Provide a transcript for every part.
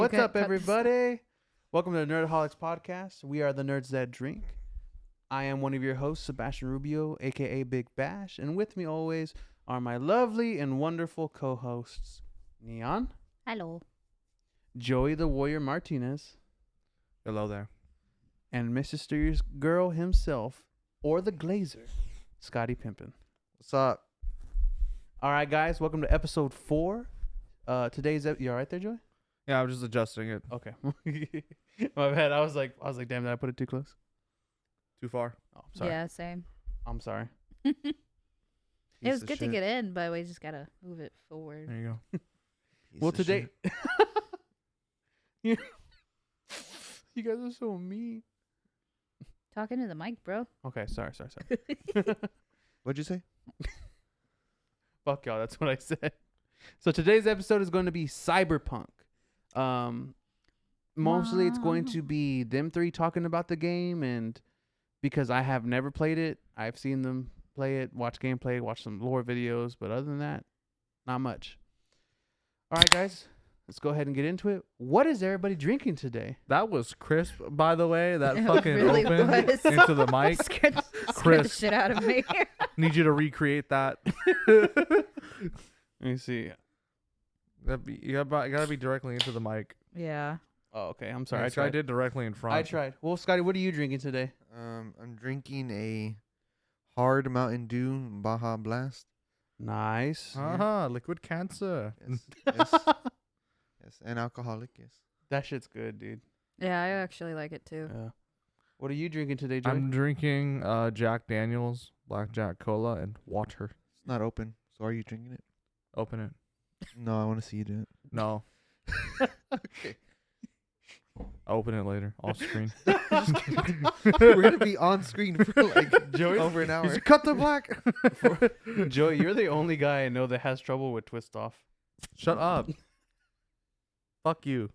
What's up, everybody? Welcome to the Nerd-aholics podcast. We are the nerds that drink. I am one of your hosts, Sebastian Rubio, a.k.a. Big Bash. And with me always are my lovely and wonderful co-hosts, Neon. Hello. Joey the Warrior Martinez. Hello there. And Mr. Girl himself, or the Glazer, Scotty Pimpin. What's up? All right, guys. Welcome to episode 4. Today's... you all right there, Joey? Yeah, I'm just adjusting it. Okay. My bad. I was like, damn, did I put it too close? Too far? Oh, I'm sorry. Yeah, same. I'm sorry. It was good to get in, but we just gotta move it forward. There you go. Well, today... you guys are so mean. Talking to the mic, bro. Okay, sorry. What'd you say? Fuck y'all, that's what I said. So today's episode is going to be Cyberpunk. Mostly it's going to be them three talking about the game, and because I have never played it, I've seen them play it, watch gameplay, watch some lore videos, but other than that, not much. All right, guys, let's go ahead and get into it. What is everybody drinking today? That was crisp, by the way. That fucking really opened was. into the mic. Scared the Crisp. shit out of me. Need you to recreate that. Let me see. You gotta be directly into the mic. Yeah. Oh, okay. I'm sorry. I did directly in front. I tried. Well, Scotty, what are you drinking today? I'm drinking a hard Mountain Dew Baja Blast. Nice. Liquid cancer. Yes, yes, and alcoholic. Yes. That shit's good, dude. Yeah, I actually like it too. Yeah. What are you drinking today, Joey? I'm drinking Jack Daniels, Black Jack Cola, and water. It's not open. So are you drinking it? Open it. No, I want to see you do it. No. Okay. I'll open it later. Off screen. We're gonna be on screen for like Joey, over an hour. Cut the black. Joey, you're the only guy I know that has trouble with twist off. Shut up. Fuck you.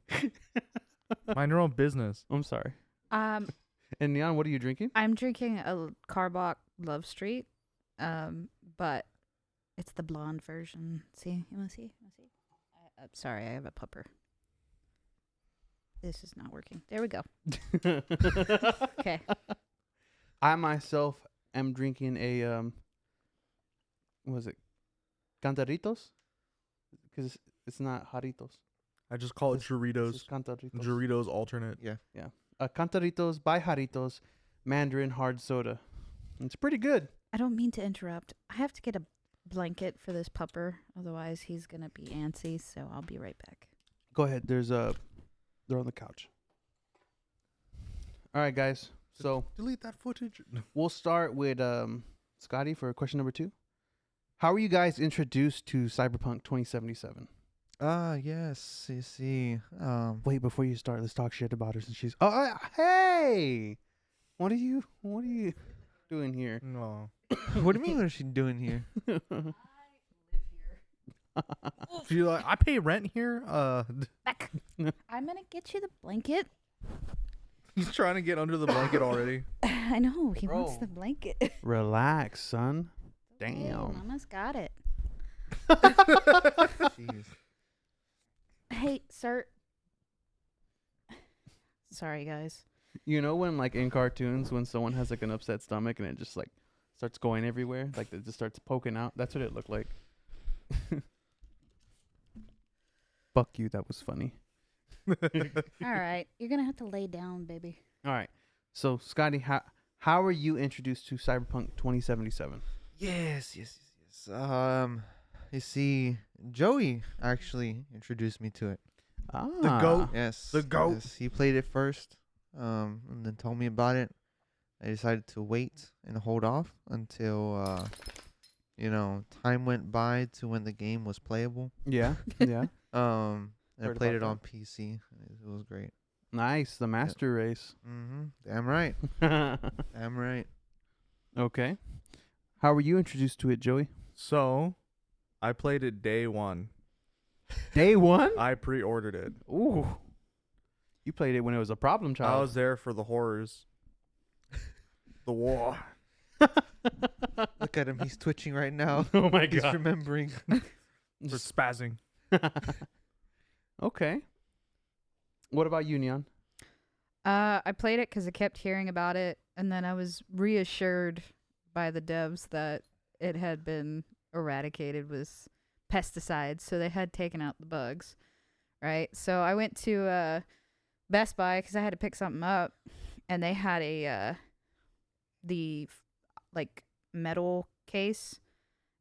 Mind your own business. I'm sorry. Um, And Neon, what are you drinking? I'm drinking a Carbach Love Street, but it's the blonde version. See, you want to see? Sorry, I have a pupper. This is not working. There we go. Okay. I myself am drinking a what was it? Cantaritos? Because it's not Jaritos. I just call it It's Doritos. Cantaritos. Doritos alternate. Yeah. Cantaritos by Jaritos Mandarin hard soda. It's pretty good. I don't mean to interrupt. I have to get a blanket for this pupper. Otherwise, he's going to be antsy, so I'll be right back. Go ahead. They're on the couch. All right, guys. So Delete that footage. we'll start with Scotty for question number 2. How were you guys introduced to Cyberpunk 2077? Yes. You see. Wait, before you start, let's talk shit about her since she's. Oh, hey! What are you doing here? No. What do you mean? What is she doing here? She like, I pay rent here. Back. I'm going to get you the blanket. He's trying to get under the blanket already. I know. He Bro. wants the blanket. Relax, son. Hey, Damn. Mama's got it. Jeez. Hey, sir. Sorry, guys. You know when, like, in cartoons, when someone has, like, an upset stomach and it just, like, starts going everywhere? Like, it just starts poking out? That's what it looked like. Fuck you. That was funny. All right. You're going to have to lay down, baby. All right. So, Scotty, how were you introduced to Cyberpunk 2077? Yes. You see, Joey actually introduced me to it. Ah. The goat. Yes. The GOAT. Yes, he played it first, and then told me about it. I decided to wait and hold off until, time went by to when the game was playable. Yeah. And I Heard played about it on PC. It was great. Nice. The master race. Damn right. Damn right. Okay. How were you introduced to it, Joey? So, I played it day one. Day one? I pre-ordered it. Ooh. You played it when it was a problem I child. was there for the horrors. The war. Look at him. He's twitching right now. Oh my He's god. remembering. For spazzing. Okay. What about you, Neon? I played it because I kept hearing about it, and then I was reassured by the devs that it had been eradicated with pesticides, so they had taken out the bugs, right? So I went to Best Buy because I had to pick something up, and they had the like metal case,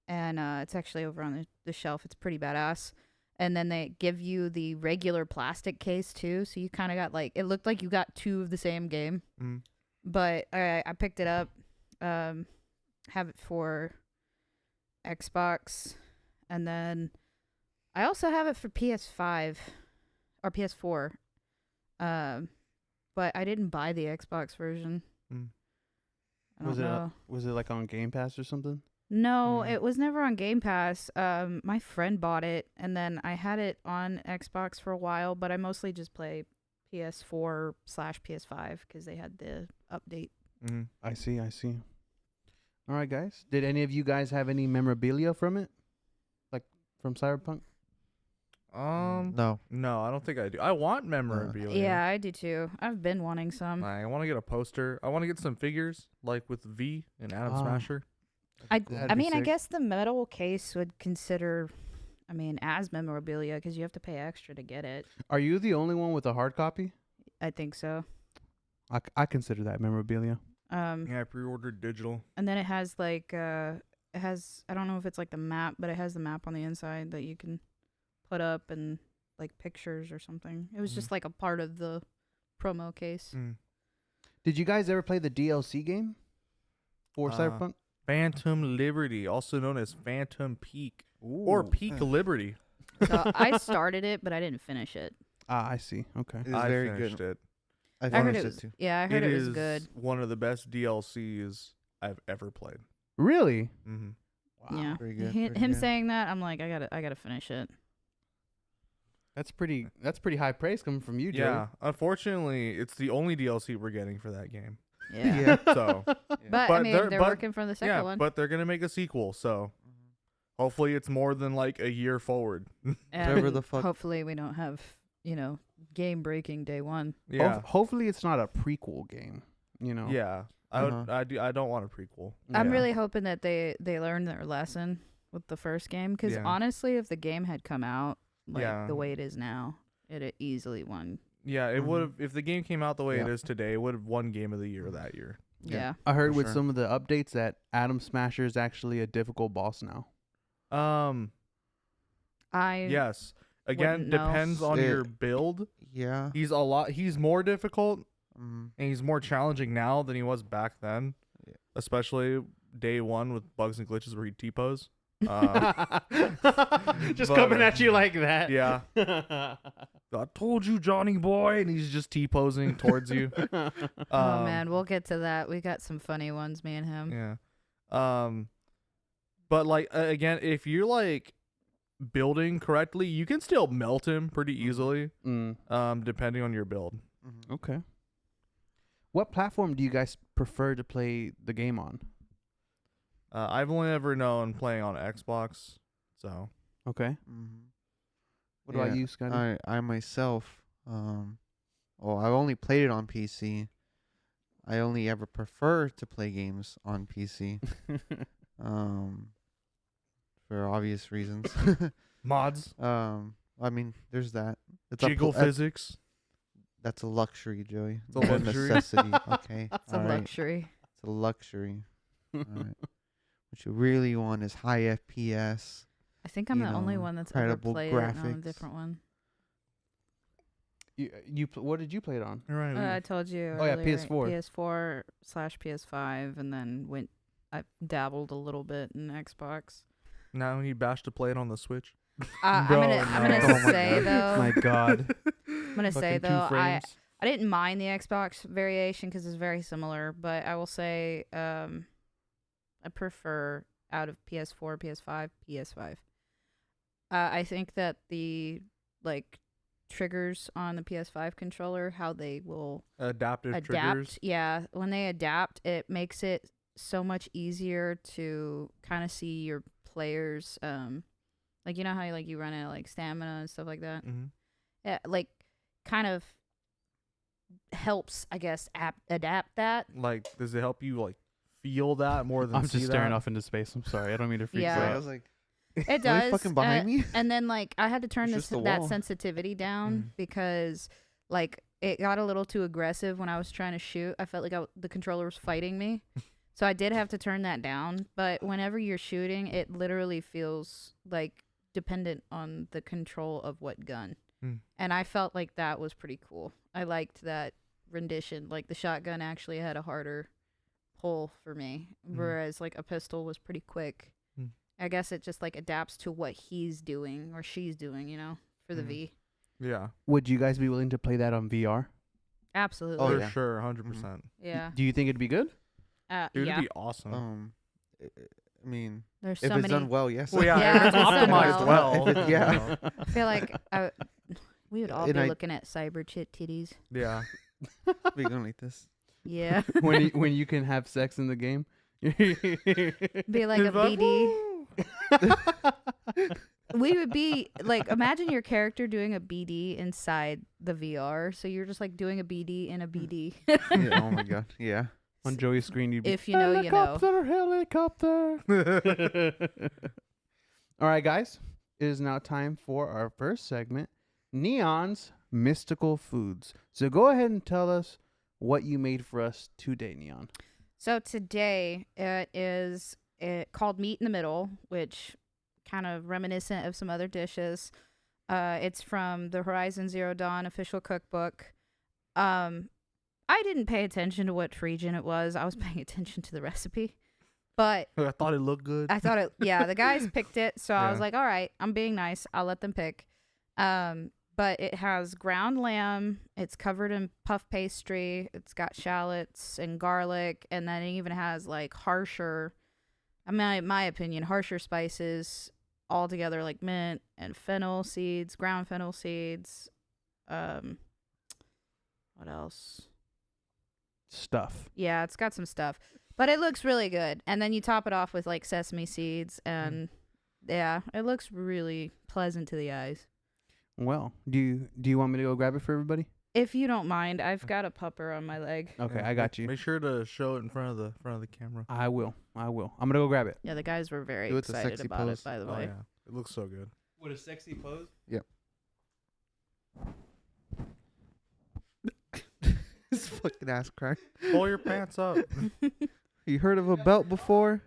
and it's actually over on the shelf. It's pretty badass. And then they give you the regular plastic case too, so you kind of got like, it looked like you got two of the same game. Mm. But I picked it up, have it for Xbox, and then I also have it for PS5 or PS4. But I didn't buy the Xbox version. Mm. I don't know. Was it like on Game Pass or something? No, Mm. it was never on Game Pass. My friend bought it, and then I had it on Xbox for a while, but I mostly just play PS4/PS5 because they had the update. Mm. I see. All right, guys. Did any of you guys have any memorabilia from it? Like from Cyberpunk? No. No, I don't think I do. I want memorabilia. Yeah, I do too. I've been wanting some. I want to get a poster. I want to get some figures, like with V and Adam Ah. Smasher. That'd I be mean, I sick. guess the metal case would consider, as memorabilia because you have to pay extra to get it. Are you the only one with a hard copy? I think so. I consider that memorabilia. Yeah, I pre-ordered digital. And then it has like it has, I don't know if it's like the map, but it has the map on the inside that you can put up and like pictures or something. It was just like a part of the promo case. Mm. Did you guys ever play the DLC game for Cyberpunk? Phantom Liberty, also known as Phantom Peak or Peak Liberty. So I started it, but I didn't finish it. Ah, I see. Okay. It was I very finished good. it. I I heard finished it it was, too. yeah, I heard it was is good. one of the best DLCs I've ever played. Really? Mm-hmm. Yeah. Pretty good, Him pretty good. saying that, I'm like, I gotta finish it. That's pretty high praise coming from you, Joey. Yeah, unfortunately, it's the only DLC we're getting for that game. Yeah. So, But I But mean, they're- they're but- working for the second yeah, one. but they're gonna make a sequel, so hopefully it's more than like a year forward. Whatever And the fuck- hopefully we don't have, game breaking day one. Yeah, Hopefully it's not a prequel game. You know. yeah. I don't want a prequel. I'm Yeah. really hoping that they learned their lesson with the first game, because Yeah. honestly, if the game had come out like Yeah. the way it is now, it easily won. Yeah, it Mhm. would have if the game came out the way it Yeah. is today. It would have won Game of the Year that year. Yeah. I heard For with sure. some of the updates that Adam Smasher is actually a difficult boss now. I Yes. Again, wouldn't know. depends on It- your build. Yeah. He's more difficult Mm. and he's more challenging now than he was back then. Yeah. Especially day one with bugs and glitches where he T-pose. Just but, coming at you like that. Yeah. I told you, Johnny boy, and he's just T-posing towards you. oh man, we'll get to that. We got some funny ones, me and him. Yeah. But like again, if you're like building correctly, you can still melt him pretty easily. Depending on your build. Mhm. Okay. What platform do you guys prefer to play the game on? I've only ever known playing on Xbox, so Okay. Mhm. What about Yeah, you, Scotty? I myself, I've only played it on PC. I only ever prefer to play games on PC, for obvious reasons. mods, I mean, there's that. It's jiggle physics. physics. That's a luxury, Joey. It's a Not luxury. necessity. Okay. It's a all right. luxury. It's a luxury. All right. What you really want is high FPS. I think I'm You the only know, one that's ever incredible played it on a graphics. different one. What did you play it on? Right. I told you. Oh, yeah, earlier, PS4. PS4/PS5, and then I dabbled a little bit in Xbox. Now you bash to play it on the Switch. I'm Bro, gonna no. Oh my say God. though. My God. I'm gonna say Fucking 2 though. I frames. didn't mind the Xbox variation because it's very similar, but I will say I prefer out of PS4, PS5, PS5. I think that the triggers on the PS5 controller, how they will Adaptive adapt. triggers. Yeah, when they adapt, it makes it so much easier to kind of see your players. Like you know how you run out of stamina and stuff like that. Mm-hmm. Yeah, kind of helps, I guess, adapt that. Like, does it help you like feel that more than I'm see just staring that? off into space. I'm sorry. I don't mean to freak Yeah. you I out. was like, It are does. they fucking behind me? And then like I had to turn It's just the that wall. sensitivity down Mm. because like it got a little too aggressive when I was trying to shoot. I felt like the controller was fighting me. So I did have to turn that down, but whenever you're shooting, it literally feels like dependent on the control of what gun. Mm. And I felt like that was pretty cool. I liked that rendition. Like the shotgun actually had a harder pull for me, whereas like a pistol was pretty quick. Mm. I guess it just like adapts to what he's doing or she's doing, you know, for the Mhm. V. Yeah, Would you guys be willing to play that on VR? Absolutely. Oh, for yeah. sure, 100%. Yeah. Do you think it'd be good? Dude, Yeah. it'd be awesome. I mean, There's if so it's many. done well, yes. Well, yeah, Yeah, if it's if it's done optimized well. well. If it- yeah. you know. I feel like we would all And be I- looking at cyber chit titties. Yeah. we going like this. Yeah. when you can have sex in the game? Be like a BD. We would be like, imagine your character doing a BD inside the VR. So you're just like doing a BD in a BD. Yeah, oh my god. Yeah. On Joey's screen, you'd be If you know, you know. helicopter. All right, guys. It is now time for our first segment, Neon's Mystical Foods. So go ahead and tell us what you made for us today, Neon. So today it is called Meat in the Middle, which kind of reminiscent of some other dishes. It's from the Horizon Zero Dawn official cookbook. I didn't pay attention to what region it was. I was paying attention to the recipe. But I thought it looked good. I thought the guys picked it, so I was Yeah. like, all right, I'm being nice. I'll let them pick. But it has ground lamb. It's covered in puff pastry. It's got shallots and garlic, and then it even has like harsher, in my opinion, harsher spices all together, like mint and fennel seeds, ground fennel seeds. What else? Stuff. Yeah, it's got some stuff, but it looks really good. And then you top it off with like sesame seeds, and yeah, it looks really pleasant to the eyes. Well, do you want me to go grab it for everybody? If you don't mind, I've got a pupper on my leg. Okay, Yeah, I got you. Make sure to show it in front of the camera. I will. I'm gonna go grab it. Yeah, the guys were very Do it the excited sexy about pose. it, by the Oh way. yeah, it looks so good. What a sexy pose. This fucking ass crack. Pull your pants up. You heard of a belt before?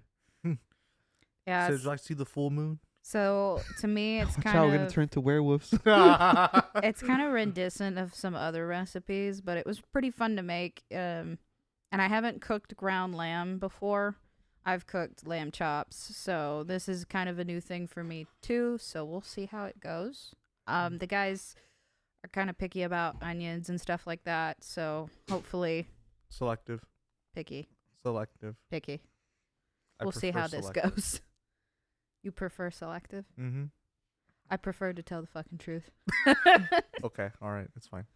Yeah, Says like see the full moon. so to me, it's Watch out, we're kind gonna of turn to werewolves. it's kind of reminiscent of some other recipes, but it was pretty fun to make. And I haven't cooked ground lamb before. I've cooked lamb chops, so this is kind of a new thing for me too. So we'll see how it goes. The guys are kind of picky about onions and stuff like that, so hopefully Selective. picky. I We'll see prefer how this selective. goes. You prefer selective? Mm-hmm. I prefer to tell the fucking truth. Okay. All right. It's fine.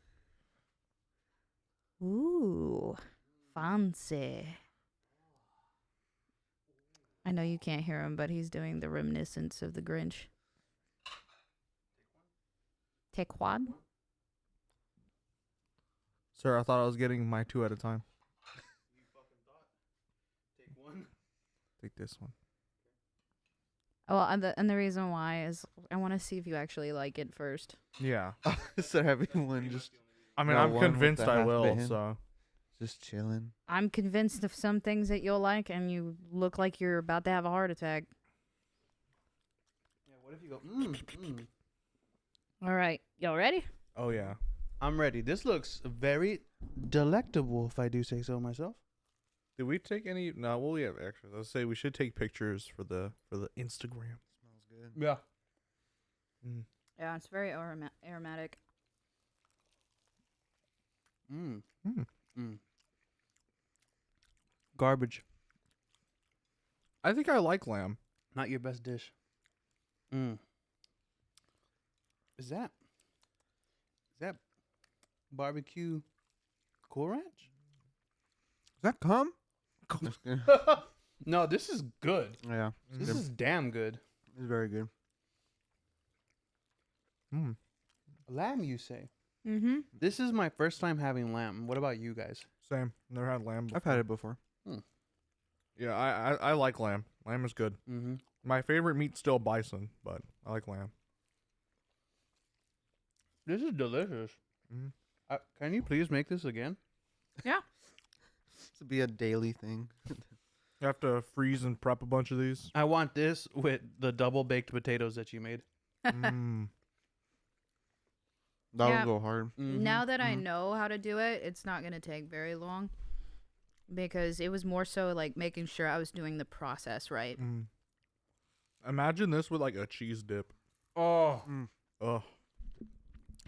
Ooh, fancy. I know you can't hear him, but he's doing the reminiscence of the Grinch. Take one. Sir, I thought I was getting my 2 at a time. Take one. Take this one. Well, and the reason why is I want to see if you actually like it first. Yeah. So everyone just I mean, Got I'm one with convinced the I half will. bitten. So chilling. I'm convinced of some things that you'll like, and you look like you're about to have a heart attack. Yeah. What if you go? All right, y'all ready? oh yeah. I'm ready. This looks very delectable, if I do say so myself. Did we take any? No. Well, we have extras. Let's say we should take pictures for the Instagram. Smells good. Yeah. Mm. Yeah, it's very aromatic. Mm. Mm. Mm. Garbage. I think I like lamb. Not your best dish. Mm. Is that barbecue Cool Ranch? Is that cum? Just kidding. No, this is good. Yeah, This Mm. is damn good. it's very good. Mm. Lamb, you say? Mm-hmm. This is my first time having lamb. What about you guys? Same. Never had lamb before. I've had it before. Yeah, I like lamb. Lamb is good. Mm-hmm. My favorite meat's still bison, but I like lamb. This is delicious. Mm-hmm. Can you please make this again? Yeah. This would be a daily thing. You have to freeze and prep a bunch of these. I want this with the double baked potatoes that you made. Mm. That Yeah. would go hard. Now that I Mhm. know how to do it, it's not going to take very long because it was more so like making sure I was doing the process right. Mm. Imagine this with like a cheese dip. Oh, Ugh.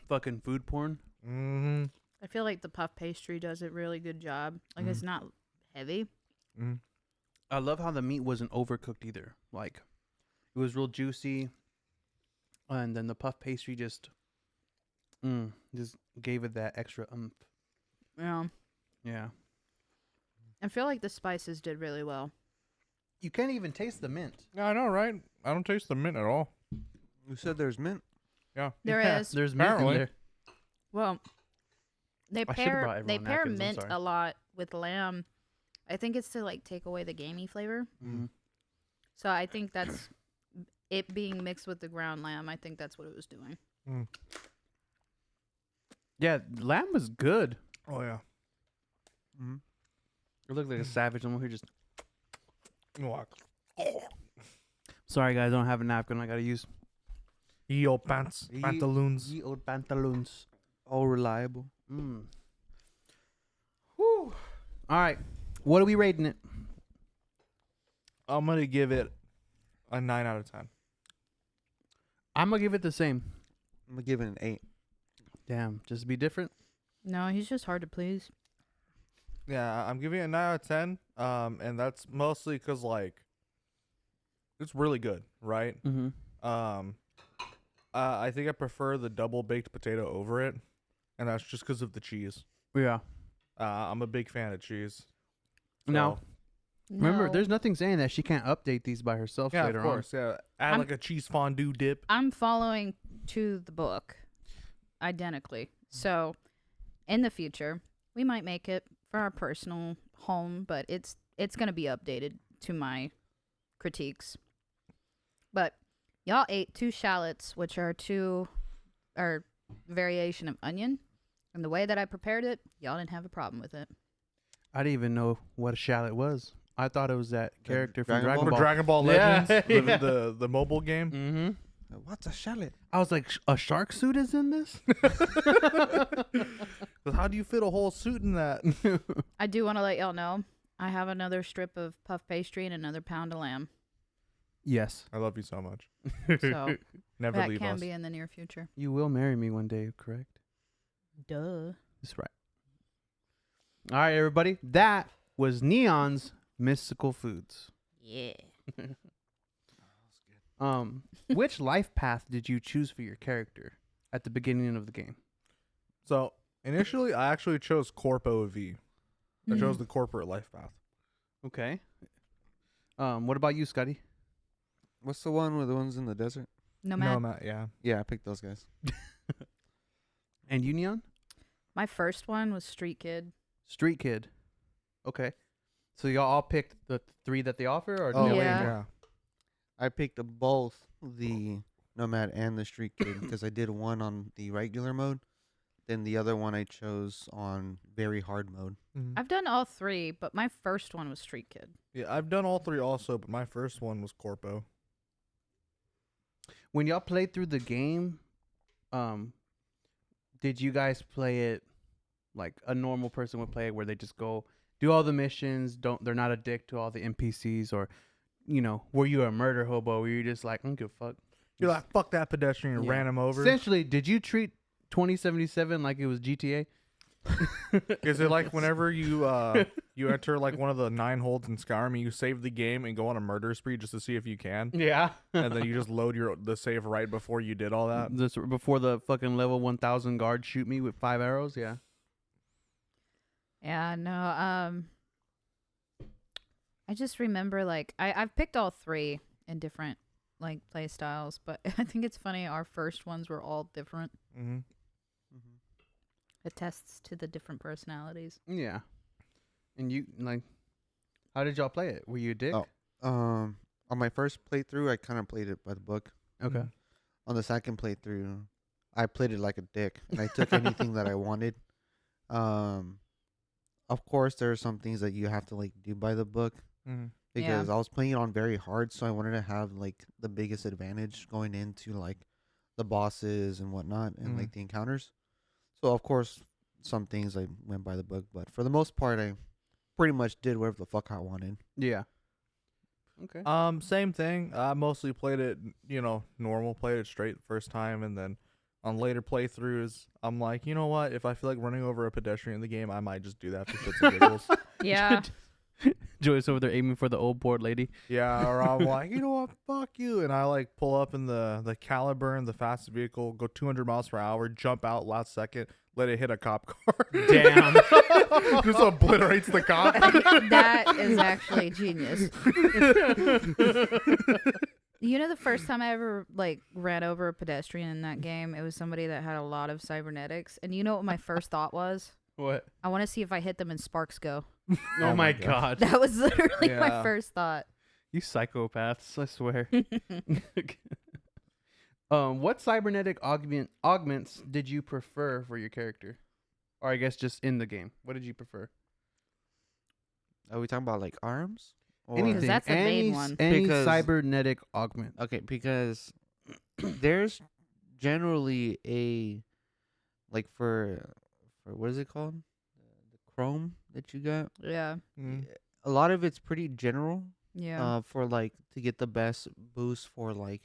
fucking food porn. Mm-hmm. I feel like the puff pastry does a really good job. Like it's not heavy. Mm. I love how the meat wasn't overcooked either. Like, it was real juicy, and then the puff pastry just gave it that extra Yeah. Yeah. I feel like the spices did really well. You can't even taste the mint. Yeah, I know, right? I don't taste the mint at all. You said there's mint. Yeah. There Yeah, is. There's mint in Apparently. there. Well, they I should've pair brought everyone napkins, I'm mint sorry. a lot with lamb. I think it's to like take away the gamey flavor. Mhm. So I think that's it being mixed with the ground lamb. I think that's what it was doing. Mm. Yeah, lamb was good. Oh yeah. Mm-hmm. It looked like a savage. I'm over here just. What? Sorry, guys, I don't have a napkin. I gotta use Ye old pants, Ye- pantaloons. ye old pantaloons. All reliable. Whew. All right, what are we rating it? I'm gonna give it a 9 out of 10. I'm gonna give it the same. I'm gonna give it an 8. Damn, just to be different. No, he's just hard to please. Yeah, I'm giving it a 9 out of 10. And that's mostly because like it's really good, right? Mm-hmm. I think I prefer the double baked potato over it, and that's just because of the cheese. Yeah. I'm a big fan of cheese. Now, remember, No. there's nothing saying that she can't update these by herself Yeah, later of course. Yeah, add I'm- like a cheese fondue dip. I'm following to the book identically. So in the future, we might make it for our personal home, but it's going to be updated to my critiques. But y'all ate 2 shallots, which are variation of onion. And the way that I prepared it, y'all didn't have a problem with it. I didn't even know what a shallot was. I thought it was that character from Dragon Dragon For Ball. Dragon Ball Yeah, Legends, yeah. the mobile game. Mm-hmm. What's a shallot? I was like, a shark suit is in this? 'Cause how do you fit a whole suit in that? I do want to let y'all know I have another strip of puff pastry and another pound of lamb. Yes. I love you so much. So Never that leave can us. be in the near future. You will marry me one day, correct? Duh. That's right. All right, everybody. That was Neon's Mystical Foods. Yeah. Which life path did you choose for your character at the beginning of the game? So initially, I actually chose Corpo V. I Mm-hmm. chose the corporate life path. Okay. What about you, Scotty? What's the one with the ones in the desert? Nomad. Matt, yeah. Yeah, I picked those guys. And you, Neon? My first one was Street Kid. Street Kid. Okay. So y'all all picked the 3 that they offer, or Oh, did Yeah. they- yeah. I picked both the Nomad and the Street Kid because I did one on the regular mode. Then the other one I chose on very hard mode. Mhm. I've done all 3, but my first one was Street Kid. Yeah, I've done all 3 also, but my first one was Corpo. When y'all played through the game, did you guys play it like a normal person would play it, where they just go do all the missions, they're not a dick to all the NPCs, or were you a murder hobo where you're just like, I don't give a fuck? You're like, fuck that pedestrian, and Yeah. ran him over. Essentially, did you treat 2077 like it was GTA? Is it like whenever you you enter like one of the 9 holds in Skyrim, you save the game and go on a murder spree just to see if you can, Yeah. and then you just load the save right before you did all that? This before the fucking level 1000 guard shoot me with 5 arrows. Yeah. Yeah, no. I just remember like I've picked all 3 in different like play styles, but I think it's funny our first ones were all different. Mm-hmm. attests to the different personalities. Yeah. And you like, how did y'all play it? Were you a dick? Oh. On my first playthrough, I kind of played it by the book. Okay. Mhm. On the second playthrough, I played it like a dick, and I took anything that I wanted. Of course, there are some things that you have to like do by the book Mhm. because I was playing it on very hard, so I wanted to have like the biggest advantage going into like the bosses and whatnot and like the encounters. So of course, some things I went by the book, but for the most part, I pretty much did whatever the fuck I wanted. Yeah. Okay. Same thing. I mostly played it, normal, played it straight the first time, and then on later playthroughs, I'm like, you know what? If I feel like running over a pedestrian in the game, I might just do that for shits and giggles. Yeah. Joy's over there aiming for the old board lady. Yeah, or I'm like, you know what? Fuck you. And I like pull up in the Caliburn, the fastest vehicle, go 200 miles per hour, jump out last second, let it hit a cop car. Damn. Just obliterates the cop. That is actually genius. You know, the first time I ever like ran over a pedestrian in that game, it was somebody that had a lot of cybernetics. And you know what my first thought was? What? I want to see if I hit them and sparks go. Oh my god. That was literally my Yeah. first thought. You psychopaths, I swear. What cybernetic augments did you prefer for your character? Or I guess just in the game. What did you prefer? Are we talking about like arms? Or Anything. that's the main any, one. Any Because- cybernetic augment. Okay, because there's generally a like for what is it called? The chrome that you got. Yeah. Mm. A lot of it's pretty general. Yeah. For like to get the best boost for like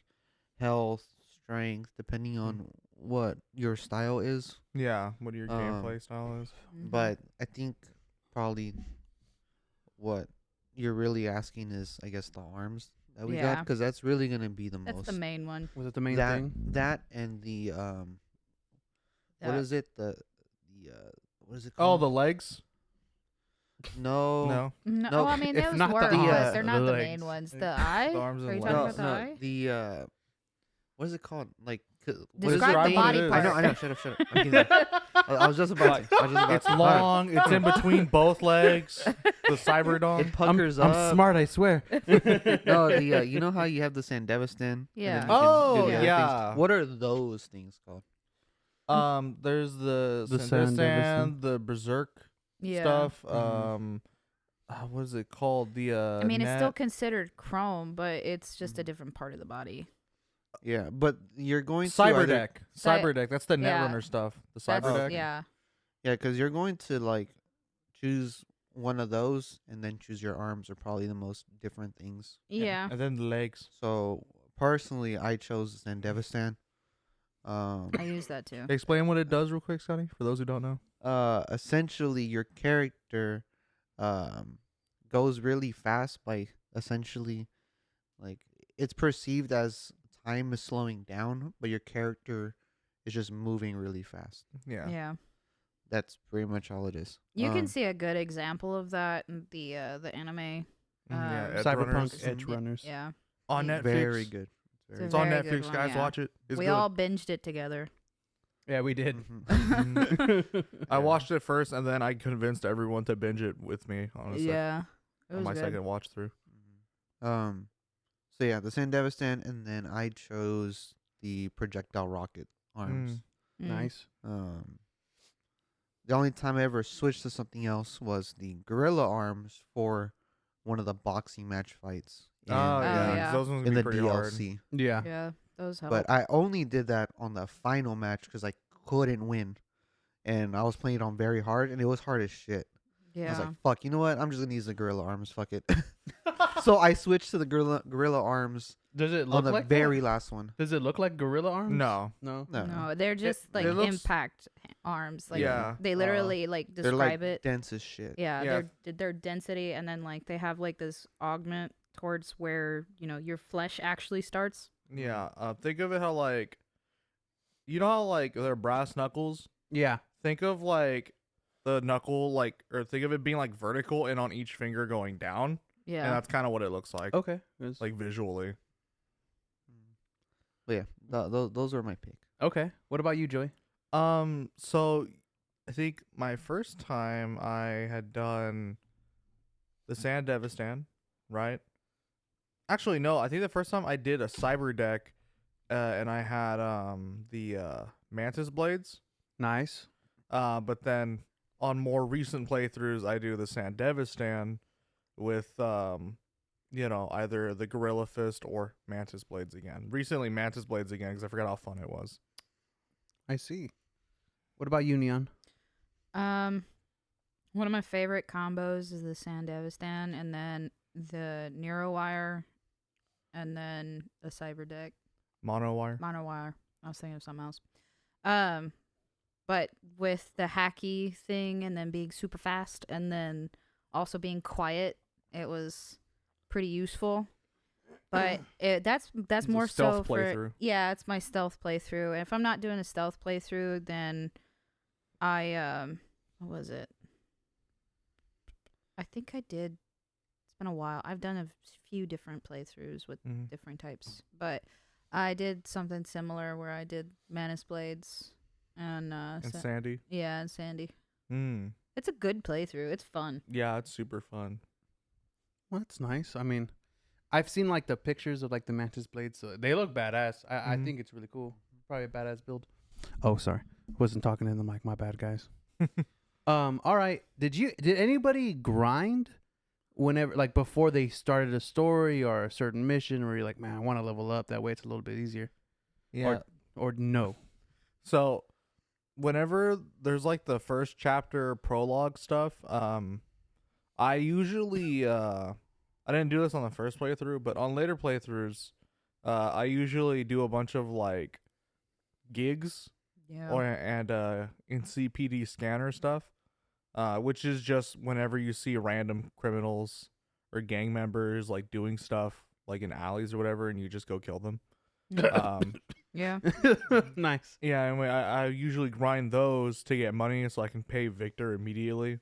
health, strength, depending on what your style is. Yeah, what your gameplay style is. Mhm. But I think probably what you're really asking is, I guess, the arms that we got, Yeah. because that's really gonna be the That's most. the main one. Was it the main that thing? that and the what That- is it? The what is it Oh, called? the legs? no. No. No, No, I mean, if those not the work, arms, but they're not the the legs. main ones. The eye? arms Are and you legs. talking No, about the no, eye? the what is it called? Like what is Describe Describe the what body it is. part. I know. Shut up. I'm kidding. I was just about to. I was just about It's to. long. It's in between both legs. The cyberdome. It puckers I'm up. smart, I swear. No, the you know how you have the Sandevistan? Yeah. Oh, other yeah. things? What are those things called? There's the The Sandevistan, Sandevistan. the Berserk Yeah. stuff. Mhm. What is it called? The I mean, it's still net- considered chrome, but it's just a different part of the body. Yeah, but you're going to either- Cyberdeck. Cyberdeck. That's the yeah. Netrunner stuff. The That's, Cyberdeck. yeah. Yeah, because you're going to like choose one of those and then choose your arms are probably the most different things. Yeah. And then the legs. So personally, I chose Sandevistan. I use that too. Explain what it does real quick, Scotty, for those who don't know. Essentially your character goes really fast by essentially like it's perceived as time is slowing down, but your character is just moving really fast. Yeah. Yeah. That's pretty much all it is. You can see a good example of that in the anime. Yeah, Edge Cyberpunk Runners. Edge Runners. Yeah. On Netflix. very good. It's It's a on very good Netflix, one, guys. yeah. Watch it. It's We good. all binged it together. Yeah, we did. Mhm. I watched it first, and then I convinced everyone to binge it with me on, Yeah. It on was my good. second watch through. So yeah, the Sandevistan, and then I chose the projectile rocket arms. Mm. Nice. The only time I ever switched to something else was the gorilla arms for one of the boxing match fights. Oh, yeah. 'cause yeah. Those ones In can the be pretty hard. DLC. Yeah. Yeah. Those help. But I only did that on the final match because I couldn't win. And I was playing it on very hard, and it was hard as shit. I was yeah. like, fuck, you know what? I'm just going to use the gorilla arms. Fuck it. So I switched to the gorilla arms Does it on look the like very that? last one. Does it look like gorilla arms? No. No. No. No, they're just like it looks- impact arms. Like Yeah. they literally like They're describe like it. dense as shit. Yeah, Yeah. their density, and then like they have like this augment towards where your flesh actually starts. Yeah. Think of it how, like, you know how, like, they're brass knuckles? Yeah. Think of, like, the knuckle, like, or think of it being, like, vertical and on each finger going down. And Yeah, that's kind of what it looks like, Okay. It's- like, visually. But yeah, those are my pick. okay. What about you, Joey? So I think my first time I had done the San Devistan, right? Actually, no. I think the first time I did a cyber deck, and I had the mantis blades. Nice. But then on more recent playthroughs, I do the San Devistan with either the Gorilla Fist or mantis blades again. Recently, mantis blades again because I forgot how fun it was. I see. What about you, Neon? One of my favorite combos is the Sandevistan, and then the Neurowire, and then the Cyber deck. Monowire. Monowire. I was thinking of something else. But with the hacky thing, and then being super fast, and then also being quiet, it was pretty useful. But that's It's a more stealth so for playthrough. yeah, it's my stealth playthrough. And if I'm not doing a stealth playthrough, then I what was it? I think I did. It's been a while. I've done a few different playthroughs with different types, but I did something similar where I did Manus Blades and Sandy. Yeah, and Sandy. Mm. It's a good playthrough. It's fun. Yeah, it's super fun. Well, that's nice. I mean, I've seen like the pictures of like the mantis blades. So they look badass. I think it's really cool. Probably a badass build. Oh, sorry. Wasn't talking in the mic. My bad, guys. All right. Did anybody grind whenever, like, before they started a story or a certain mission, where you're like, man, I want to level up. That way it's a little bit easier. Yeah. Or no. So, whenever there's like the first chapter prologue stuff, I usually I didn't do this on the first playthrough, but on later playthroughs, I usually do a bunch of like gigs and in CPD scanner stuff, which is just whenever you see random criminals or gang members like doing stuff like in alleys or whatever, and you just go kill them. Yeah. Nice. Yeah, and I usually grind those to get money so I can pay Victor immediately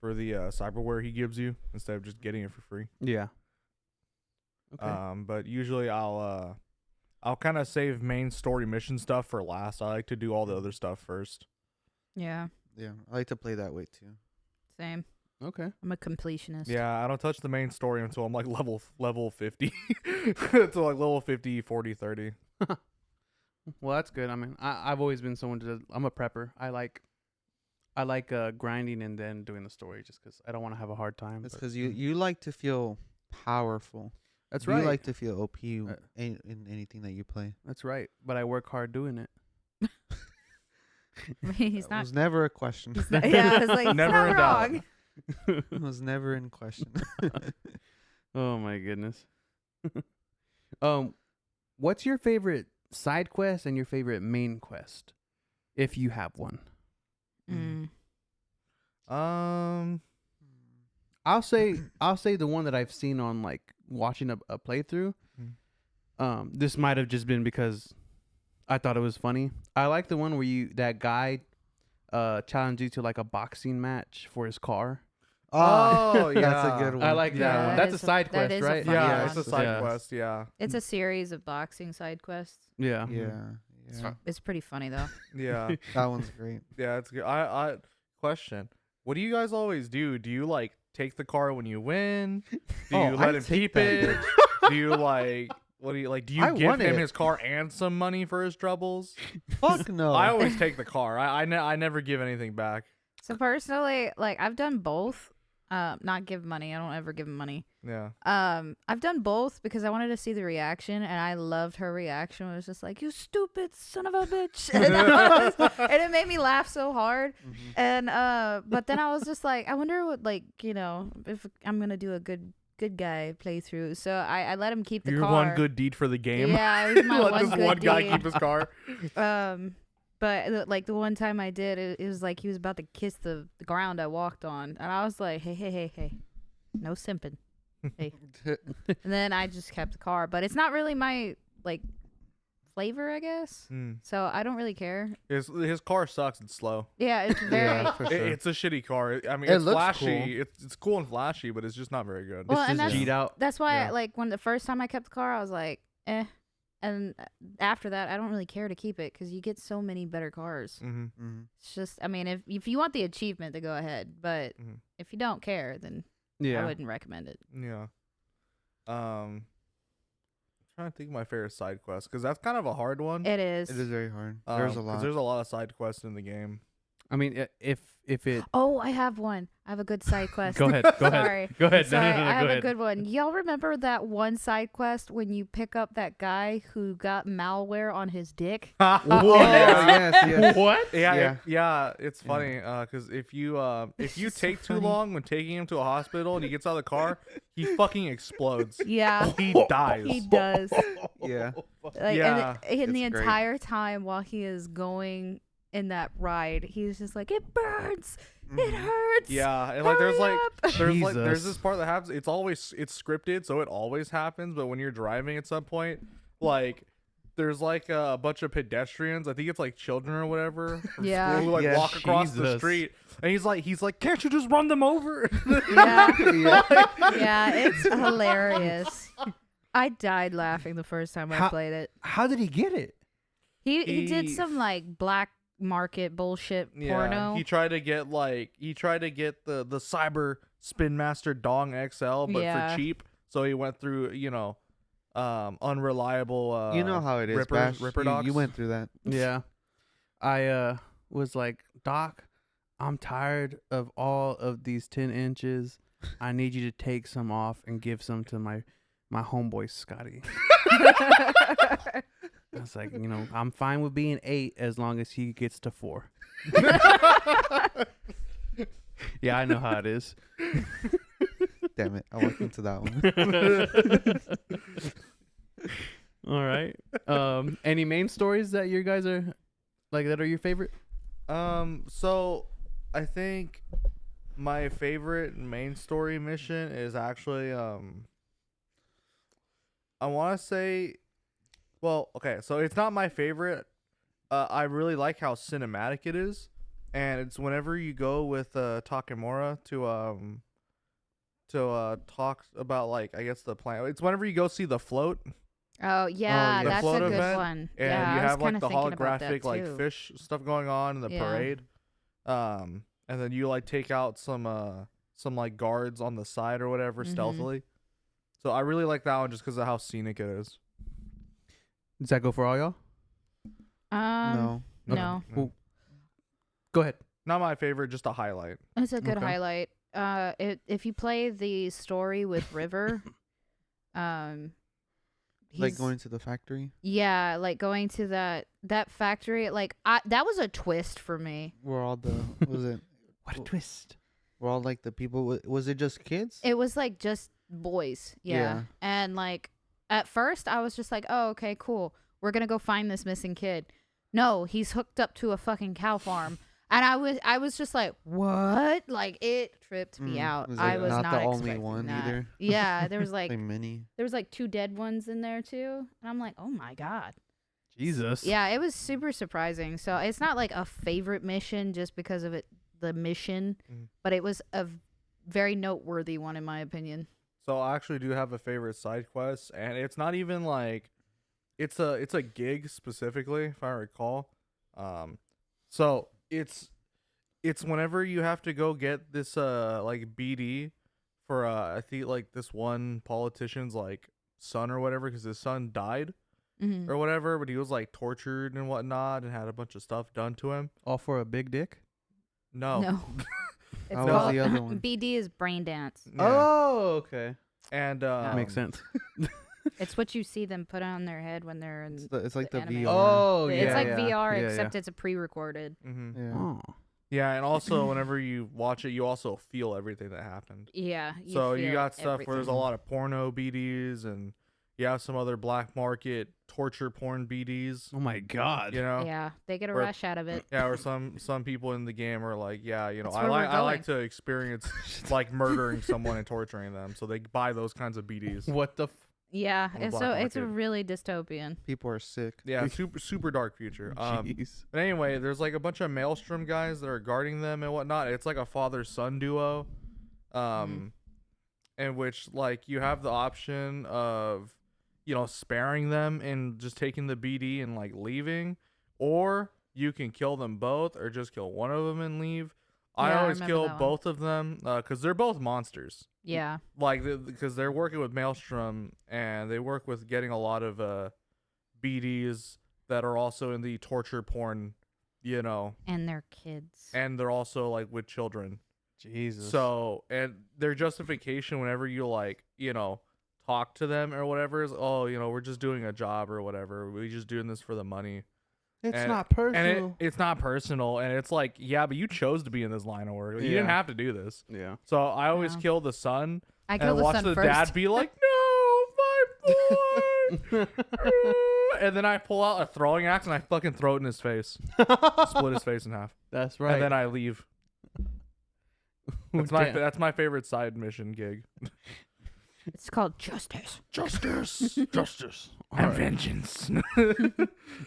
for the cyberware he gives you instead of just getting it for free. Yeah. Okay. But usually I'll kind of save main story mission stuff for last. I like to do all the other stuff first. Yeah. Yeah, I like to play that way too. Same. Okay. I'm a completionist. Yeah, I don't touch the main story until I'm like level 50. Until like level 50, 40, 30. Well, that's good. I mean, I've always been someone I'm a prepper. I like grinding and then doing the story just because I don't want to have a hard time. It's because you like to feel powerful. That's You right. like to feel OP in anything that you play. That's right. But I work hard doing it. He's That not. was never a question. Yeah, I was like, Never never in doubt. wrong. It was never in question. Oh my goodness. What's your favorite side quest and your favorite main quest, if you have one? Mm. I'll say the one that I've seen on like watching a playthrough. This might have just been because I thought it was funny. I like the one where that guy challenged you to like a boxing match for his car. Oh, yeah. That's a good one. I like that Yeah, one. that That's a is side that quest, is a right? fun Yeah, one. it's a side Yeah. quest, yeah. It's a series of boxing side quests. Yeah. Yeah. It's pretty funny though. Yeah. That one's great. Yeah, it's good. I question. What do you guys always do? Do you like take the car when you win? Do you let him keep it? Do you like what do you like? Do you I give want him it. his car and some money for his troubles? Fuck no. I always take the car. I never give anything back. So personally, like I've done both. Not give money. I don't ever give him money. Yeah. I've done both because I wanted to see the reaction, and I loved her reaction. It was just like, "You stupid son of a bitch," and it made me laugh so hard. And but then I was just like, I wonder what, like, if I'm gonna do a good guy playthrough. So I let him keep the Your car. one good deed for the game. Yeah, it was my Let one this good one guy deed. keep his car. But like the one time I did, it was like he was about to kiss the ground I walked on, and I was like, hey, no simping, hey. And then I just kept the car, but it's not really my like flavor, I guess. So I don't really care. His car sucks. It's slow. Yeah, it's very. Yeah, for sure. It's a shitty car. I mean, It it's looks flashy. cool. It's cool and flashy, but it's just not very good. Well, It's and just G'd out. that's why Yeah. like when the first time I kept the car, I was like, eh. and after that, I don't really care to keep it because you get so many better cars. Mm-hmm. It's just, I mean, if you want the achievement, then go ahead. But if you don't care, then I wouldn't recommend it. Yeah. I'm trying to think of my favorite side quest because that's kind of a hard one. It is. It is very hard. There's a lot. There's a lot of side quests in the game. I mean, if it. Oh, I have one. I have a good side quest. Go ahead. Go ahead. Sorry. Go ahead. Sorry, No, I have go a ahead. good one. Y'all remember that one side quest when you pick up that guy who got malware on his dick? What? yes. What? Yeah. It's funny because if you It's take so too funny. long when taking him to a hospital and he gets out of the car, he fucking explodes. Yeah, He dies. he does. Yeah. Like, Yeah, and the it's great. entire time while he is going in that ride, he's just like, it burns, it hurts. Yeah, and like there's hurry like up." there's this part that happens. It's scripted, so it always happens. But when you're driving at some point, like there's like a bunch of pedestrians. I think it's like children or whatever from Yeah. school who like Yeah. walk across the Jesus. street, and he's like, can't you just run them over? Yeah, yeah. yeah, it's hilarious. I died laughing the first time I How- played it. How did he get it? He did He- some like black market bullshit porno. He tried to get the Cyber Spin Master Dong XL, but Yeah. for cheap. So he went through unreliable. You know how it is, Ripper Bash. docs. You went through that. Yeah. I was like, Doc, I'm tired of all of these 10 inches. I need you to take some off and give some to my homeboy Scotty. I was like, I'm fine with being 8 as long as he gets to 4. Yeah, I know how it is. Damn it. I walked into that one. All right. Any main stories that you guys are like that are your favorite? So I think my favorite main story mission is actually I want to say, well, okay, so it's not my favorite. I really like how cinematic it is, and it's whenever you go with Takemura to talk about, like, I guess the plan. It's whenever you go see the float. Oh yeah, The that's a float good event, one. And Yeah, you I was have like kinda the thinking about that, holographic like too. fish stuff going on in the Yeah. parade. And then you like take out some like guards on the side or whatever Mhm. stealthily. So I really like that one just because of how scenic it is. Does that go for all y'all? No. No, Well, go ahead. Not my favorite, just a highlight. it's a good Okay. highlight. If you play the story with River, Like he's- going to the factory. Yeah, like going to that factory. Like that was a twist for me. Where all the was it? What a twist. Were all like the people? Was it just kids? It was like just boys. Yeah. Yeah. And like at first I was just like, oh, okay, cool. We're gonna go find this missing kid. No, he's hooked up to a fucking cow farm. And I was just like, what? Like it tripped me out. Was I it was not not the only expecting one that. either? Yeah, there was like Like many. there was like 2 dead ones in there too. And I'm like, oh my God. Jesus. Yeah, it was super surprising. So it's not like a favorite mission just because of the mission, Mhm. but it was a very noteworthy one in my opinion. So I actually do have a favorite side quest, and it's not even like it's a gig specifically, if I recall. So it's whenever you have to go get this like BD for I think like this one politician's like son or whatever, because his son died Mm-hmm. or whatever, but he was like tortured and whatnot and had a bunch of stuff done to him. All for a big dick? No. No. It's How was called the other one? BD is brain dance. Yeah. Oh, okay. And Makes sense. It's what you see them put on their head when they're in. It's like the anime. VR. Oh, yeah. It's like yeah. VR, Yeah, except it's a pre-recorded. mhm. Yeah. Oh. Yeah, and also whenever you watch it, you also feel everything that happened. Yeah. So you feel got stuff where there's a everything. lot of porno BDs, and you have some other black market torture porn BDs. Oh my God. You know, Yeah, they get a Or- rush out of it. yeah, or some people in the game are like, yeah, you know, That's I where we're like going. to experience like murdering someone and torturing them, so they buy those kinds of BDs. What the? Yeah, On the it's black it's a market. really dystopian. People are sick. Yeah, super dark future. Jeez. But anyway, there's like a bunch of Maelstrom guys that are guarding them and whatnot. It's like a father-son duo, in which like you have the option of sparing them and just taking the BD and like leaving, or you can kill them both or just kill one of them and leave. I Yeah, I always remember kill that one. both of them because they're both monsters. Yeah. Like because they're working with Maelstrom and they work with getting a lot of BDs that are also in the torture porn, And their kids. and they're also like with children. Jesus. So, and their justification whenever you talk to them or whatever is, we're just doing a job or whatever. We're just doing this for the money. it's and- not personal. And it's not personal. And it's like, yeah, but you chose to be in this line of work. You didn't Yeah. have to do this. yeah. So I always Yeah. kill the son I and killed the watch son the first. dad be like, no, my boy. And then I pull out a throwing axe and I fucking throw it in his face. Split his face in half. That's right. And then I leave. That's my favorite side mission gig. It's called Justice. Justice. justice. And vengeance.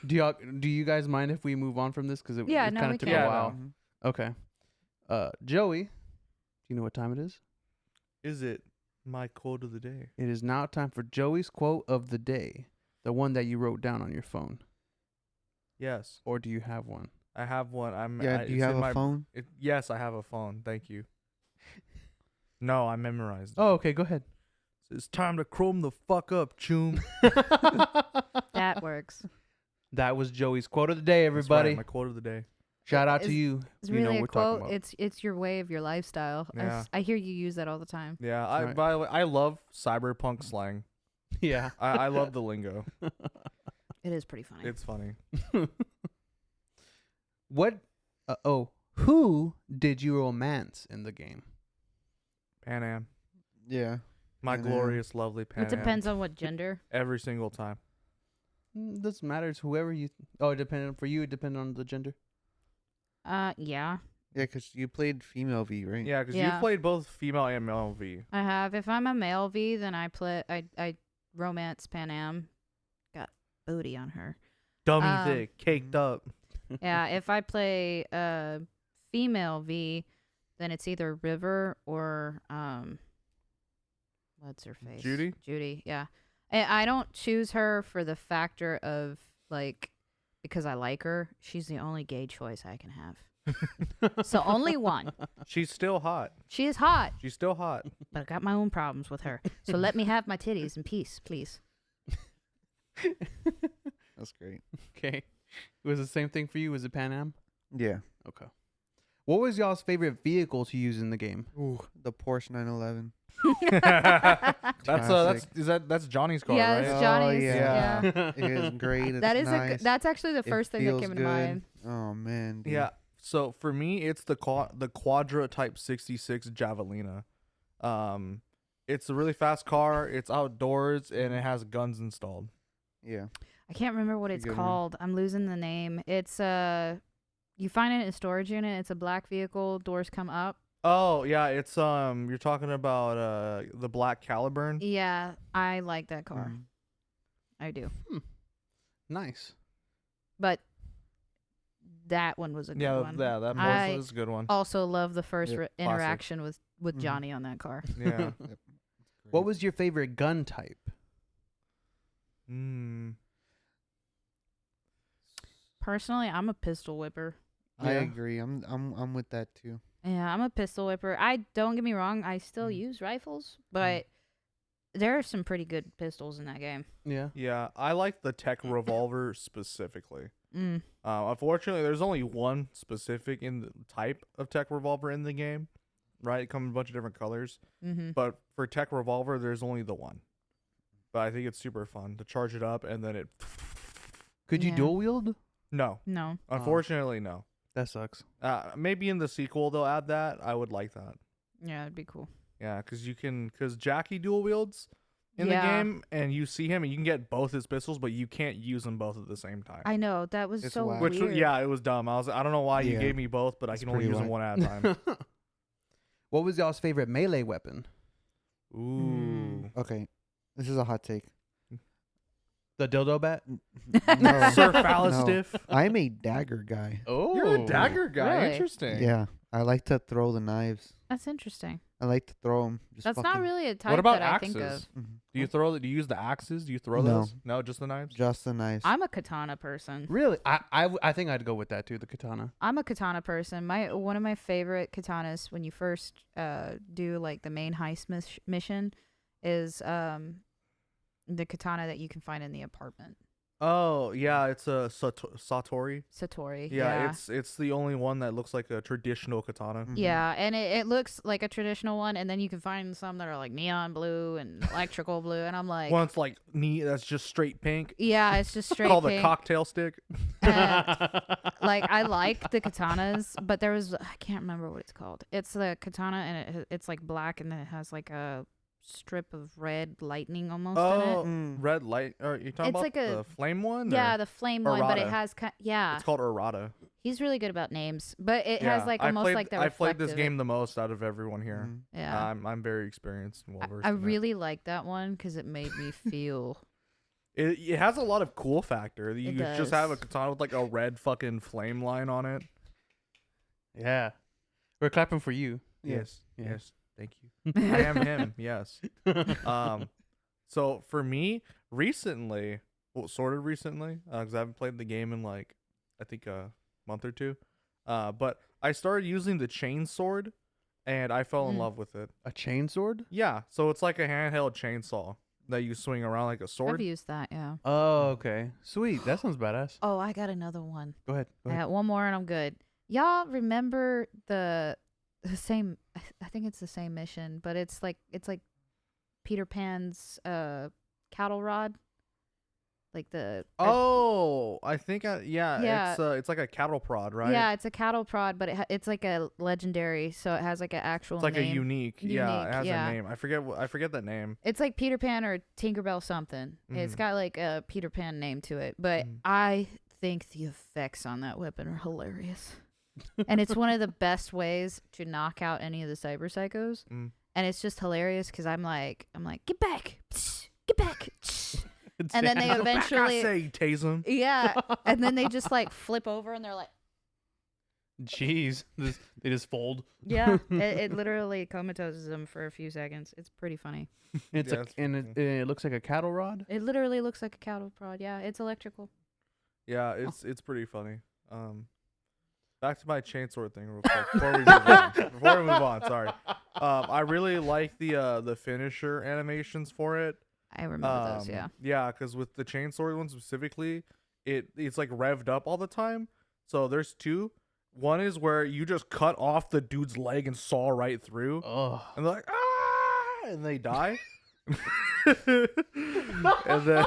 Do you guys mind if we move on from this? Because it Yeah, kind no, of we took can. a Yeah, while. no. Okay. Joey, do you know what time it is? Is it my quote of the day? It is now time for Joey's quote of the day, the one that you wrote down on your phone. Yes, Or do you have one? I have one. Do you it's have in a phone? Yes, I have a phone. Thank you. No, I memorized it. Oh, okay. Go ahead. It's time to chrome the fuck up, choom. That works. That was Joey's quote of the day, That's right, everybody. my quote of the day. Shout out to It's- you. It's You know really what a we're talking quote. about. It's your way of your lifestyle. Yeah. I hear you use that all the time. Yeah, Right. by the way, I love cyberpunk slang. Yeah. I love the lingo. It is pretty funny. It's funny. What? Who did you romance in the game? Pan Am. Yeah. My Pan Am. glorious, lovely Pan It Am. depends on what gender. Every single time. Doesn't matter. It's whoever you. It depended for you. It depended on the gender. Yeah, Yeah, because you played female V, right? Yeah, because Yeah. you played both female and male V. I have. If I'm a male V, then I romance Pan Am. Got booty on her. Dummy thick, caked up. Yeah, if I play female V, then it's either River or what's her face? Judy? Judy, yeah. I don't choose her for the factor of like because I like her. She's the only gay choice I can have. So only one. She's still hot. She is hot, She's still hot. but I got my own problems with her. So let me have my titties in peace, please. That's great. Okay. It was the same thing for you. Was it Pan Am? Yeah. Okay. What was y'all's favorite vehicle to use in the game? Ooh, the Porsche 911. That's Johnny's car, Yeah, right? it's Oh, Johnny's. yeah. Yeah. It is great. It's That is nice. that's actually the It first thing that feels came to good. mind. Oh man. Dude. Yeah. So for me, it's the Quadra Type 66 Javelina. It's a really fast car. It's outdoors and it has guns installed. Yeah. I can't remember what It's it's a good one. called. I'm losing the name. It's you find it in a storage unit. It's a black vehicle. Doors come up. Oh yeah, it's you're talking about the Black Caliburn. Yeah, I like that car. Mhm. I do. Nice. But that one was a good Yeah, one. yeah, that I- Morsel is a good one. Also love the first Yep, classic. interaction with Mhm. Johnny on that car. Yeah. Yep. What was your favorite gun type? Personally, I'm a pistol whipper. I Yeah. agree. I'm with that too. Yeah, I'm a pistol whipper. I don't get me wrong. I still Mm. use rifles, but there are some pretty good pistols in that game. Yeah. Yeah, I like the Tech Revolver specifically. Mm. Unfortunately, there's only one specific in the type of Tech Revolver in the game, right? It comes in a bunch of different colors. Mm-hmm. But for Tech Revolver, there's only the one. But I think it's super fun to charge it up and then it... Could you Yeah. dual wield? No. No. Unfortunately, no. That sucks. Maybe in the sequel they'll add that. I would like that. Yeah, it'd be cool. Yeah, because Jackie dual wields in Yeah. the game, and you see him, and you can get both his pistols, but you can't use them both at the same time. I know that was It's so whack. Which, weird. yeah, it was dumb. I don't know why you Yeah. gave me both, but I It's can only pretty use them whack. one at a time. What was y'all's favorite melee weapon? Ooh. Okay. This is a hot take. The dildo bat? No. Sir No. Fallistiff. I'm a dagger guy. Oh. You're a dagger guy. Really? Interesting. Yeah. I like to throw the knives. That's interesting. I like to throw them. That's not really a type What about that I axes? think of. Do you throw? Do you use the axes? Do you throw No. those? No, just the knives. Just the knives. I'm a katana person. Really? I think I'd go with that too. The katana. I'm a katana person. One of my favorite katanas when you first do like the main heist mission is the katana that you can find in the apartment. Oh yeah, it's a satori. Satori. Yeah, it's the only one that looks like a traditional katana. Mhm. Yeah, and it looks like a traditional one, and then you can find some that are like neon blue and electrical blue, and I'm like, One's like that's just straight pink. yeah, it's just straight Called pink. a cocktail stick. And, like I like the katanas, but I can't remember what it's called. It's the katana, and it's like black, and then it has like a strip of red lightning almost in it. Mm. Red light. Are you talking It's about like a- the flame one? Yeah, or- the flame one, but it errata. has yeah. It's called errata. He's really good about names, but it Yeah, has like I almost played, like the I played this reflective- game the most out of everyone here. Mhm. Yeah, I'm very experienced and well versed. I really like that one because it made me feel. It has a lot of cool factor. You It just have a does. katana with like a red fucking flame line on it. Yeah. We're clapping for you. Yes. Yeah. Yes. Thank you. I am him. Yes. So for me, recently, well, sort of recently, because I haven't played the game in like, I think a month or two. But I started using the chain sword, and I fell in Mm. love with it. A chain sword? Yeah. So it's like a handheld chainsaw that you swing around like a I've sword. used that. Yeah. Oh, okay. Sweet. That sounds badass. Oh, I got another one. Go ahead. Go I ahead. got one more and I'm good. Y'all remember the same? I think it's the same mission, but it's like Peter Pan's cattle rod, like the Oh, I think Yeah. it's like a cattle prod, right? yeah, it's a cattle prod, but it's like a legendary, so it has like an actual It's like name. a unique. Yeah, Unique, it has yeah. a name. I forget that name. It's like Peter Pan or Tinkerbell something. It's Mhm. got like a Peter Pan name to it, but Mhm. I think the effects on that weapon are hilarious. And it's one of the best ways to knock out any of the cyber psychos. Mm. And it's just hilarious because I'm like, get back, get back. And then they Go back, I eventually, say, tase him. yeah, and then they just like flip over and they're like, Jeez. They just fold. yeah, it literally comatoses them for a few seconds. It's pretty funny. It's Yeah, it's it looks like a cattle rod. It literally looks like a cattle prod. Yeah, it's electrical. Yeah, it's pretty funny. Back to my chainsaw thing real quick before we move on. Sorry. I really like the finisher animations for it. I remember those. Yeah. Yeah, because with the chainsaw one specifically, it's like revved up all the time. So there's two. One is where you just cut off the dude's leg and saw right through, Oh. and they're like ah, and they die. and then.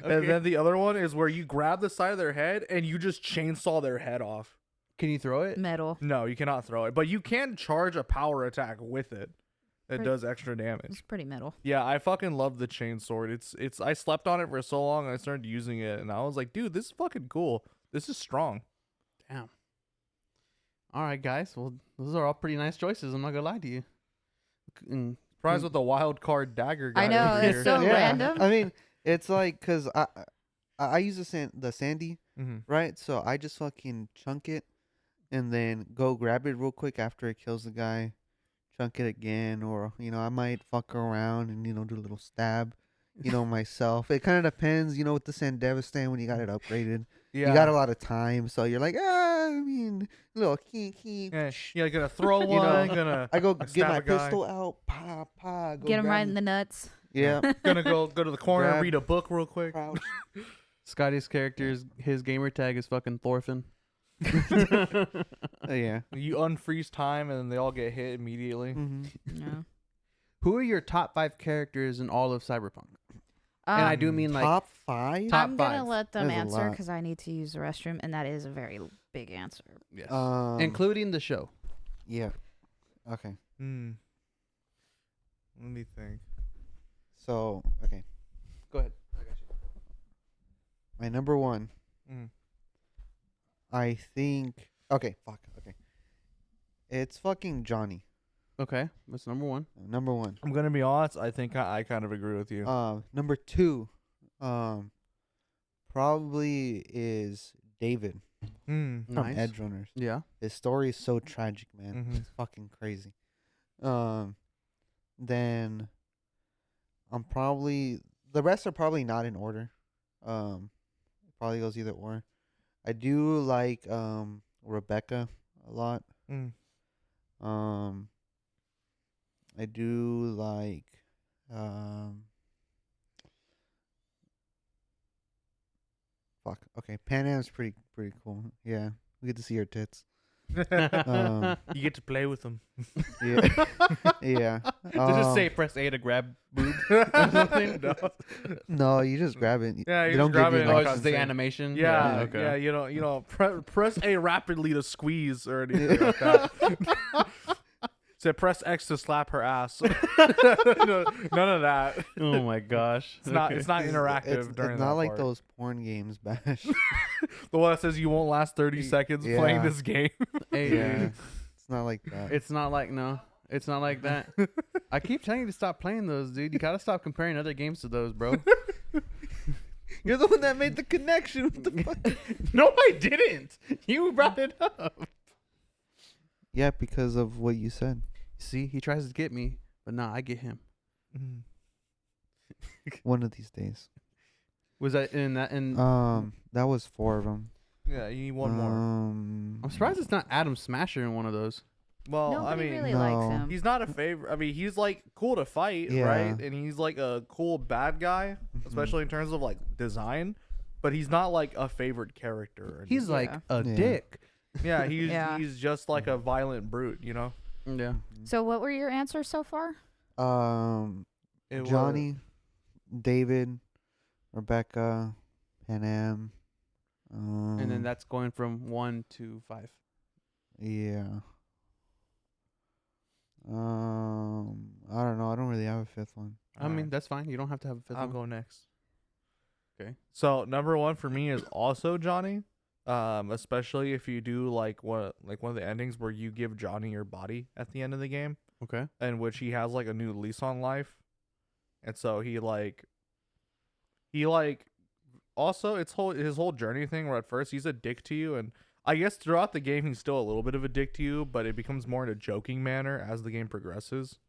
And then the other one is where you grab the side of their head and you just chainsaw their head off. Can you throw it? Metal. No, you cannot throw it, but you can charge a power attack with it. It Right. does extra damage. It's pretty metal. Yeah, I fucking love the chain sword. It's I slept on it for so long and I started using it and I was like, dude, this is fucking cool. This is strong. Damn. All right, guys. Well, those are all pretty nice choices. I'm not gonna lie to you. And Surprised with the wild card dagger guy. I know, over it's here. so random. I mean, it's like because I use the sandy, Mhm. right? So I just fucking chunk it, and then go grab it real quick after it kills the guy, chunk it again, or I might fuck around and do a little stab, myself. It kind of depends, with the Sandevastan when you got it upgraded. Yeah. You got a lot of time, so you're like, little key. Yeah, gonna throw You one, know, gonna I go get stab my a guy. pistol out, go Get him grab right it. in the nuts. Yeah, gonna go to the corner and Grab- read a book real quick. crouch. Scotty's character's his gamer tag is fucking Thorfinn. Yeah. You unfreeze time and then they all get hit immediately. Mm-hmm. No. Who are your top 5 characters in all of Cyberpunk? And I do mean like Top 5. Top I'm gonna 5. let them There's a answer lot. because I need to use the restroom, and that is a very big answer. yes, Including including the show. Yeah. Okay. Let me think. So okay, Go ahead. my number 1. Mm. I think. Okay. Fuck. Okay. It's fucking Johnny. Okay, that's number 1. Number 1. I'm gonna be honest. I think I kind of agree with you. Number 2. Probably is David. Mm. from Nice. Edge Runners. Yeah. His story is so tragic, man. Mhm. It's fucking crazy. Then I'm probably the rest are probably not in order. Probably goes either or. I do like Rebecca a lot. Mm. I do like um fuck. Okay, Pan Am's pretty cool. Yeah. We get to see her tits. Um You get to play with them. yeah. Yeah. Does it say press A to grab boob or something? No. No, you just grab it. Yeah, They you don't just grab give it you Oh, like it's on just the scene. animation. Yeah, Okay. yeah, you know, press A rapidly to squeeze or anything Yeah. like that. Said press X to slap her ass. No, none of that. Oh my gosh. It's not. Okay. It's not interactive It's during not that like part. those porn games, Bash. The one that says you won't last 30 seconds playing Yeah. this game. Hey, Yeah. dude. It's not like that. It's not like It's not like that. I keep telling you to stop playing those, dude. You gotta stop comparing other games to those, bro. You're the one that made the connection. What the fuck? No, I didn't. You brought it up. Yeah, because of what you said. See, he tries to get me, but nah, I get him. Mhm. One of these days. Was that in that? In That was 4 of them. Yeah, you need one more. I'm surprised it's not Adam Smasher in one of those. Well, Nobody I mean, really No. likes him. he's not a favorite. I mean, he's like cool to fight, Yeah. right? And he's like a cool bad guy, Mhm. especially in terms of like design. But he's not like a favorite character. or He's like Yeah. a Yeah. dick. anything. Yeah, he's Yeah. he's just like a violent brute, you know. Yeah. So what were your answers so far? It was- Johnny, David, Rebecca, Pan Am. And then that's going from 1 to 5. Yeah. I don't know. I don't really have a 5th one. I mean, Alright. that's fine. You don't have to have a 5th I'll one. go next. Okay. So number 1 for me is also Johnny. Especially if you do like one of the endings where you give Johnny your body at the end of the game, Okay. in which he has like a new lease on life, and so he also his whole journey thing where at first he's a dick to you, and I guess throughout the game he's still a little bit of a dick to you, but it becomes more in a joking manner as the game progresses.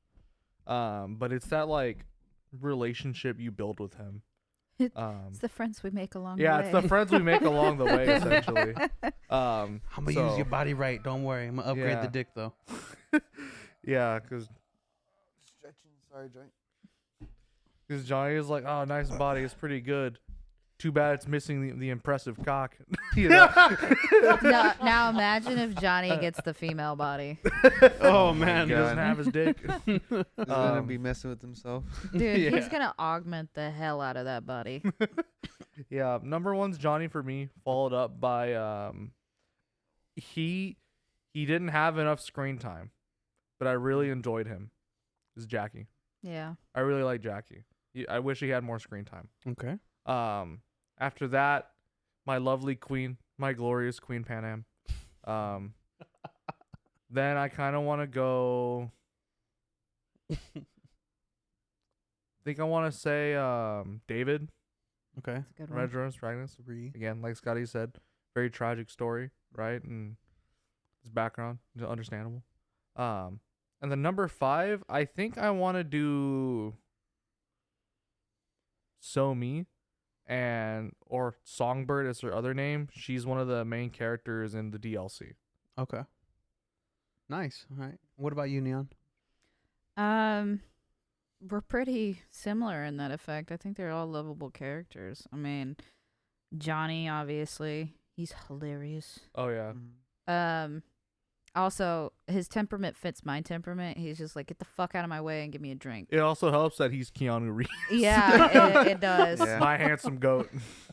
But it's that like relationship you build with him. It's the friends we make along Yeah, the way. it's the friends we make along the way, essentially. I'm gonna use your body right. Don't worry. I'm gonna upgrade Yeah. the dick though. Yeah, because Stretching. Sorry, joint. Johnny is like, oh, nice body, it's pretty good. Too bad it's missing the impressive cock. You know? Now imagine if Johnny gets the female body. Oh He man. doesn't have his dick. He's gonna Um, be messing with himself. Dude, Yeah. he's gonna augment the hell out of that body. Yeah, number 1's Johnny for me, followed up by he didn't have enough screen time, but I really enjoyed him. Is Jackie. Yeah. I really like Jackie. I wish he had more screen time. Okay. After that, my lovely queen, my glorious Queen Pan Am. Then I kind of want to go. Think I want to say David, Okay. That's a good Red one. Rose Dragons. 3. Again, like Scotty said, very tragic story, right? And his background is understandable. And then number 5, I think I want to do So Me, or Songbird is her other name. She's one of the main characters in the DLC. Okay. Nice. All right. What about you, Neon? We're pretty similar in that effect. I think they're all lovable characters. I mean, Johnny, obviously, he's hilarious. Oh yeah. Also, his temperament fits my temperament. He's just like, get the fuck out of my way and give me a drink. It also helps that he's Keanu Reeves. Yeah, it does. Yeah. My handsome goat.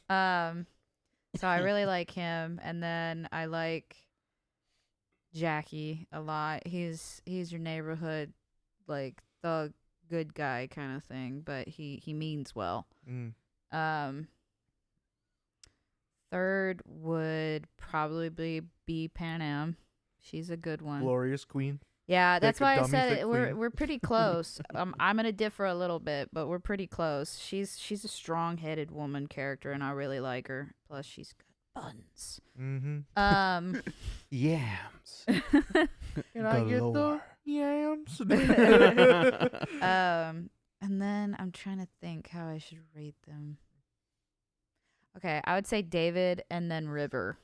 So I really like him, and then I like Jackie a lot. He's your neighborhood, like thug, good guy kind of thing, but he means well. Mm. Third would probably be Pan Am. She's a good one. Glorious Queen. Yeah, that's Thick, why I dummy, said thick it. queen. We're pretty close. I'm gonna differ a little bit, but we're pretty close. She's a strong-headed woman character, and I really like her. Plus, she's got buns. Mm-hmm. Yams. Can I get the Galore. yams? And then I'm trying to think how I should rate them. Okay, I would say David and then River.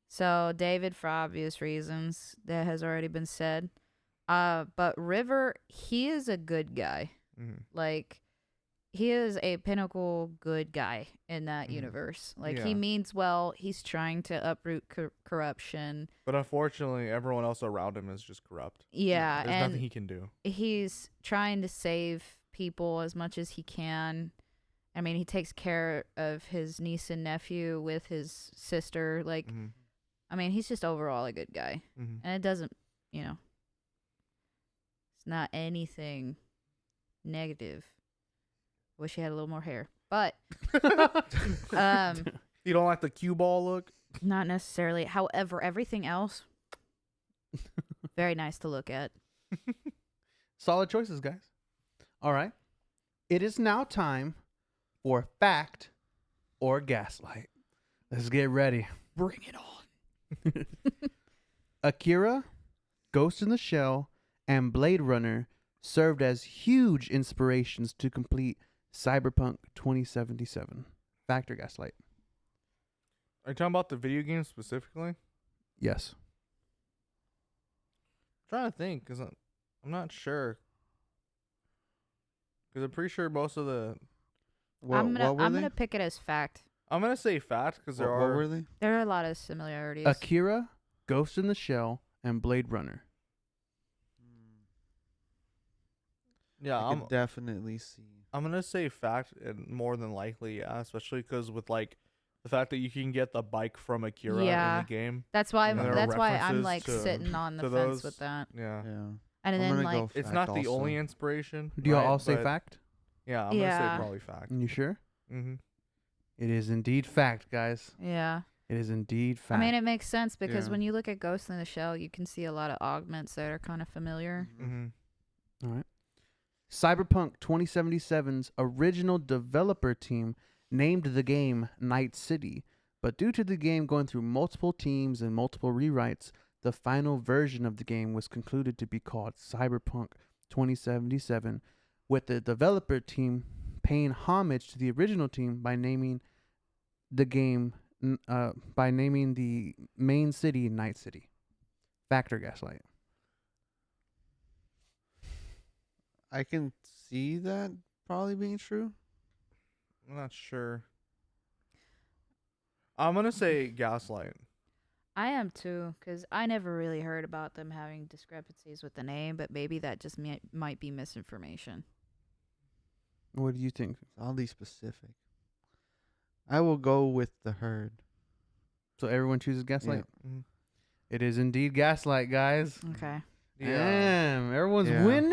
So David for obvious reasons that has already been said. But River, he is a good guy. Like, he is a pinnacle good guy in that universe. Like, he means well. He's trying to uproot corruption. But unfortunately, everyone else around him is just corrupt. Yeah, There's and nothing he can do. he's trying to save people as much as he can. I mean, he takes care of his niece and nephew with his sister. Like, I mean, he's just overall a good guy. And it doesn't, it's not anything negative. Wish he had a little more hair. But, You don't like the cue ball look? not necessarily. However, everything else, very nice to look at. Solid choices, guys. All right. It is now time for fact or gaslight. Let's get ready. Bring it on. Akira, Ghost in the Shell, and Blade Runner served as huge inspirations to complete Cyberpunk 2077. Fact or gaslight? Are you talking about the video game specifically? Yes. I'm trying to think, because I'm not sure. Because I'm pretty sure most of the... I'm gonna pick it as fact. I'm going to say fact, because there What are... were they? There are a lot of similarities. Akira, Ghost in the Shell, and Blade Runner. Yeah, I could definitely see. I'm going to say fact, and more than likely, yeah, especially because with, like, the fact that you can get the bike from Akira in the game. That's why And there are I'm references like to- sitting on the to fence those. with that. Yeah. Yeah. And I'm then gonna like go It's fact not the also. only inspiration. Do y'all right? all say But fact? Yeah, I'm going to Yeah. say probably fact. You sure? Mm-hmm. It is indeed fact, guys. yeah. It is indeed fact. I mean, it makes sense because Yeah. when you look at Ghost in the Shell, you can see a lot of augments that are kind of familiar. Mm-hmm. All right. Cyberpunk 2077's original developer team named the game Night City, but due to the game going through multiple teams and multiple rewrites, the final version of the game was concluded to be called Cyberpunk 2077, with the developer team paying homage to the original team by naming the game by naming the main city Night City. Fact or gaslight? I can see that probably being true. I'm not sure. I'm going to say gaslight. I am too, because I never really heard about them having discrepancies with the name, but maybe that just might be misinformation. What do you think? Oddly specific. I will go with the herd. So everyone chooses gaslight? Yeah. Mm-hmm. It is indeed gaslight, guys. Okay. Damn, everyone's Yeah. winning.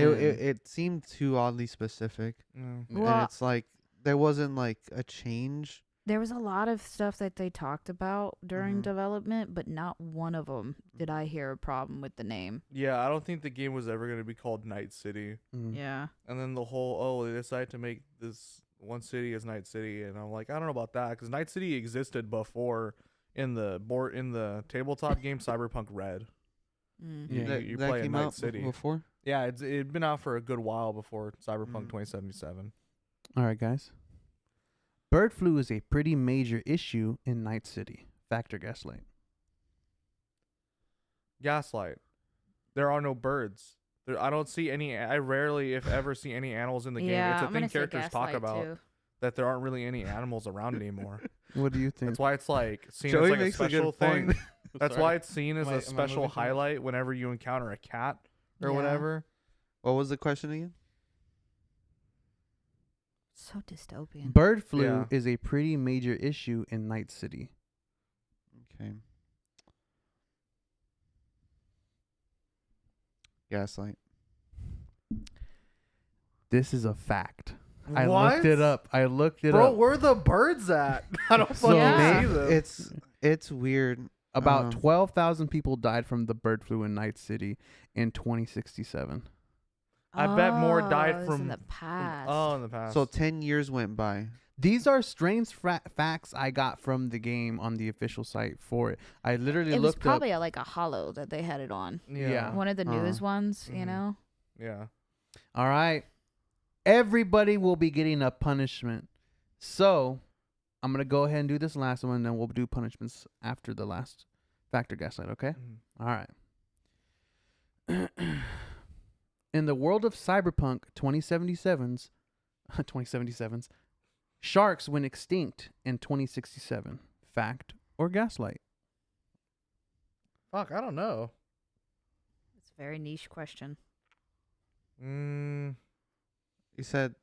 It seemed too oddly specific. Mm. And Well- it's like there wasn't like a change. There was a lot of stuff that they talked about during Mhm. development, but not one of them did I hear a problem with the name. Yeah, I don't think the game was ever going to be called Night City. Mm. Yeah. And then the whole, they decided to make this one city as Night City. And I'm like, I don't know about that. Because Night City existed before in the tabletop game Cyberpunk Red. Mm. Yeah. You that play at came Night out City. before. Yeah, it'd been out for a good while before Cyberpunk Mm. 2077. All right, guys. Bird flu is a pretty major issue in Night City. Fact or gaslight? Gaslight. There are no birds. I don't see any. I rarely, if ever, see any animals in the game. Yeah, It's a I'm thing gonna say characters talk gaslight about, too. that there aren't really any animals around anymore. What do you think? That's why it's like seen Joey as like a makes a good special thing. point. That's why it's seen as Am I a special moving too much? highlight whenever you encounter a cat or Yeah. whatever. What was the question again? So dystopian. Bird flu Yeah. is a pretty major issue in Night City. Okay. Gaslight. This is a fact. I looked it up. Bro, where are the birds at? I don't So fucking Yeah. see them. It's weird. About 12,000 people died from the bird flu in Night City in 2067. I bet more died Oh, it was from in the past. Oh, in the past. So 10 years went by. These are strange facts I got from the game on the official site for it. I literally It was looked up. probably like a hollow that they had it on. Yeah. One of the newest ones, you Mhm. know? Yeah. All right. Everybody will be getting a punishment. So I'm going to go ahead and do this last one, and then we'll do punishments after the last Factor Gaslight, okay? Mhm. All right. In the world of Cyberpunk 2077's, sharks went extinct in 2067. Fact or gaslight? Fuck, I don't know. It's a very niche question. Mm, You said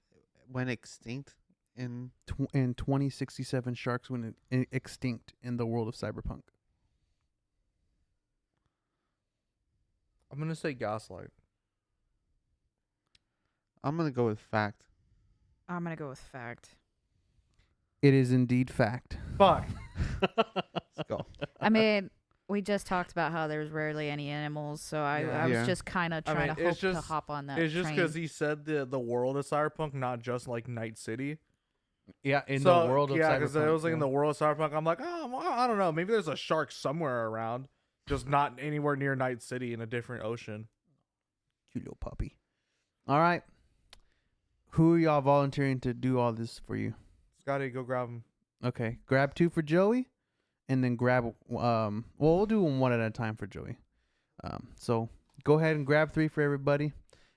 went extinct in. In 2067, sharks went extinct in the world of Cyberpunk. I'm gonna say gaslight. I'm gonna go with fact. I'm going to go with fact. It is indeed fact. Fuck. Let's go. I mean, we just talked about how there's rarely any animals, so I Yeah. was Yeah. just kind of I trying mean, to hope it's just- to hop on that It's just train. because he said the world of Cyberpunk, not just like Night City. Yeah, in So, the world of yeah, Cyberpunk. because it was like in yeah. the world of Cyberpunk. I'm like, oh, well, I don't know. Maybe there's a shark somewhere around, just not anywhere near Night City in a different ocean. Cute little puppy. All right. Who are y'all volunteering to do all this for you? Scotty, go grab him. Okay. Grab 2 for Joey, and then grab well, we'll do them one at a time for Joey. So go ahead and grab 3 for everybody.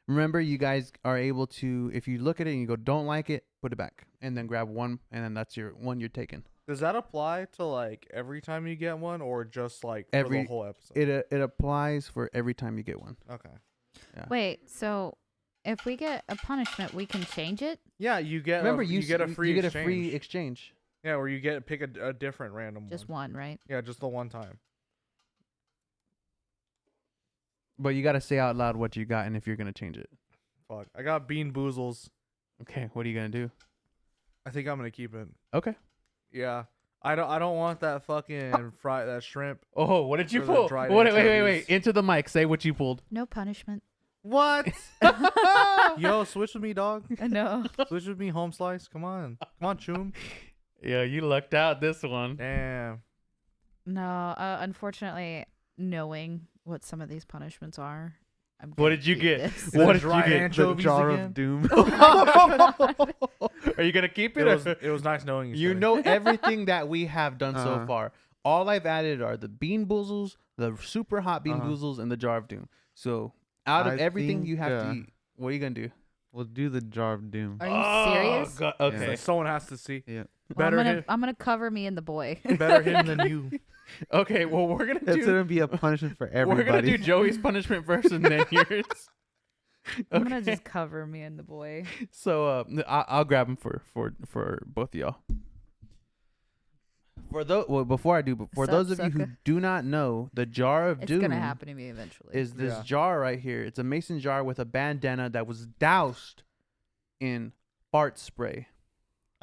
Remember, you guys are able to, if you look at it and you go, don't like it, put it back, and then grab 1, and then that's your one you're taking. Does that apply to like every time you get one, or just like for Every- the whole episode? It applies for every time you get one. Okay. Yeah. Wait, so if we get a punishment, we can change it? Yeah, you get. Remember, you get a free. you get exchange. a free exchange. Yeah, where you get pick a different random Just one. one, right? Yeah, just the one time. But you got to say out loud what you got and if you're gonna change it. Fuck, I got bean boozles. Okay. What are you gonna do? I think I'm gonna keep it. Okay. Yeah, I don't want that fucking that shrimp. Oh, what did you For the pull? dried Wait. anchovies. Into the mic. Say what you pulled. No punishment. What? Yo, switch with me, dog. No. Switch with me, home slice. Come on, Choom. Yeah, you lucked out this one. Damn. No, unfortunately, knowing what some of these punishments are, I'm What gonna did you keep get? this. What did you Dried get? anchovies Jar again? of doom. Are you gonna keep it? It was nice knowing you. You Scotty. know everything that we have done so Uh-huh. far. All I've added are the bean boozles, the super hot bean Uh-huh. boozles, and the jar of doom. So out of I everything think, you have to eat, what are you gonna do? We'll do the jar of doom. Are you serious? God. Yeah. Okay. Someone has to see. Yeah. Well, Better I'm gonna cover me and the boy. better him than you. Okay. Well, we're gonna It's do. gonna be a punishment for We're gonna do everybody. Joey's punishment first, and then yours. I'm gonna Okay. just cover me and the boy. So I'll grab them for both of y'all. Before I do, for Sup, those of you who sucker? do not know, the jar of It's doom gonna happen to me eventually. is this Yeah. jar right here. It's a mason jar with a bandana that was doused in fart spray.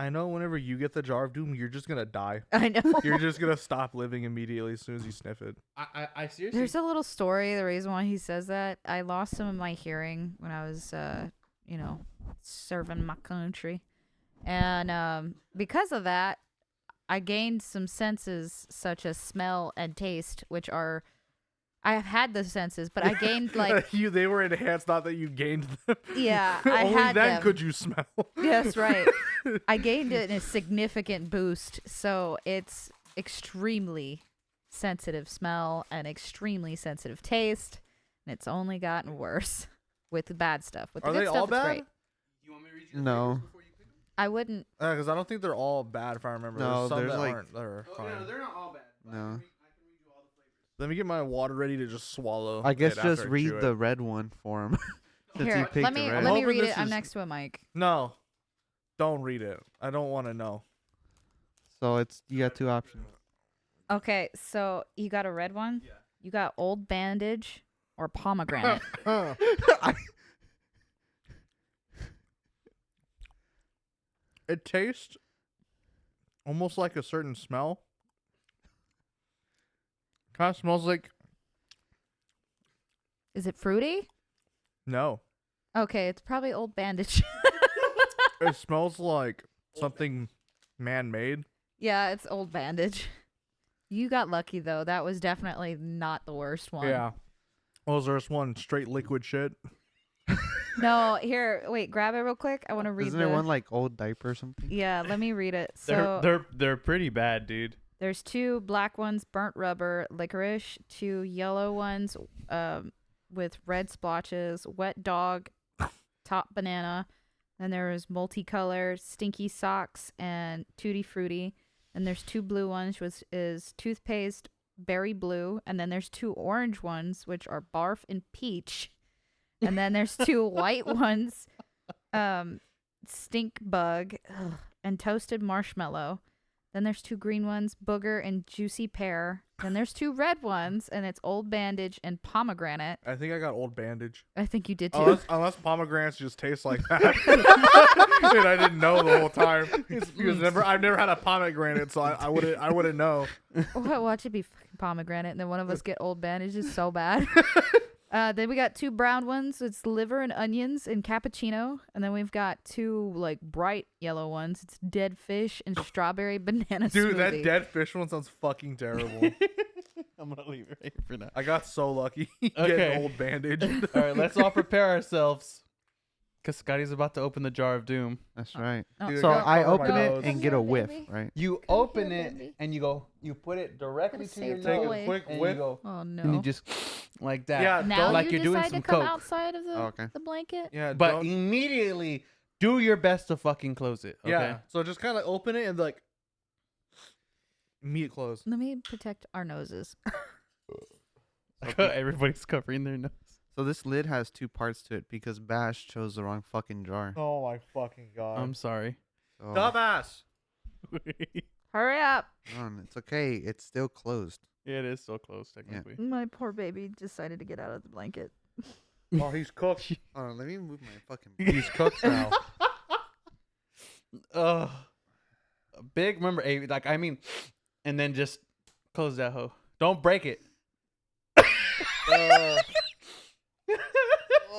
I know. Whenever you get the jar of doom, you're just gonna die. I know. You're just gonna stop living immediately as soon as you sniff it. I seriously. There's a little story. The reason why he says that, I lost some of my hearing when I was, serving my country, and because of that, I gained some senses such as smell and taste, which are, I have had those senses, but I gained like, they were enhanced, not that you gained them. yeah, I Only had then them. could you smell. Yes, right. I gained it in a significant boost, so it's extremely sensitive smell and extremely sensitive taste, and it's only gotten worse with the bad stuff. With the Are good they stuff, all it's bad? great. No. I wouldn't. Because I don't think they're all bad. If I remember, No, there's some there's that like- aren't. That are fine. they're not all bad. No. Let me get my water ready to just swallow. I guess it after just I read chew it. the red one for him. Since he Here, picked let the me red. let me Hoping read this it. I'm is- next to a mic. No, don't read it. I don't want to know. So you got 2 options. Okay, so you got a red one. Yeah. You got old bandage or pomegranate. It tastes almost like a certain smell. Kind of smells like Is it fruity? no. Okay, it's probably old bandage. It smells like something Man-made. Yeah, it's old bandage. You got lucky though. That was definitely not the worst one. Yeah. What was there one? Straight liquid shit. No, here, wait, grab it real quick. I want to read Isn't there one like old diaper or something? Yeah, let me read it. So They're pretty bad, dude. there's 2 black ones, burnt rubber, licorice, 2 yellow ones with red splotches, wet dog, top banana. Then there was multicolor, stinky socks, and tutti frutti. And there's 2 blue ones, which is toothpaste, berry blue. And then there's 2 orange ones, which are barf and peach. And then there's 2 white ones, stink bug, and toasted marshmallow. Then there's 2 green ones, booger and juicy pear. Then there's 2 red ones, and it's old bandage and pomegranate. I think I got old bandage. I think you did too. Unless pomegranates just taste like that. And I didn't know the whole time. Because I've never had a pomegranate, so I wouldn't know. Watch it be fucking pomegranate, and then one of us get old bandage. It's so bad. Then we got 2 brown ones. It's liver and onions and cappuccino. And then we've got 2 like bright yellow ones. It's dead fish and strawberry banana Dude, smoothie. that dead fish one sounds fucking terrible. I'm gonna leave it right here for now. I got so lucky Okay. getting old bandage. All right, let's all prepare ourselves, cause Scotty's about to open the jar of doom. That's right. Oh, Dude, So gotta I cover my open it nose. and get a whiff, baby. right? You Come open here, it baby. and you put it directly to your Take Take a nose, a quick and whiff. you go, Oh no. and you just like that. Yeah, now don't- like you you're doing decide some to come coke. outside of the, Oh, okay. the blanket? Yeah, But don't- immediately do your best to fucking close it. Okay? yeah. So just kind of open it and like immediate close. Let me protect our noses. Everybody's covering their nose. So this lid has 2 parts to it because Bash chose the wrong fucking jar. Oh my fucking god. I'm sorry. So, Dumbass. Hurry up. it's okay. It's still closed. It is so close, technically. My poor baby decided to get out of the blanket. Oh, he's cooked. Hold on, let me move my fucking. He's cooked now. Big, remember, like, I mean, and then just close that hoe. Don't break it.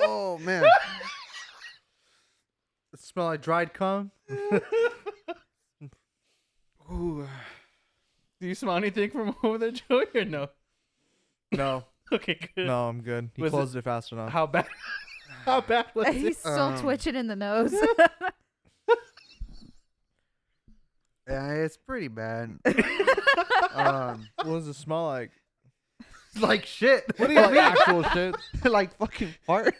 Oh man. It smell like dried cum. Ooh. Do you smell anything from over there, Joey, or no? No, Okay, good. no, I'm good. He Was closed it fast enough. How bad? How bad was it? He's still twitching in the nose. Yeah, it's pretty bad. What does it smell like? Like shit. What do you mean? Actual shit. Like fucking fart.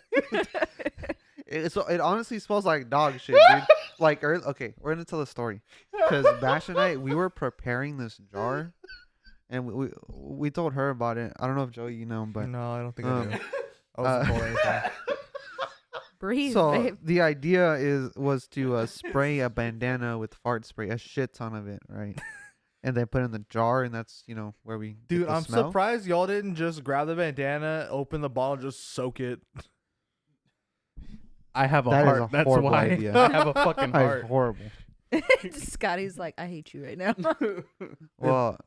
It honestly smells like dog shit, dude. Like, okay, we're gonna tell the story. Because Bash and I, we were preparing this jar, and we told her about it. I don't know if Joey, you know, but No, I don't think I do. I wasn't told anything. Breathe, so babe. the idea was to spray a bandana with fart spray, a shit ton of it, right? And then put it in the jar, and that's where we get Dude, the I'm smell. surprised y'all didn't just grab the bandana, open the bottle, and just soak it. I have a That is heart. a That's horrible why idea. I have a fucking That is heart. horrible. Scotty's like, I hate you right now. Well,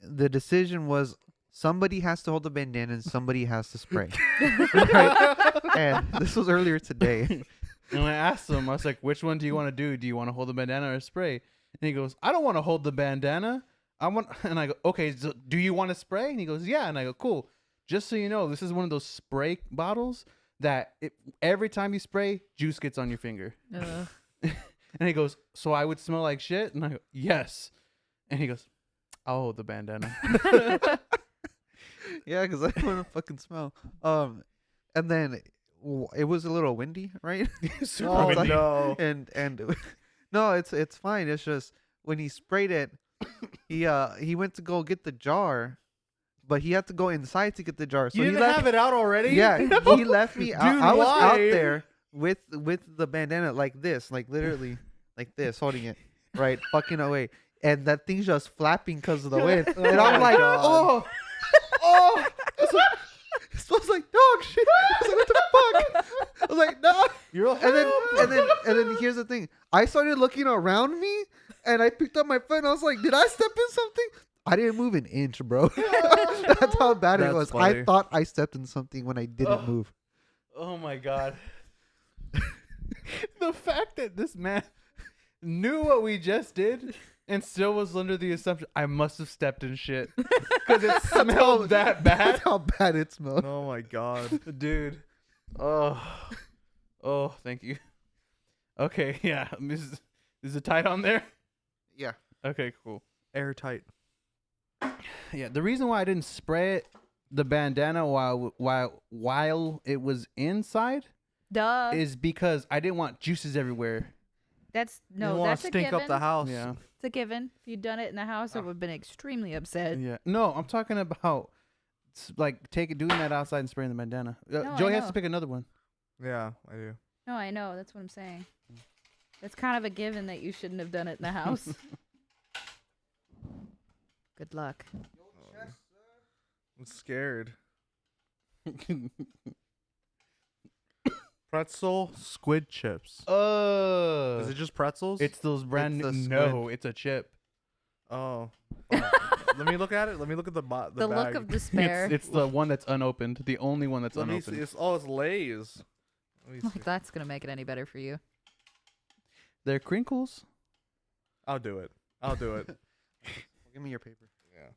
the decision was somebody has to hold the bandana and somebody has to spray. Right? And this was earlier today. And I asked him, I was like, which one do you want to do? Do you want to hold the bandana or spray? And he goes, I don't want to hold the bandana. And I go, okay, so do you want to spray? And he goes, yeah. And I go, cool. Just so you know, this is one of those spray bottles that every time you spray, juice gets on your finger. And he goes, so I would smell like shit? And I go, yes. And he goes, I'll hold the bandana. Yeah, because I don't want to fucking smell. And then it was a little windy, right? Super Oh, windy. no. And no, it's fine. It's just when he sprayed it, he went to go get the jar, but he had to go inside to get the jar. So You he didn't left, have it out already? Yeah, he left me out. Dude, I was out why? there with the bandana like this, like literally like this, holding it, right, fucking away. And that thing's just flapping because of the wind. And I'm my like, God. oh, it smells like dog shit. I was like, what the fuck? I was like, no. You're And then here's the thing. I started looking around me, and I picked up my phone. And I was like, did I step in something? I didn't move an inch, bro. That's how bad it That's was. funny. I thought I stepped in something when I didn't move. Oh my God. The fact that this man knew what we just did and still was under the assumption I must have stepped in shit because it smelled that bad. That's how bad it smelled. Oh my god. Dude. Oh, thank you. Okay, yeah. Is it tight on there? Yeah. Okay, cool. Airtight. Yeah, the reason why I didn't spray it, the bandana while it was inside Duh. is because I didn't want juices everywhere. That's You don't that's a stink given. up the house. Yeah. It's a given. If you'd done it in the house, I would have been extremely upset. Yeah. No, I'm talking about like doing that outside and spraying the bandana. No, I Joey has to know. pick another one. Yeah, I do. No, I know. That's what I'm saying. It's kind of a given that you shouldn't have done it in the house. Good luck. I'm scared. Pretzel squid chips. Is it just pretzels? It's those brand new. It's the No, it's a chip. Oh. Let me look at it. Let me look at the The bag. look of despair. It's the one that's unopened. The only one that's Let me see. unopened. It's Lay's. Let me see. Like that's gonna make it any better for you. They're crinkles. I'll do it. I'll do it. Give me your paper. Yeah.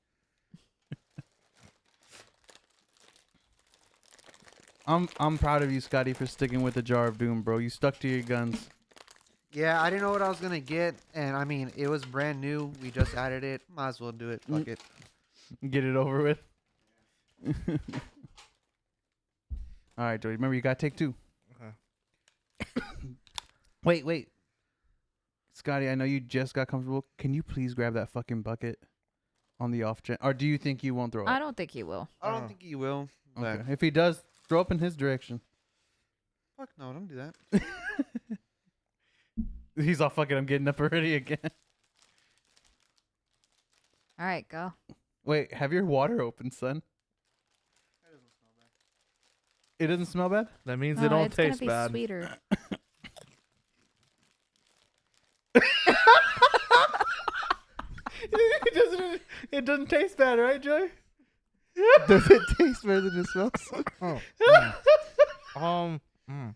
I'm proud of you, Scotty, for sticking with the jar of doom, bro. You stuck to your guns. Yeah, I didn't know what I was gonna get, and I mean, it was brand new. We just added it. Might as well do it. Fuck it. Get it over with. All right, Joey. Remember, you gotta take two. Okay. Wait. Scotty, I know you just got comfortable. Can you please grab that fucking bucket on the off chance? Or do you think you won't throw I up? don't think he will. I don't think he will. But Okay. If he does, throw up in his direction. fuck no, don't do that. He's all fucking, I'm getting up already again. All right, go. Wait, have your water open, son. It doesn't smell bad? That means No, they don't it's taste gonna be bad. sweeter. It doesn't taste bad, right, Joey? Does it taste better than it smells? Oh. Mm.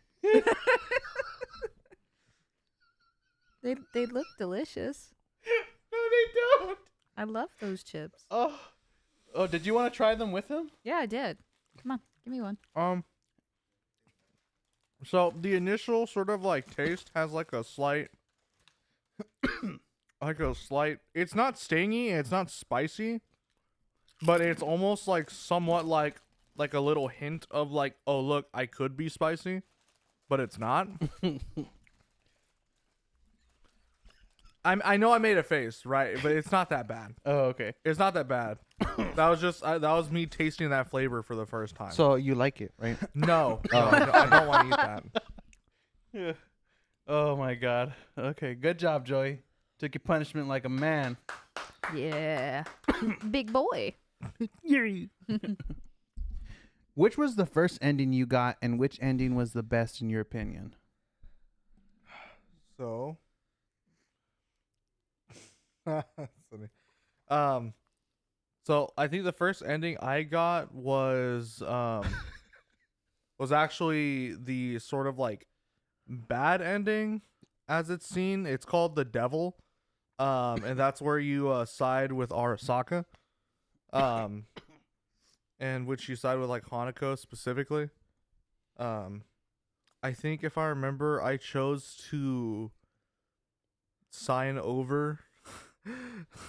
They look delicious. No, they don't. I love those chips. Oh, did you want to try them with him? Yeah, I did. Come on, give me one. So the initial sort of like taste has like a slight, it's not stingy, it's not spicy, but it's almost like somewhat like a little hint of like, oh look, I could be spicy, but it's not. I know I made a face, right? But it's not that bad. Oh, okay. It's not that bad. That was just that was me tasting that flavor for the first time. So you like it, right? no, I don't want to eat that. Yeah. Oh my God. Okay, good job, Joey. Took your punishment like a man. Yeah, big boy. Which was the first ending you got, and which ending was the best in your opinion? So, that's funny. So I think the first ending I got was actually the sort of like bad ending as it's seen. It's called The Devil. And that's where you side with Arasaka. And which you side with like Hanako specifically. I think if I remember, I chose to sign over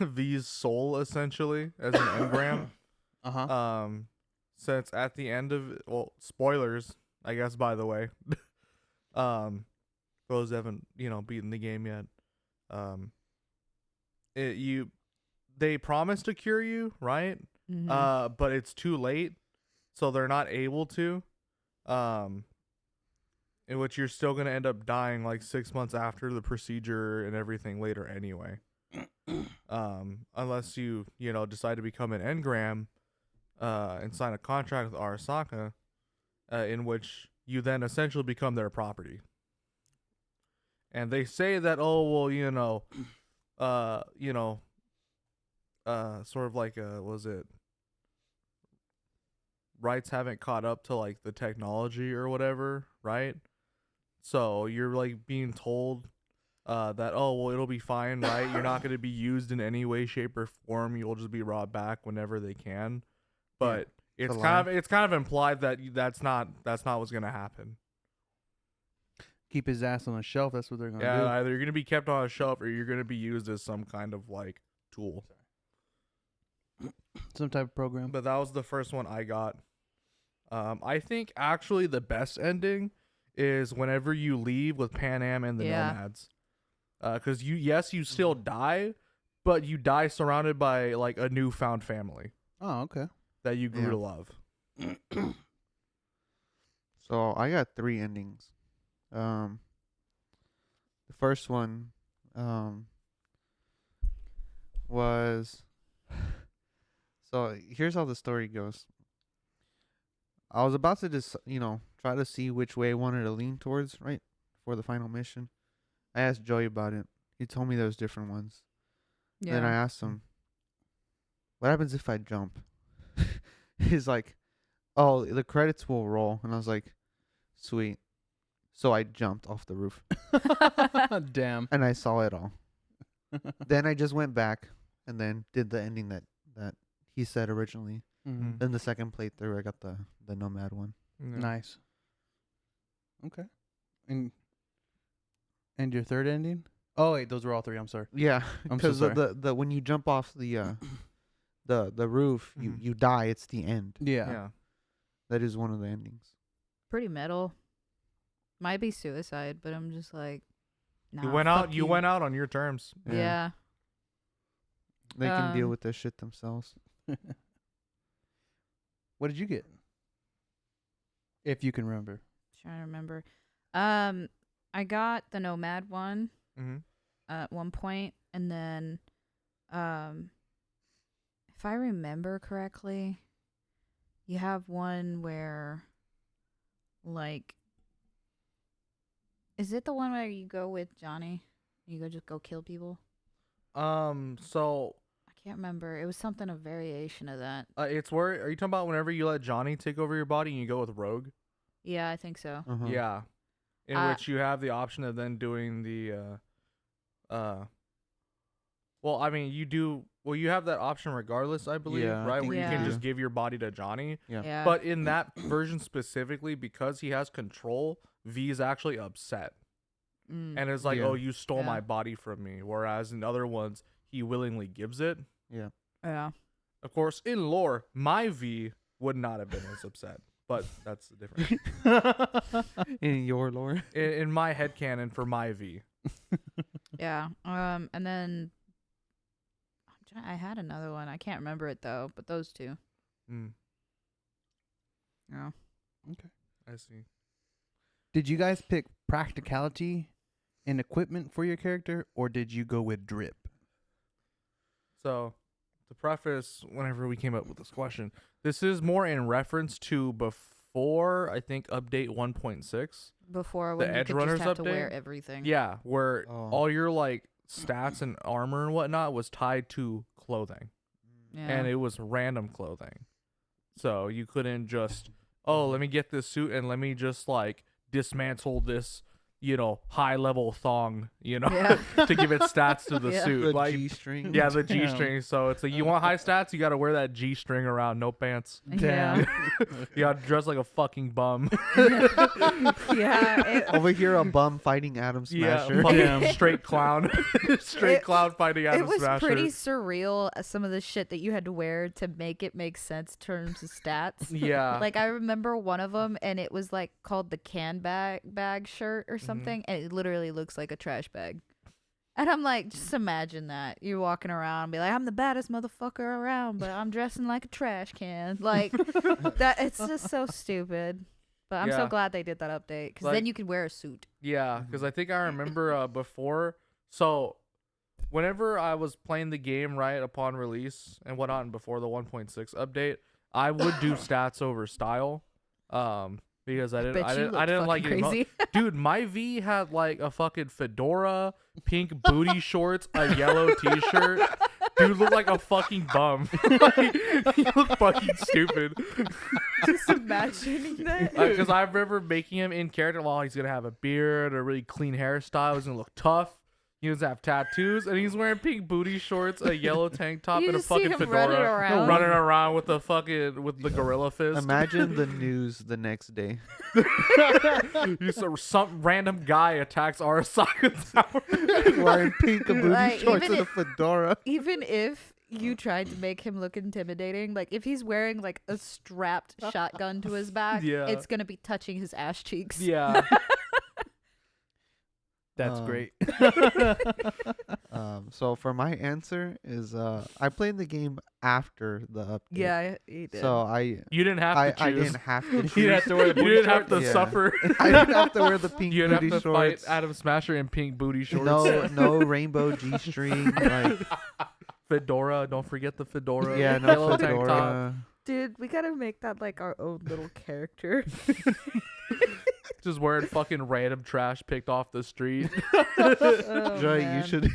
V's soul essentially as an engram. Since at the end of spoilers, I guess, by the way. Those haven't, beaten the game yet. They promise to cure you, right? Mhm. But it's too late, so they're not able to. In which you're still gonna end up dying like 6 months after the procedure and everything later anyway. Unless you decide to become an engram, and sign a contract with Arasaka, in which you then essentially become their property. And they say that, sort of like was it rights haven't caught up to like the technology or whatever, right? So you're like being told that it'll be fine, right? You're not going to be used in any way, shape, or form. You'll just be brought back whenever they can. But it's kind of implied that that's not what's going to happen. Keep his ass on a shelf. That's what they're gonna do. Yeah, either you're going to be kept on a shelf or you're going to be used as some kind of like tool. Some type of program. But that was the first one I got. I think actually the best ending is whenever you leave with Pan Am and the Nomads. Because you still die, but you die surrounded by like a newfound family. Oh, okay. That you grew to love. So I got 3 endings. The first one was so here's how the story goes. I was about to just try to see which way I wanted to lean towards, right, for the final mission. I asked Joey about it. He told me there was different ones. Yeah. Then I asked him, what happens if I jump? He's like, oh, the credits will roll. And I was like, sweet. So I jumped off the roof. Damn. And I saw it all. Then I just went back and then did the ending that he said originally. Mm-hmm. Then the second playthrough, I got the Nomad one. Yeah. Nice. Okay. And your third ending? Oh wait, those were all 3. I'm sorry. Yeah, I'm so because sorry. the when you jump off the roof, you die. It's the end. Yeah. That is one of the endings. Pretty metal. Might be suicide, but I'm just like, nah, You went out. You went out on your terms. Yeah. They can deal Um, with this shit themselves. What did you get? If you can remember. Trying to remember. I got the Nomad one at one point, and then, if I remember correctly, you have one where, like, is it the one where you go with Johnny? You just go kill people? So I can't remember. It was something, a variation of that. it's where are you talking about? Whenever you let Johnny take over your body and you go with Rogue? Yeah, I think so. Uh-huh. Yeah. In which you have the option of then doing the well, I mean, you have that option regardless, I believe, Yeah, I right? think Where you you can do. just give your body to Johnny. Yeah. Yeah. But in that version specifically, because he has control, V is actually upset. And it's like, Yeah. oh, you stole Yeah. my body from me. Whereas in other ones, he willingly gives it. Yeah. Yeah. Of course, in lore, my V would not have been as upset. But that's the difference. In your lore. In my headcanon for my V. Yeah. And then I had another one. I can't remember it though, but those 2. Mm, Yeah. I see. Did you guys pick practicality and equipment for your character, or did you go with drip? So, to preface, whenever we came up with this question, this is more in reference to before, I think, update 1.6. Before The when you Edge could Runners just have to update? wear everything. Yeah, where Oh. all your, like, stats and armor and whatnot was tied to clothing. Yeah. And it was random clothing. So, you couldn't just, oh, let me get this suit and let me just, like, dismantle this, high-level thong, Yeah. to give it stats to the Yeah. suit. The Like, G-string. yeah, the Damn. G-string. So it's like, you want high stats, you got to wear that G-string around, no pants. Yeah. You got to dress like a fucking bum. Yeah. Over here, a bum fighting Atom Yeah, Smasher. fucking Damn. straight clown. Straight clown fighting It Adam was Smasher. pretty surreal, some of the shit that you had to wear to make it make sense in terms of stats. Yeah. Like I remember one of them, and it was like called the can bag shirt or something, and it literally looks like a trash bag. And I'm like, just imagine that you're walking around and be like, I'm the baddest motherfucker around, but I'm dressing like a trash can. Like that, it's just so stupid. But I'm so Yeah. glad they did that update because Like- then you could wear a suit. Yeah, because I think I remember before. So, whenever I was playing the game right upon release and whatnot, and before the 1.6 update, I would do stats over style, because I Bet you didn't looked like fucking it. crazy. Dude, my V had like a fucking fedora, pink booty shorts, a yellow T-shirt. Dude looked like a fucking bum. Like, he looked fucking stupid. Just imagining that. Because I remember making him in character. Well, he's gonna have a beard, a really clean hairstyle. He's gonna look tough. He doesn't have tattoos, and he's wearing pink booty shorts, a yellow tank top, You and a just see fucking him fedora, running around with the fucking the gorilla fist. Imagine the news the next day. Some random guy attacks Arasaka Tower. Wearing pink booty Like, shorts even and a if- fedora. Even if you tried to make him look intimidating, like if he's wearing like a strapped shotgun to his back, Yeah. it's gonna be touching his ass cheeks. Yeah. That's great. So for my answer is I played the game after the update. Yeah, he did. So You didn't have to choose. I didn't have to choose. You didn't have to wear the You booty didn't have shorts? to Yeah. suffer. I didn't have to wear the pink You didn't booty have to shorts. fight Adam Smasher in pink booty shorts. No rainbow G-string. Like, Fedora. Don't forget the fedora. yeah, no Yellow tank top. fedora. Dude, we gotta make that like our own little character. Just wearing fucking random trash picked off the street. Oh, Joy, man. you should.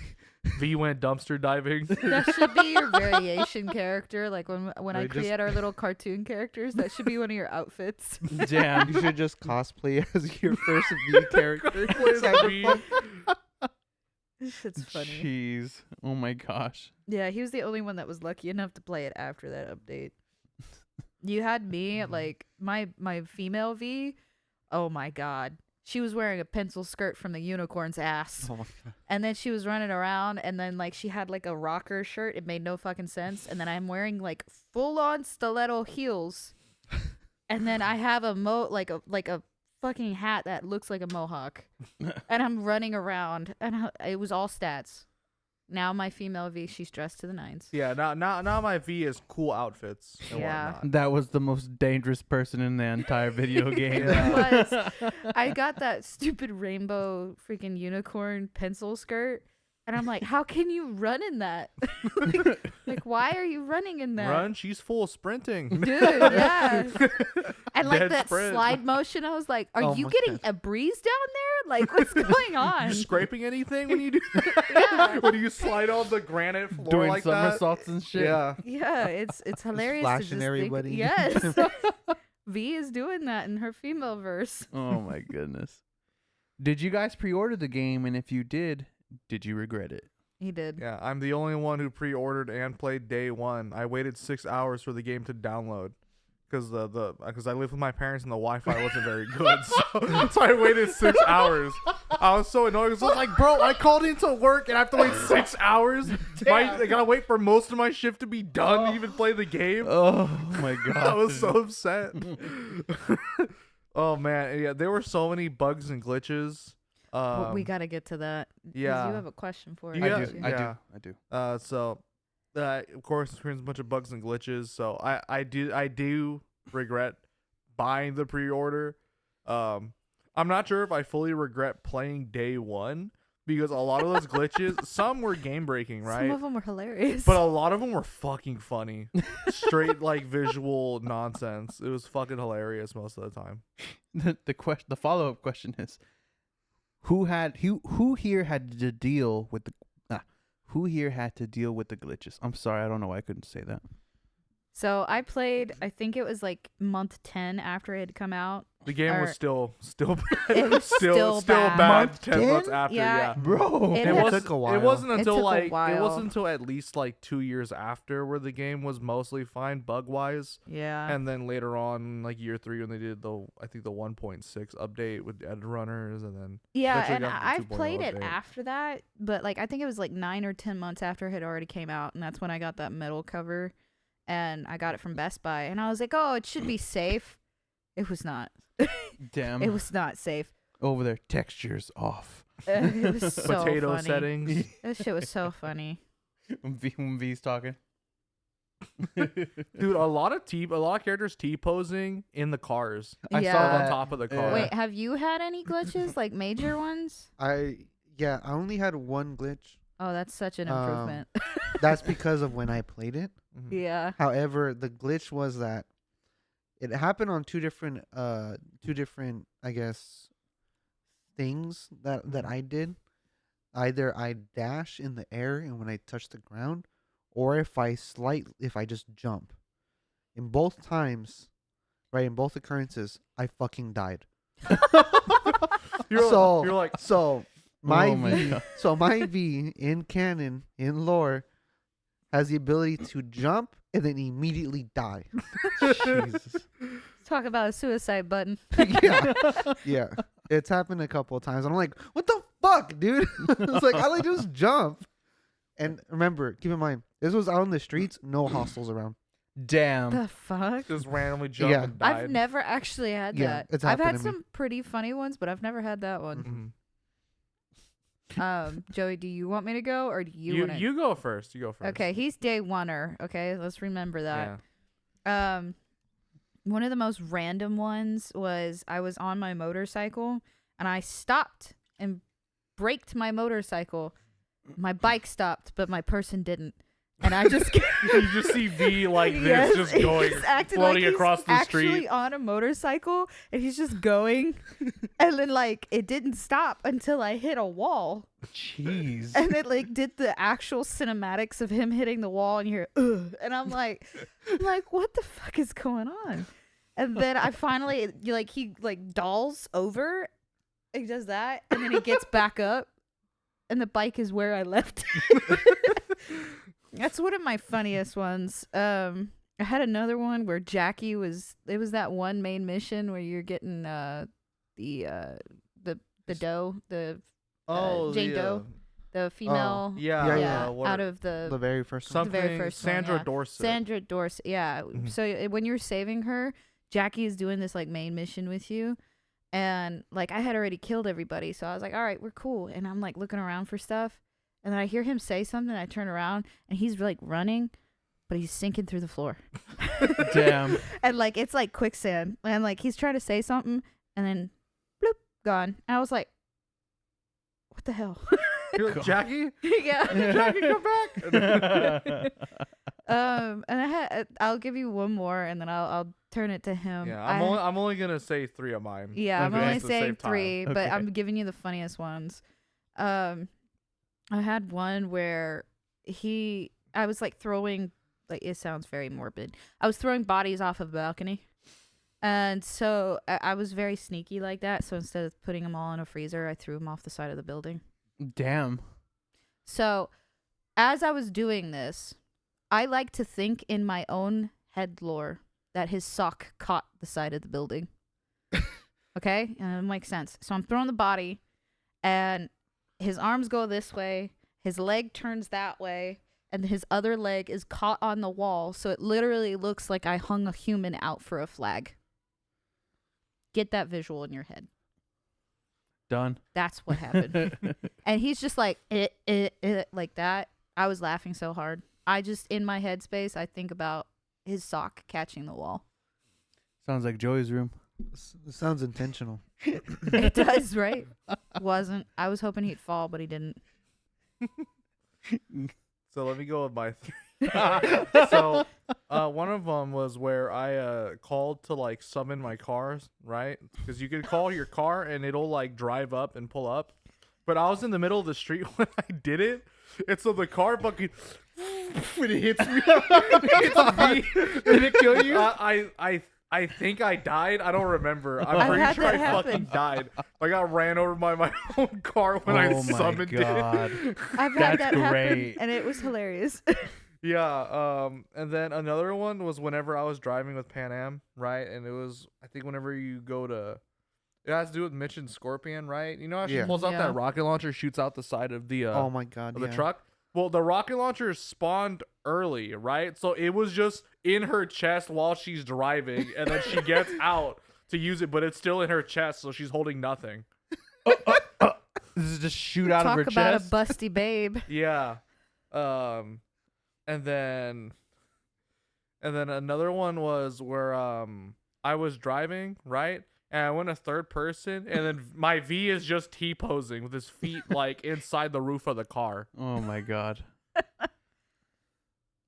V went dumpster diving. That should be your variation character. Like when I Right, just- create our little cartoon characters, that should be one of your outfits. Damn. You should just cosplay as your first V character. V. This shit's funny. Jeez. Oh my gosh. Yeah, he was the only one that was lucky enough to play it after that update. You had me, like my female V. Oh my god. She was wearing a pencil skirt from the unicorn's ass. Oh my god. And then she was running around, and then like she had like a rocker shirt. It made no fucking sense. And then I'm wearing like full on stiletto heels. And then I have a like a fucking hat that looks like a mohawk. And I'm running around, and it was all stats. Now my female V, she's dressed to the nines. Yeah, now my V is cool outfits. And Yeah. whatnot. That was the most dangerous person in the entire video game. Yeah. It was. I got that stupid rainbow freaking unicorn pencil skirt, and I'm like, how can you run in that? like, why are you running in that? Run, she's full sprinting. Dude, yeah. And like Dead that sprint. slide motion, I was like, are Oh you my getting God. a breeze down there? Like, what's going on? You scraping anything when you do Yeah. when you slide on the granite floor Doing like that? somersaults and shit. Yeah. Yeah, it's hilarious. to flashing just think- everybody. Yes. V is doing that in her female verse. Oh my goodness. Did you guys pre-order the game? And if you did you regret it? He did. Yeah, I'm the only one who pre-ordered and played day one. I waited 6 hours for the game to download because because I lived with my parents and the Wi-Fi wasn't very good, so I waited 6 hours. I was so annoyed. 'Cause I was like, bro, I called into work and I have to wait 6 hours. I gotta wait for most of my shift to be done to even play the game. Oh my god. I was so upset. Oh man, yeah, there were so many bugs and glitches. Well, we got to get to that. 'Cause yeah. You have a question for You it. got- don't you? yeah. I do. So, of course, there's a bunch of bugs and glitches. So I do regret buying the pre-order. I'm not sure if I fully regret playing day one because a lot of those glitches, some were game breaking, Some right? of them were hilarious. But a lot of them were fucking funny, straight like visual nonsense. It was fucking hilarious most of the time. The follow-up question is who here had to deal with the glitches? I'm sorry, I don't know why I couldn't say that. So I played, I think it was like month 10 after it had come out. The game was Or- still It was still bad. bad. Month 10 months 10? after, Yeah. yeah. Bro. It It, had- was, took a while. It wasn't It until took a like it while. wasn't until at least like 2 years after where the game was mostly fine bug wise, Yeah. and then later on like year 3 when they did the 1.6 update with edit runners, and then Yeah, eventually and got the I've 2.0 played it update. after that, but like I think it was like 9 or 10 months after it had already came out, and that's when I got that metal cover, and I got it from Best Buy, and I was like, oh, it should be safe. It was not. Damn. It was not safe. over there. Textures off. It was so potato funny. settings. That shit was so funny. when V's talking. Dude, a lot of characters T-posing in the cars. I Yeah. saw On that. top of the car. Yeah. Wait, have you had any glitches, like major ones? I only had one glitch. Oh, that's such an Um, improvement. That's because of when I played it. Mhm. Yeah. However, the glitch was that it happened on two different I guess things that I did. Either I dash in the air and when I touch the ground, or if I just jump. In both times, right, in both occurrences, I fucking died. You're So- like So My Oh my V. God. So my V in canon in lore has the ability to jump and then immediately die. Jesus. Talk about a suicide button. yeah, yeah. It's happened a couple of times. I'm like, what the fuck, dude? It's like all I do is jump. And remember, keep in mind, this was out on the streets, no hostels around. Damn. The fuck? Just randomly jump Yeah. and died. I've never actually had Yeah, that. it's I've happened had to me. some pretty funny ones, but I've never had that one. Mhm. Joey, do you want me to go or do you want to? You go first. You go first. Okay, he's day oneer. Okay, let's remember that. Yeah. One of the most random ones was I was on my motorcycle and I stopped and braked my motorcycle. My bike stopped, but my person didn't. And I just You just see V like this, Yes, just going, he's acting floating like he's across the actually street. on a motorcycle and he's just going. And then like it didn't stop until I hit a wall. Jeez. And it like did the actual cinematics of him hitting the wall and you're ugh. And I'm like, what the fuck is going on? And then I finally he dolls over. He does that and then he gets back up and the bike is where I left it. That's one of my funniest ones. I had another one where Jackie was that one main mission where you're getting the doe, Jane Doe, the female Yeah. Yeah. out of The the very first one. Something. very first one, Sandra yeah. Dorset. Sandra Dorset. Yeah. Mhm. So when you're saving her, Jackie is doing this like main mission with you. And like I had already killed everybody, so I was like, all right, we're cool. And I'm like looking around for stuff. And then I hear him say something. I turn around and he's like running, but he's sinking through the floor. Damn. And like it's like quicksand. And like he's trying to say something and then bloop, gone. And I was like, what the hell? You're like, Jackie? Yeah. Jackie, come back. And I'll give you one more and then I'll turn it to him. Yeah, I'm only gonna say 3 of mine. Yeah, I'm Okay. only Just to saying save time. 3, but Okay. I'm giving you the funniest ones. I had one where I was like throwing, like it sounds very morbid. I was throwing bodies off of a balcony. And so I was very sneaky like that. So instead of putting them all in a freezer, I threw them off the side of the building. Damn. So as I was doing this, I like to think in my own head lore that his sock caught the side of the building. Okay? And it makes sense. So I'm throwing the body and his arms go this way, his leg turns that way, and his other leg is caught on the wall. So it literally looks like I hung a human out for a flag. Get that visual in your head. Done. That's what happened. And he's just like, like that. I was laughing so hard. I just, in my headspace, I think about his sock catching the wall. Sounds like Joey's room. It sounds intentional. It does, right? Wasn't. I was hoping he'd fall, but he didn't. So let me go with my 3. So one of them was where I called to like summon my cars, right? Because you can call your car and it'll like drive up and pull up. But I was in the middle of the street when I did it, and so the car fucking when it hits me, Did it kill you? I think I died. I don't remember. I'm I've pretty had sure that I happen. fucking died. I got ran over by my own car when I Oh my summoned God. it. I've had That's that happen, great. and it was hilarious. Yeah, and then another one was whenever I was driving with Pan Am, right? And it was, I think whenever you go to, it has to do with Mitch and Scorpion, right? You know how she Yeah. pulls out Yeah. that rocket launcher, shoots out the side of the Oh my god. of the yeah. truck? Well, the rocket launcher spawned early, right? So it was just in her chest while she's driving, and then she gets out to use it, but it's still in her chest, so she's holding nothing. This is just shoot out Talk of her about chest. a busty babe. Yeah. And then another one was where I was driving, right? And I went a third person, and then my V is just T-posing with his feet like inside the roof of the car. Oh my God.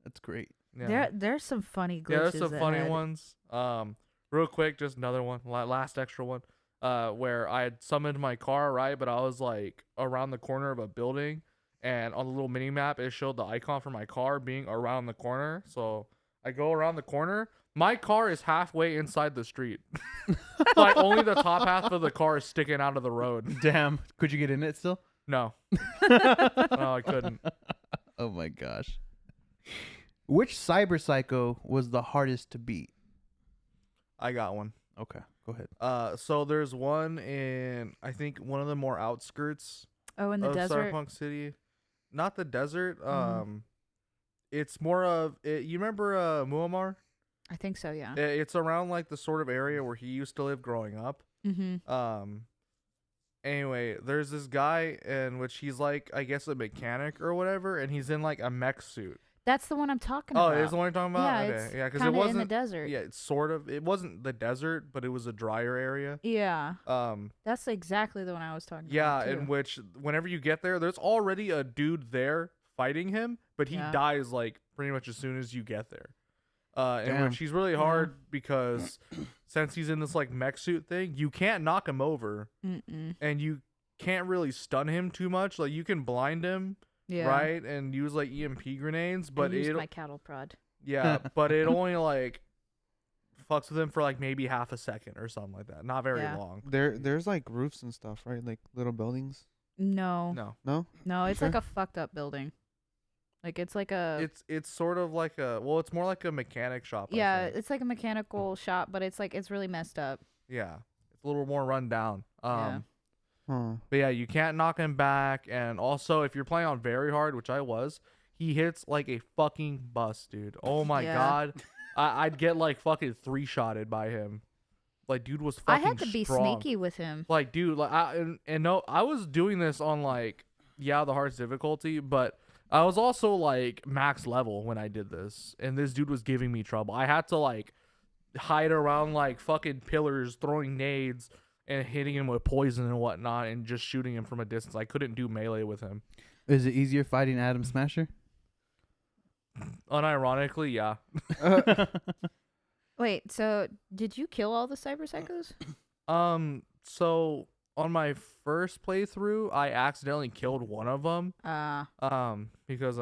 That's great. Yeah. There's some funny glitches. Yeah, there's some funny ahead. ones. Real quick, just another one, last extra one. Where I had summoned my car, right? But I was like around the corner of a building, and on the little mini map, it showed the icon for my car being around the corner. So I go around the corner. My car is halfway inside the street. Like only the top half of the car is sticking out of the road. Damn. Could you get in it still? No. No, I couldn't. Oh my gosh. Which cyber psycho was the hardest to beat? I got one. Okay, go ahead. So there's one in, I think, one of the more outskirts Oh, in the of desert. Cyberpunk City. Not the desert. Mhm. It's more of you remember Muammar? I think so. Yeah. It's around like the sort of area where he used to live growing up. Mm-hmm. Anyway, there's this guy in which he's like, I guess, a mechanic or whatever, and he's in like a mech suit. That's the one I'm talking Oh, about. it is the one you're talking about? Yeah, Okay. it's Yeah, because it kinda wasn't in the desert. Yeah, it's sort of. It wasn't the desert, but it was a drier area. Yeah. Um, That's exactly the one I was talking yeah, about. in which whenever you get there, there's already a dude there fighting him, but he Yeah. dies like pretty much as soon as you get there. And Damn. which he's really Yeah. hard because since he's in this like mech suit thing, you can't knock him over, Mm-mm. and you can't really stun him too much. Like you can blind him, Yeah. right, and use like EMP grenades, but I used it my cattle prod. yeah, but it only like fucks with him for like maybe half a second or something like that. Not very Yeah. long. There's like roofs and stuff, right? Like little buildings. No. No. No, It's Sure. like a fucked up building. Like it's like a It's sort of like it's more like a mechanic shop. I yeah, think. it's like a mechanical shop, but it's really messed up. Yeah. It's a little more run down. Yeah. Huh. But yeah, you can't knock him back, and also if you're playing on very hard, which I was, he hits like a fucking bus, dude. Oh my Yeah. god. I'd get like fucking 3-shotted by him. Like dude was I fucking had to be strong. sneaky with him. Like dude, like and no, I was doing this on like the hardest difficulty, but I was also like max level when I did this, and this dude was giving me trouble. I had to like hide around like fucking pillars, throwing nades and hitting him with poison and whatnot, and just shooting him from a distance. I couldn't do melee with him. Is it easier fighting Adam Smasher? Unironically, yeah. Wait, so did you kill all the cyber psychos? So on my first playthrough, I accidentally killed one of them. Because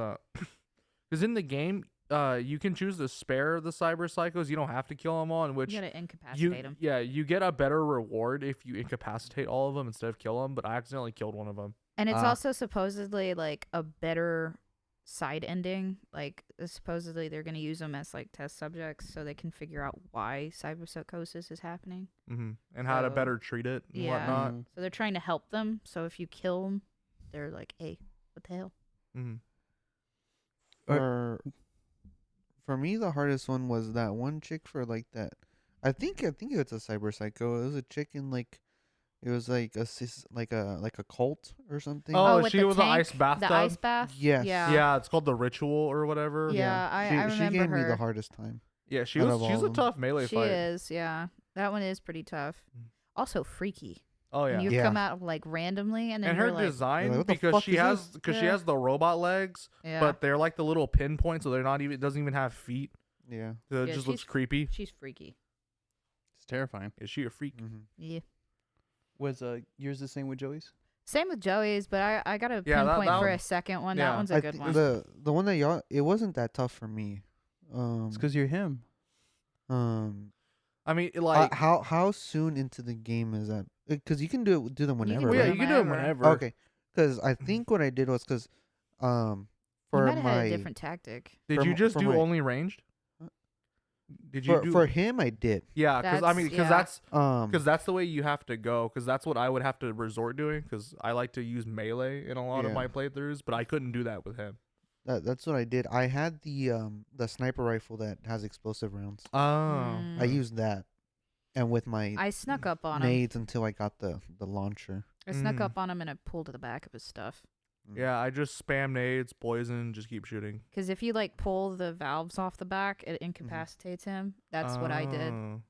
in the game, you can choose to spare the cyber psychos. You don't have to kill them all. In which You gotta incapacitate them. yeah, you get a better reward if you incapacitate all of them instead of kill them. But I accidentally killed one of them. And it's also supposedly like a better side ending. Like supposedly they're gonna use them as like test subjects so they can figure out why cyberpsychosis is happening. And how to So, better treat it and yeah. whatnot. So they're trying to help them. So if you kill them, they're like, "Hey, what the hell?" For me, the hardest one was that one chick for like that. I think it's a cyber psycho. It was a chick in like, it was like like a cult or something. Oh, with she the with the tank, ice bathtub? The ice bath. Yes. Yeah. Yeah, it's called the ritual or whatever. Yeah, I she remember gave her. me the hardest time. Yeah, Out of she's all a of them. tough melee She fight. is. Yeah, that one is pretty tough. Mm. Also freaky. Oh yeah. And you Yeah. come out like randomly, and then And you're her like, design, Like, what the because fuck she is has this? she Yeah. has the robot legs, yeah, but they're like the little pinpoints, so they're not even. It doesn't even have feet. Yeah. So it Yeah, just looks she's- creepy. she's freaky. It's terrifying. Is she a freak? Mm-hmm. Yeah. Was yours the same with Joey's? Same with Joey's, but I got a Yeah, that- pinpoint that for one- a second one. yeah. That one's a good one. The one that y'all, it wasn't that tough for me. It's because you're him. I mean, like, how soon into the game is that? Because you can do them whenever. well, yeah, right? you can do it whenever. whenever. Okay. Because I think what I did was because You for might have had my a different tactic. Did for you m- just for do my- only ranged? Did you do? for him I did. Yeah, because I mean, because That's- that's the way you have to go. Because that's what I would have to resort doing. Because I like to use melee in a lot of Yeah. my playthroughs, but I couldn't do that with him. That's what I did. I had the sniper rifle that has explosive rounds. Oh, I Mm. used that, and with my I snuck up on him. nades until I got the launcher. I snuck Mm. up on him and I pulled to the back of his stuff. yeah. I just spam nades, poison, just keep shooting. Because if you like pull the valves off the back, it incapacitates him. That's what I did. Oh.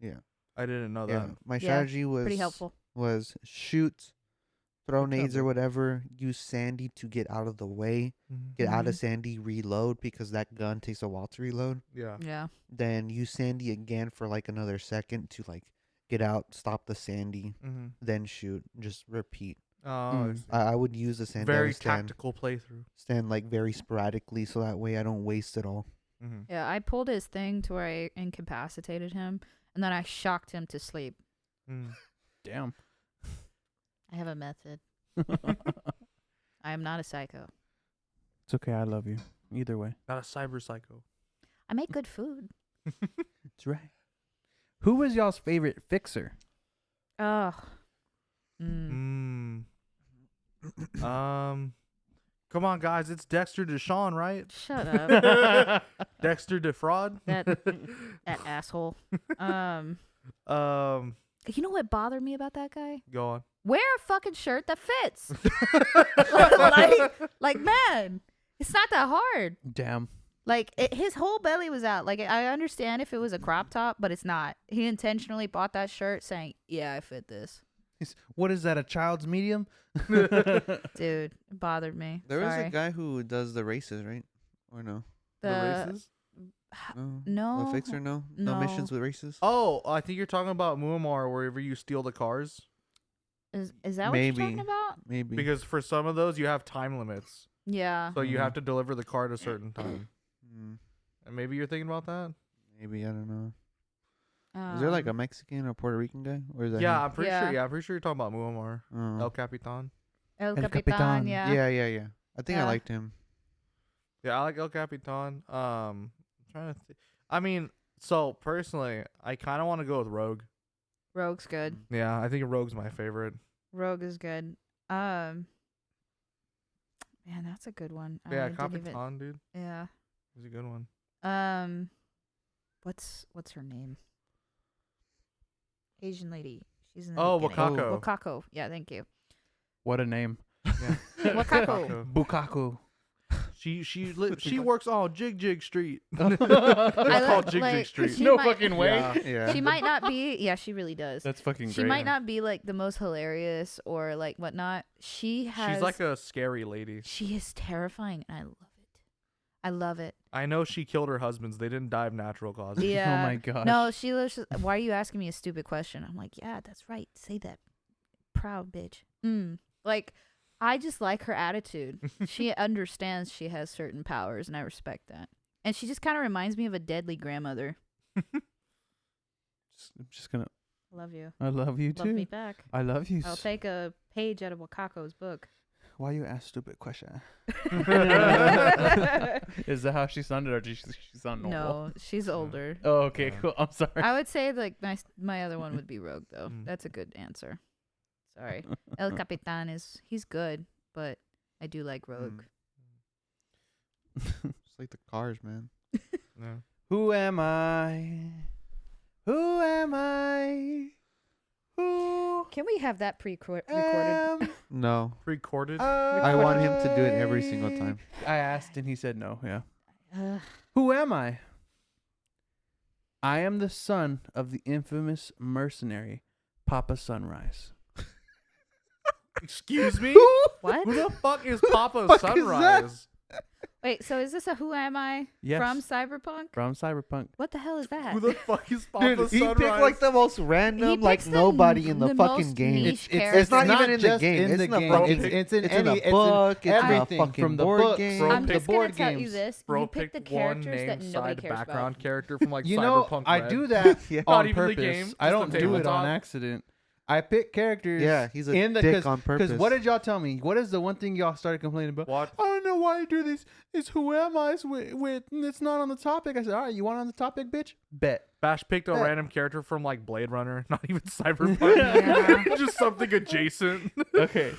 Yeah. I didn't know Yeah, that. my Yeah, strategy was Pretty helpful. was shoot, throw Good nades or job. whatever. Use Sandy to get out of the way. Get out of Mhm. Sandy, reload because that gun takes a while to reload. Yeah. Yeah. Then use Sandy again for like another second to like get out, stop the Sandy, Mm-hmm. then shoot. Just repeat. Oh, I see. I would use the Sandy. I very would stand, tactical playthrough. stand like very sporadically so that way I don't waste it all. Mm-hmm. Yeah, I pulled his thing to where I incapacitated him, and then I shocked him to sleep. Mm. Damn. I have a method. I am not a psycho. It's okay. I love you. Either way. Not a cyber psycho. I make good food. That's right. Who was y'all's favorite fixer? Oh. Come on, guys. It's Dexter Deshawn, right? Shut up. Dexter Defraud. that asshole. You know what bothered me about that guy? Go on. Wear a fucking shirt that fits. like man, it's not that hard. Damn. Like his whole belly was out. Like I understand if it was a crop top, but it's not. He intentionally bought that shirt saying, "Yeah, I fit this." What is that? A child's medium? Dude, it bothered me. There was Sorry. a guy who does the races, right? Or no? The races? No. The fixer, no? No. No missions with races? Oh, I think you're talking about Muammar, wherever you steal the cars. Is that what Maybe. you're talking about? Maybe. Because for some of those, you have time limits. Yeah. So you have to deliver the car at a certain time. Mm, And maybe you're thinking about that? maybe, I don't know. Is there like a Mexican or Puerto Rican guy? Or is that Yeah, him? I'm pretty Yeah. sure. Yeah, I'm pretty sure you're talking about Muammar. Oh. El Capitan. El El Capitan? Capitan. Yeah. Yeah. I think I Yeah. liked him. Yeah, I like El Capitan. I'm trying to I mean, so personally, I kind of want to go with Rogue. Rogue's good. Yeah, I think Rogue's my favorite. Rogue is good. Man, that's a good one. Yeah, I didn't even- Capitan, dude. Yeah. He's a good one. What's her name? Asian lady. She's in the Oh, beginning. Wakako. Wakako. Yeah, thank you. What a name. Yeah. Wakako. Bukaku. She works on Jig Street. I It's called like- Jig Street. she No might- fucking way. Yeah. Yeah. She might not be. Yeah, she really does. That's fucking She great. might not be like the most hilarious or like whatnot. She has. She's like a scary lady. She is terrifying, and I love it. I love it. I know she killed her husbands. They didn't die of natural causes. Yeah. Oh my gosh. No, she lives. Why are you asking me a stupid question? I'm like, yeah, that's right. Say that, proud bitch. Like, I just like her attitude. She understands she has certain powers, and I respect that. And she just kind of reminds me of a deadly grandmother. I'm just gonna. I love you. I love you Love too. me back. I love you. I'll take a page out of Wakako's book. Why you ask stupid question? Is that how she sounded, or did she sound normal? No, she's older. Oh, okay, Yeah. cool. I'm sorry. I would say like my other one would be Rogue though. Mm. That's a good answer. Sorry, El Capitan he's good, but I do like Rogue. It's like the cars, man. Yeah. Who am I? Who am I? Who Can we have that recorded? am No. Recorded. I want him to do it every single time. I asked and he said no. Yeah. Uh, Who am I? I am the son of the infamous mercenary, Papa Sunrise. Excuse me? what? Who the fuck is Papa fuck is Sunrise? Wait, so is this a Who Am I Yes. from Cyberpunk? From Cyberpunk. What the hell is that? Who the fuck is Papa Dude, he Sunrise? picked like the most random, He like picks the nobody in the the fucking most game. niche It's not characters. even in the game. It's in the fucking- It's in It's in any a book. It's in a everything fucking from the board books, game. Bro, I'm the just gonna board tell you games. this: Bro you pick the picked one characters name that nobody side cares background about. character from like You know, Cyberpunk I Red. do that Yeah. Not on even the purpose. game, I just don't the do it tabletop. on accident. I pick characters. Yeah, he's a in the, dick on purpose. Because what did y'all tell me? What is the one thing y'all started complaining about? What? I don't know why you do this. It's who am I with it's not on the topic. I said, all right, you want on the topic, bitch? Bet. Bash picked a Yeah. random character from like Blade Runner, not even Cyberpunk. Yeah. Just something adjacent. Okay.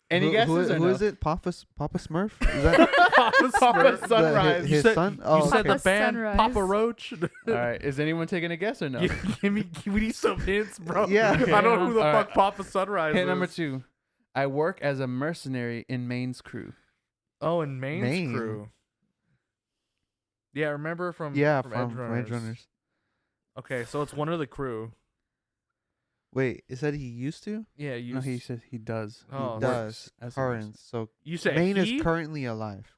Any guesses or who no? is it? Papa Smurf? Is that Papa Papa Smurf. Sunrise. his You said- son? You Oh, said okay. the Papa band Sunrise. Papa Roach. All right. Is anyone taking a guess or no? Give me, we need some hints, bro. Yeah. I don't know who the All fuck right. Papa Sunrise Hint is. number 2. I work as a mercenary in Maine's crew. Oh, and Maine's Maine. crew. Yeah, remember from yeah, from from Edge Edge Runners. Runners. Okay, so it's one of the crew. Wait, it said he used to? Yeah, you. No, he says he does. Oh, he Does. works as a Current. So You said Maine he? is currently alive.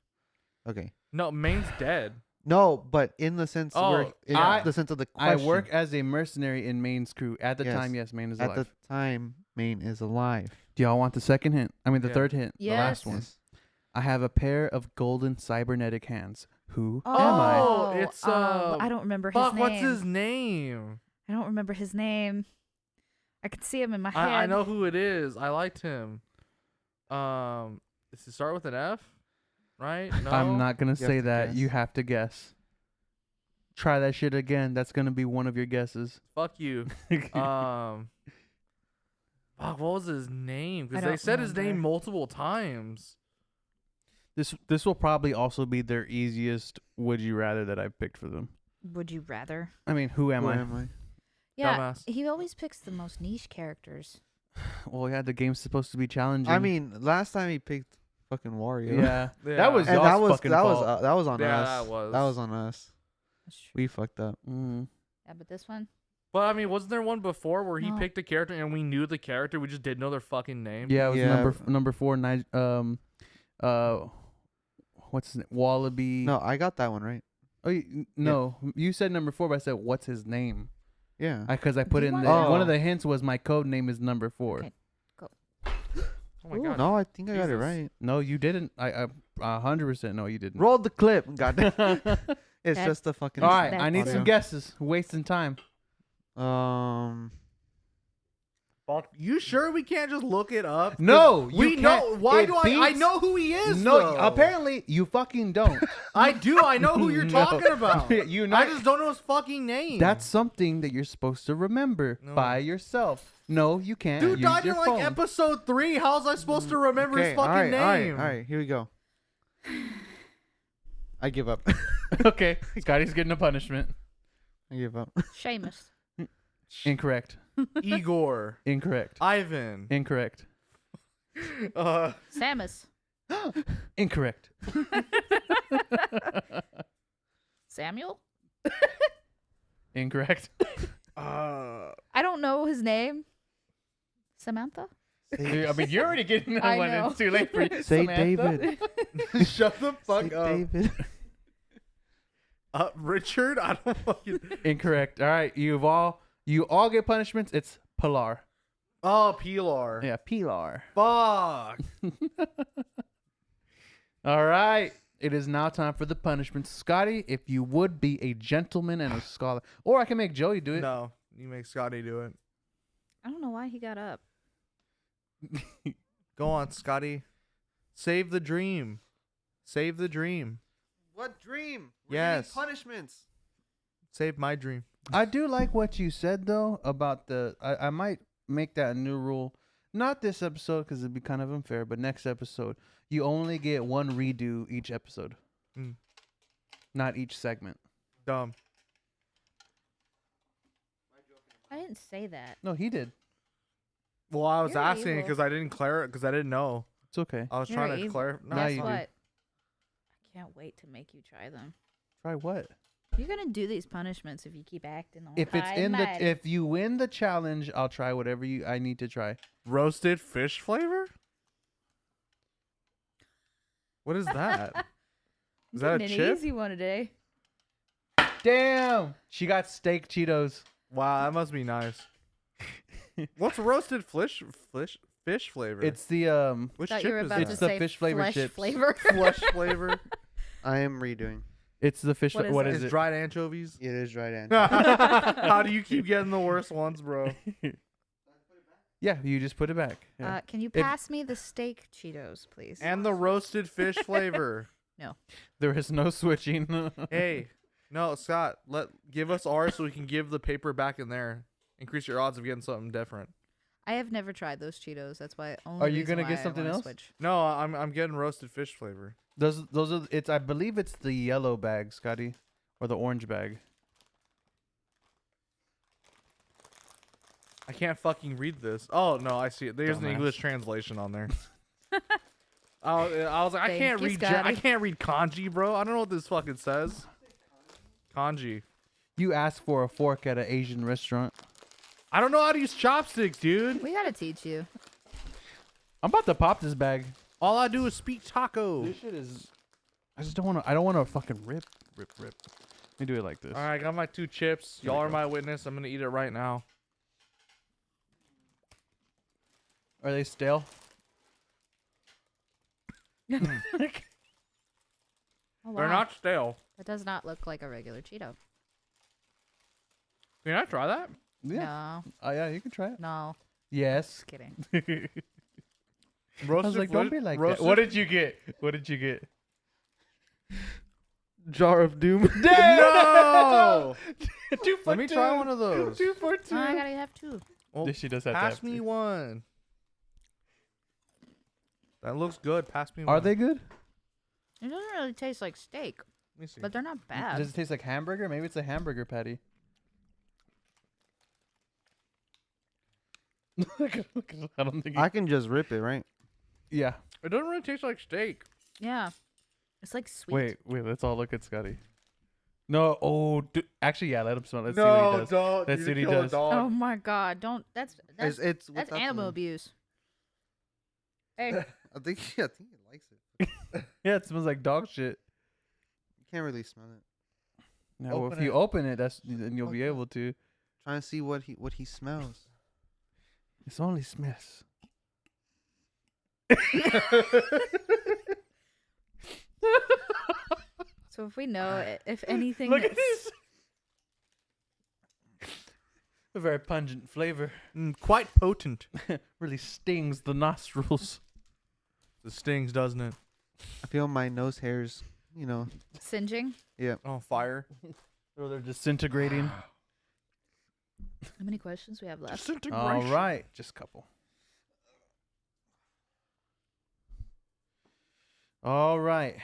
Okay. No, Maine's dead. No, but in the sense where Oh, in I- the sense of the I question. work as a mercenary in Maine's crew. At the Yes. time, yes, Maine is at alive. the time Maine is alive. Do y'all want the second hint? I mean, the Yeah. third hint. The last Yes. one. Yes. I have a pair of golden cybernetic hands. Who am Oh, I? it's, I don't remember his Fuck, name. what's his name? I don't remember his name. I could see him in my head. I know who it is. I liked him. Does it start with an F? Right? No. I'm not gonna You have say to that. guess. You have to guess. Try that shit again. That's gonna be one of your guesses. Fuck you. Fuck, what was his name? I Because they don't said his name remember. multiple times. This will probably also be their easiest would you rather that I've picked for them. Would you rather? I mean, who am Who I? am I? Yeah, Dumbass. he always picks the most niche characters. Well, yeah, the game's supposed to be challenging. I mean, last time he picked fucking Wario. yeah, Yeah. that was and y'all's that was fucking fault. that was on Yeah, us. that was. That was on us. That's true. We fucked up. Mm. Yeah, but this one, But I mean, wasn't there one before where he No. picked a character and we knew the character, we just didn't know their fucking name? Yeah, it was Yeah. number 4. What's his name? Wallaby. No, I got that one right. Oh, no. You said number 4, but I said what's his name? Yeah. Because I put You in want the that? one of Oh. the hints was my code name is number 4. Okay. Oh my Ooh. god. No, I think I got it Jesus. right. No, you didn't. I 100% no, you didn't. Roll the clip. Goddamn. It's Okay. just a fucking. All right, That's I need some audio. guesses. Wasting time. Fuck. You sure we can't just look it up? 'Cause No, we you know. can't. Why It do I beats- know who he is? No, though. apparently you fucking don't. I do. I know who you're No. talking about. You I not. just don't know his fucking name. That's something that you're supposed to remember No. by yourself. No, you can't. dude Use died in your like phone. episode 3. How's I supposed to remember his fucking all right, name? All right, here we go. I give up. Okay, Scotty's getting a punishment. I give up. Seamus. Incorrect. Igor. Incorrect. Ivan. Incorrect. Samus. Incorrect. Samuel. Incorrect. uh, I don't know his name. Samantha. I mean, you're already getting that I one. know. It's too late for you. Say Samantha. David. shut the fuck Say up. David. Richard. I don't fucking. Incorrect. All right, you all get punishments. It's Pilar. Oh, Pilar. Yeah, Pilar. Fuck. All right. It is now time for the punishments. Scotty, if you would be a gentleman and a scholar. Or I can make Joey do it. No, you make Scotty do it. I don't know why he got up. Go on, Scotty. Save the dream. Save the dream. What dream? Yes. Punishments. Save my dream. I do like what you said, though, about the... I might make that a new rule. Not this episode, because it'd be kind of unfair, but next episode. You only get one redo each episode. Mm. Not each segment. Dumb. I didn't say that. No, he did. Well, I was You're asking evil. because I didn't because I didn't know. It's okay. I was You're trying to evil. clarify. Now Guess you do. what? I can't wait to make you try them. Try what? You're gonna do these punishments if you keep acting all If it's high in and the... mighty. If you win the challenge, I'll try whatever I need to try. Roasted fish flavor? What is that? Is that a Getting chip? An easy one today. Damn! She got steak Cheetos. Wow, that must be nice. What's roasted fish flavor? It's the... Which Thought chip you were is about that? to It's the say fish flavored flesh chips. flavor. Flesh flavor. I am redoing. It's the fish... What is What it? is It's it? dried anchovies. It is right answer. How do you keep getting the worst ones, bro? Yeah, you just put it back. Yeah. Can you If- pass me the steak Cheetos, please? And the roasted fish flavor. There is no switching. Hey, no, Scott, give us ours so we can give the paper back in there. Increase your odds of getting something different. I have never tried those Cheetos. That's why. Only Are you reason gonna get why I something wanna else? Switch. No, I'm getting roasted fish flavor. Those are. It's. I believe it's the yellow bag, Scotty, or the orange bag. I can't fucking read this. Oh no, I see it. There's an Dumbass. English translation on there. I was like, I Thank can't you, read. I Scotty. can't read kanji, bro. I don't know what this fucking says. Kanji. You asked for a fork at an Asian restaurant. I don't know how to use chopsticks, dude. We gotta teach you. I'm about to pop this bag. All I do is speak taco. This shit is. I just don't want to. I don't want to fucking rip. Let me do it like this. All right, I got my 2 chips. Here we Y'all are go. my witness. I'm gonna eat it right now. Are they stale? Oh, They're wow. not stale. That does not look like a regular Cheeto. Can I try that? Yeah. No. Oh yeah, you can try it. No. Yes. Just kidding. I Roasted was like, don't be like that. roasted- What did you get? What did you get? Jar of Doom. No! 2 for Let me 2. try one of those. 2 for 2. Oh, I gotta have 2. Well, This she does have to pass have me two. one. That looks good. Pass me one. Are they good? It doesn't really taste like steak, Let me see. but they're not bad. Does it taste like hamburger? Maybe it's a hamburger patty. I don't think. I can just rip it, right? Yeah. It doesn't really taste like steak. Yeah. It's like sweet. Wait. Let's all look at Scotty. No. Oh, actually, yeah. Let him smell. Let's see what he does. don't. Let's see what he does. Oh my god! Don't. That's It's that's without animal the- abuse. Hey. I think it likes it. Yeah, it smells like dog shit. You can't really smell it. Now, well, if Open you it. open it, then you'll be Okay. able to. Trying to see what he smells. It's only Smiths. So if we know if anything, Look at that's- this. A very pungent flavor. Quite potent. Really stings the nostrils. The stings, doesn't it? I feel my nose hairs, singeing. Oh, fire. Or they're disintegrating. How many questions we have left? Disintegration. All right, just a couple. All right,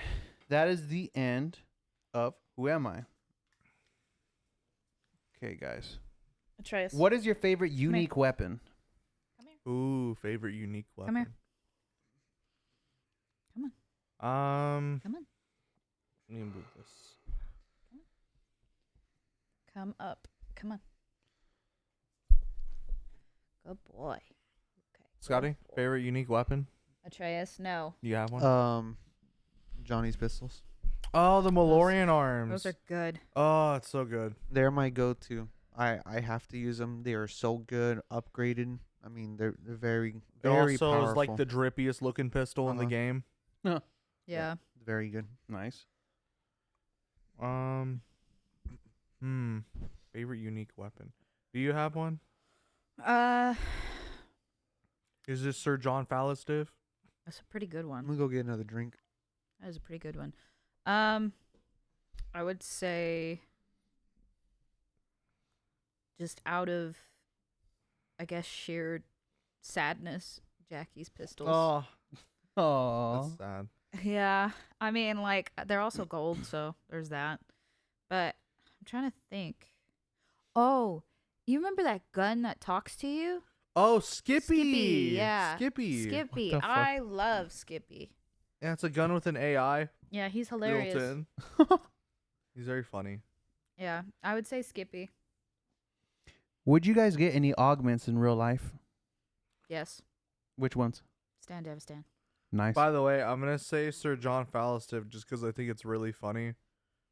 that is the end of Who Am I? Okay, guys. Atreus. What is your favorite unique weapon? Come here. Ooh, favorite unique weapon. Come here. Come on. Come on. Let me move this. Come up. Come on. Good boy. Okay. Scotty, favorite unique weapon? Atreus, no. You have one? Johnny's pistols. Oh, the Malorian arms. Those are good. Oh, it's so good. They're my go-to. I have to use them. They are so good, upgraded. I mean, they're very It very also powerful. is like the drippiest looking pistol in the Uh-huh. game. Yeah. Very good. Nice. Favorite unique weapon. Do you have one? Is this Sir John Falstaff? That's a pretty good I'm one. gonna go get another drink. That is a pretty good one. I would say just out of, I guess, sheer sadness, Jackie's pistols. Oh, Oh. that's sad. Yeah. I mean, like, they're also gold, so there's that. But I'm trying to think. Oh, you remember that gun that talks to you? Oh, Skippy. Skippy, yeah. Skippy. Skippy. the fuck? I love Skippy. Yeah, it's a gun with an AI Yeah, he's built hilarious. in. He's very funny. Yeah, I would say Skippy. Would you guys get any augments in real life? Yes. Which ones? Stan Devistan. Nice. By the way, I'm gonna say Sir John Falstaff just because I think it's really funny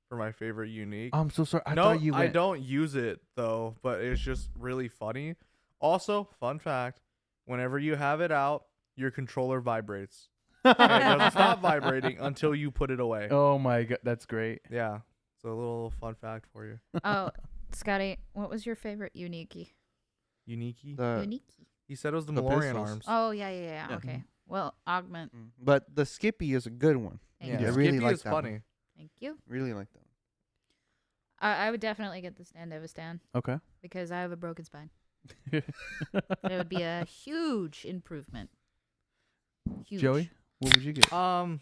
for my favorite unique. I'm so sorry. I no, thought you I went. don't use it though, but it's just really funny. Also, fun fact: whenever you have it out, your controller vibrates. And it doesn't stop vibrating until you put it away. Oh my god, that's great. Yeah, so a little fun fact for you. Oh, Scotty, what was your favorite unique? Unique. The Unique. He said it was the the Malorian pistols. arms. Oh, yeah. Yeah. Okay. Well, augment. but the Skippy is a good one. Thank Yeah, you. I really Skippy like is that funny. one. Thank you. Really like that one. I would definitely get the Stan Devistan Okay. because I have a broken spine. It would be a huge improvement. Huge. Joey, what would you get? Um,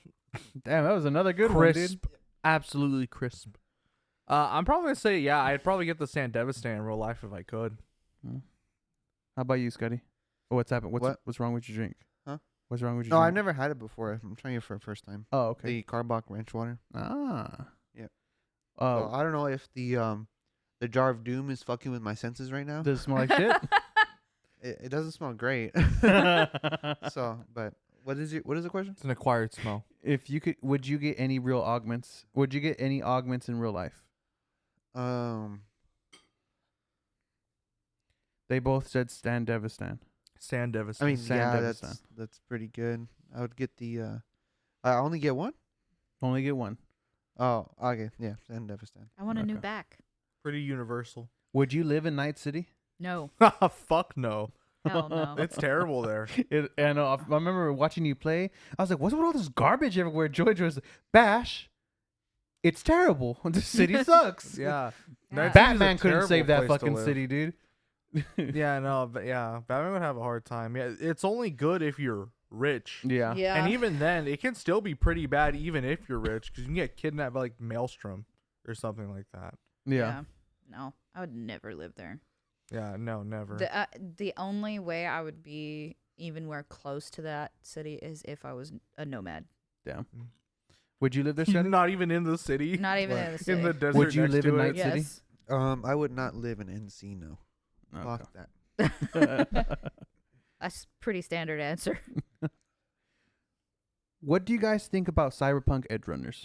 Damn, that was another good one, dude. crisp, absolutely crisp. I'm probably gonna say yeah. I'd probably get the Stan Devistan in real life if I could. How about you, Scotty? Oh, what's happened? What's wrong with your drink? Huh? What's wrong with your No, drink? I've never had it before. I'm trying it for the first time. Oh, okay. The Carbach ranch water. Ah. Yeah. Oh, So I don't know if the jar of doom is fucking with my senses right now. does it smell like shit? It doesn't smell great. So, but what is the question? It's an acquired smell. If you could, would you get any real augments? Would you get any augments in real life? They both said Stan Devistan. Stan Devistan. I mean, San yeah, Devistan. that's pretty good. I would get the. I only get one. Only get one. Oh, okay, yeah, and Devistan. I want a new Okay. back. pretty universal. Would you live in Night City? No. Fuck no. Hell no. It's terrible there. And I remember watching you play. I was like, what's with all this garbage everywhere? George was Bash. It's terrible. The city sucks. Yeah. Yeah. Batman couldn't save that fucking city, dude. Yeah, no, but yeah, Batman would have a hard time. Yeah, it's only good if you're rich. Yeah. Yeah. And even then, it can still be pretty bad even if you're rich because you can get kidnapped by like Maelstrom or something like that. Yeah. No, I would never live there. Yeah, no, never. The only way I would be anywhere close to that city is if I was a nomad. Damn. Would you live there, You're Shreddy? not even in the city. Not even in the city. In the desert. Would you next live to in it. Night City? Yes. I would not live in NC. No. Okay. Fuck that. That's pretty standard answer. What do you guys think about Cyberpunk Edgerunners?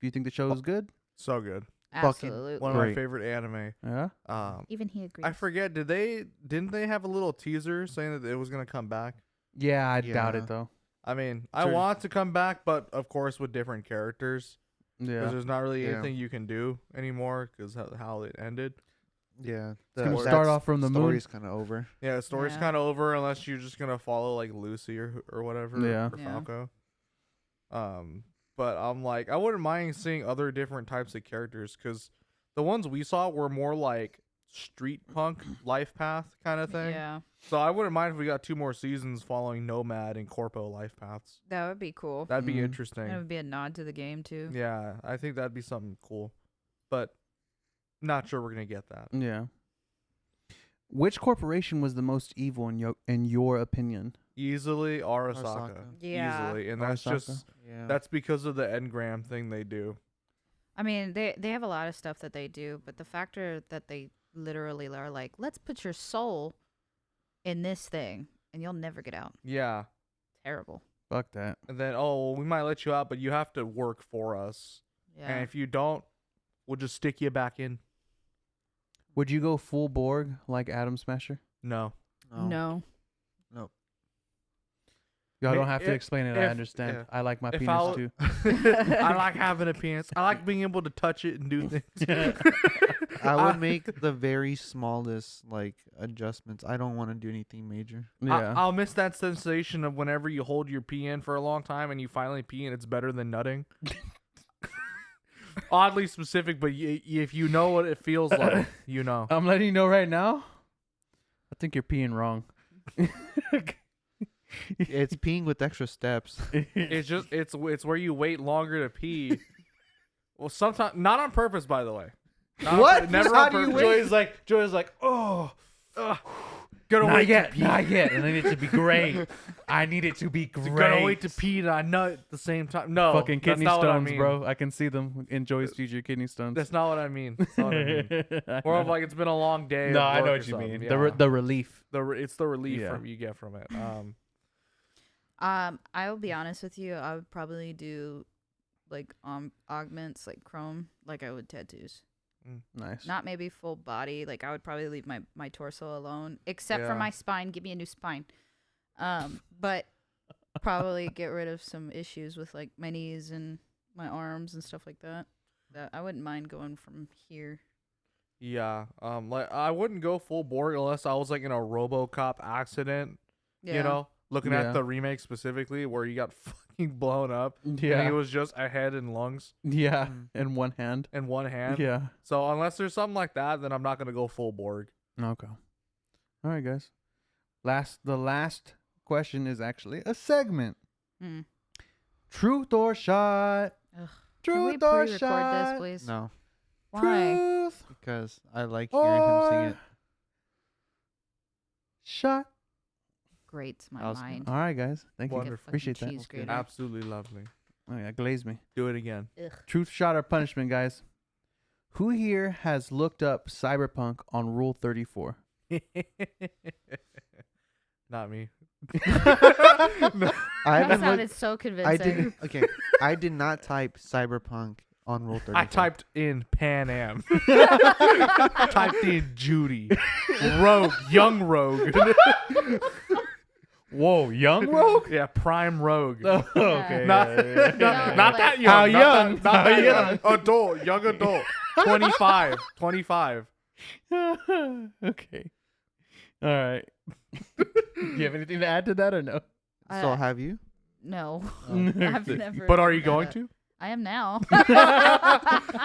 Do you think the show is good? So good. Absolutely. One of my Great. favorite anime. Yeah. Even he agrees. I forget. Didn't they have a little teaser saying that it was gonna come back? Yeah, I doubt Yeah. it though. I mean, I Sure. want it to come back, but of course with different characters. Because Yeah. there's not really Yeah. anything you can do anymore because how it ended. Yeah. It's gonna start off from the moon. Story's kind of over. Yeah, the story's Yeah. kind of over unless you're just gonna follow like Lucy or whatever. Yeah. Or Yeah. Falco. But I'm like, I wouldn't mind seeing other different types of characters because the ones we saw were more like street punk life path kind of thing. Yeah, So I wouldn't mind if we got 2 more seasons following Nomad and Corpo life paths. that would be cool. That'd be Mhm. interesting. That would be a nod to the game too. Yeah, I think that'd be something cool. But not sure we're gonna get that. Yeah. Which corporation was the most evil in your opinion? Easily Arasaka. Arasaka. Yeah. Easily. And that's Arasaka? just Yeah. that's because of the engram thing they do. I mean, they have a lot of stuff that they do, but the factor that they literally are like, let's put your soul in this thing, and you'll never get out. Yeah. Terrible. Fuck that. And then we might let you out, but you have to work for us. Yeah. And if you don't, we'll just stick you back in. Would you go full Borg like Atom Smasher? No. No. Y'all Ma- don't have to if- explain it. I if- understand. yeah. I like my If penis I'll- too. I like having a penis. I like being able to touch it and do things. I would make the very smallest like adjustments. I don't want to do anything major. Yeah. I'll miss that sensation of whenever you hold your pee in for a long time and you finally pee and it's better than nutting. Oddly specific, but if you know what it feels like, you know. I'm letting you know right now. I think you're peeing wrong. It's peeing with extra steps. It's just it's where you wait longer to pee. Well, sometimes not on purpose, by the way. Not on What? pur- Never How on do you purpose. wait? Joy's like, oh, Gonna not wait yet, to pee. not yet. And I need it to be great. I need it to be great. Gonna wait to pee and I nut at the same time. No, Fucking that's kidney not what I stones, mean. bro. I can see them in Joy's future kidney stones. That's not what I mean. That's not what I mean. I More of know. like it's been a long day. No, of I know work what or you mean. something. The Yeah. the relief. It's the relief Yeah. you get from it. I will be honest with you. I would probably do like augments, like chrome, like I would tattoos. Nice. Not maybe full body. Like I would probably leave my torso alone, except for Yeah. my spine. Give me a new spine. But probably get rid of some issues with like my knees and my arms and stuff like that. That I wouldn't mind going from here. Yeah. Like I wouldn't go full Borg unless I was like in a RoboCop accident. Yeah. You know, looking Yeah. at the remake specifically where you got fucking blown up. Yeah. And it was just a head and lungs Yeah. Mm. In one hand. and one hand. Yeah. So unless there's something like that, then I'm not gonna go full Borg. Okay. All right, guys. The last question is actually a segment. Hmm. Truth or shot? Ugh. Can Truth we or pre-record this, shot? please? No, Why? Truth because I like hearing him sing or it. shot? Grates my Awesome. mind. All right, guys. Thank you. Wonderful. Appreciate that. Cheese grater. Absolutely lovely. Oh, yeah, glazed me. Do it again. Ugh. Truth, shot, or punishment, guys. Who here has looked up Cyberpunk on Rule 34? Not me. I That haven't sounded looked. so convincing. I didn't. Okay, I did not type Cyberpunk on Rule 34. I typed in Pan Am. Typed in Judy. Rogue. Young Rogue. Whoa, young rogue? Yeah, Prime Rogue. Okay. Not, yeah, yeah, not, yeah. not like- that young. How not young? That, not How that young? young. Adult. Young adult. 25. 25. Okay. All right. Do you have anything to add to that or no? So have you? No, Oh. I've never. But are you done going that. to? I am now.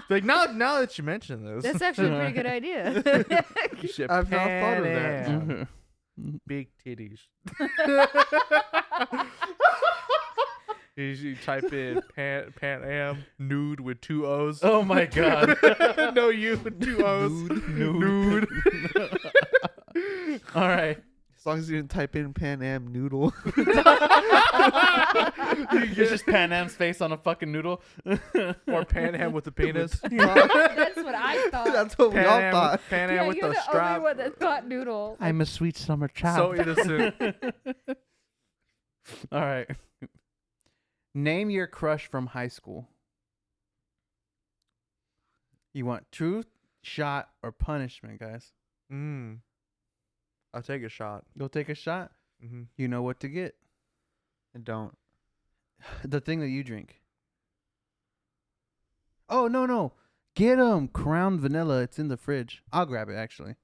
Like now that you mention this, That's actually a pretty good idea. you should I've not thought of that. Pan Am. Big titties. You type in Pan Am nude with 2 O's. Oh my god. No U with 2 O's. Nude. All right. As long as you didn't type in Pan Am noodle. It's just Pan Am's face on a fucking noodle. Or Pan Am with the penis. That's what I thought. That's what we all Pan Am, thought. Pan Am yeah, with you're the the strap. only one that thought noodle. I'm a sweet summer So child. innocent. All right. Name your crush from high school. You want truth, shot, or punishment, guys? I'll take a shot. Go take a shot. Mm-hmm. You know what to get. I don't. The thing that you drink. Oh, no. Get 'em Crown Vanilla. It's in the fridge. I'll grab it, actually.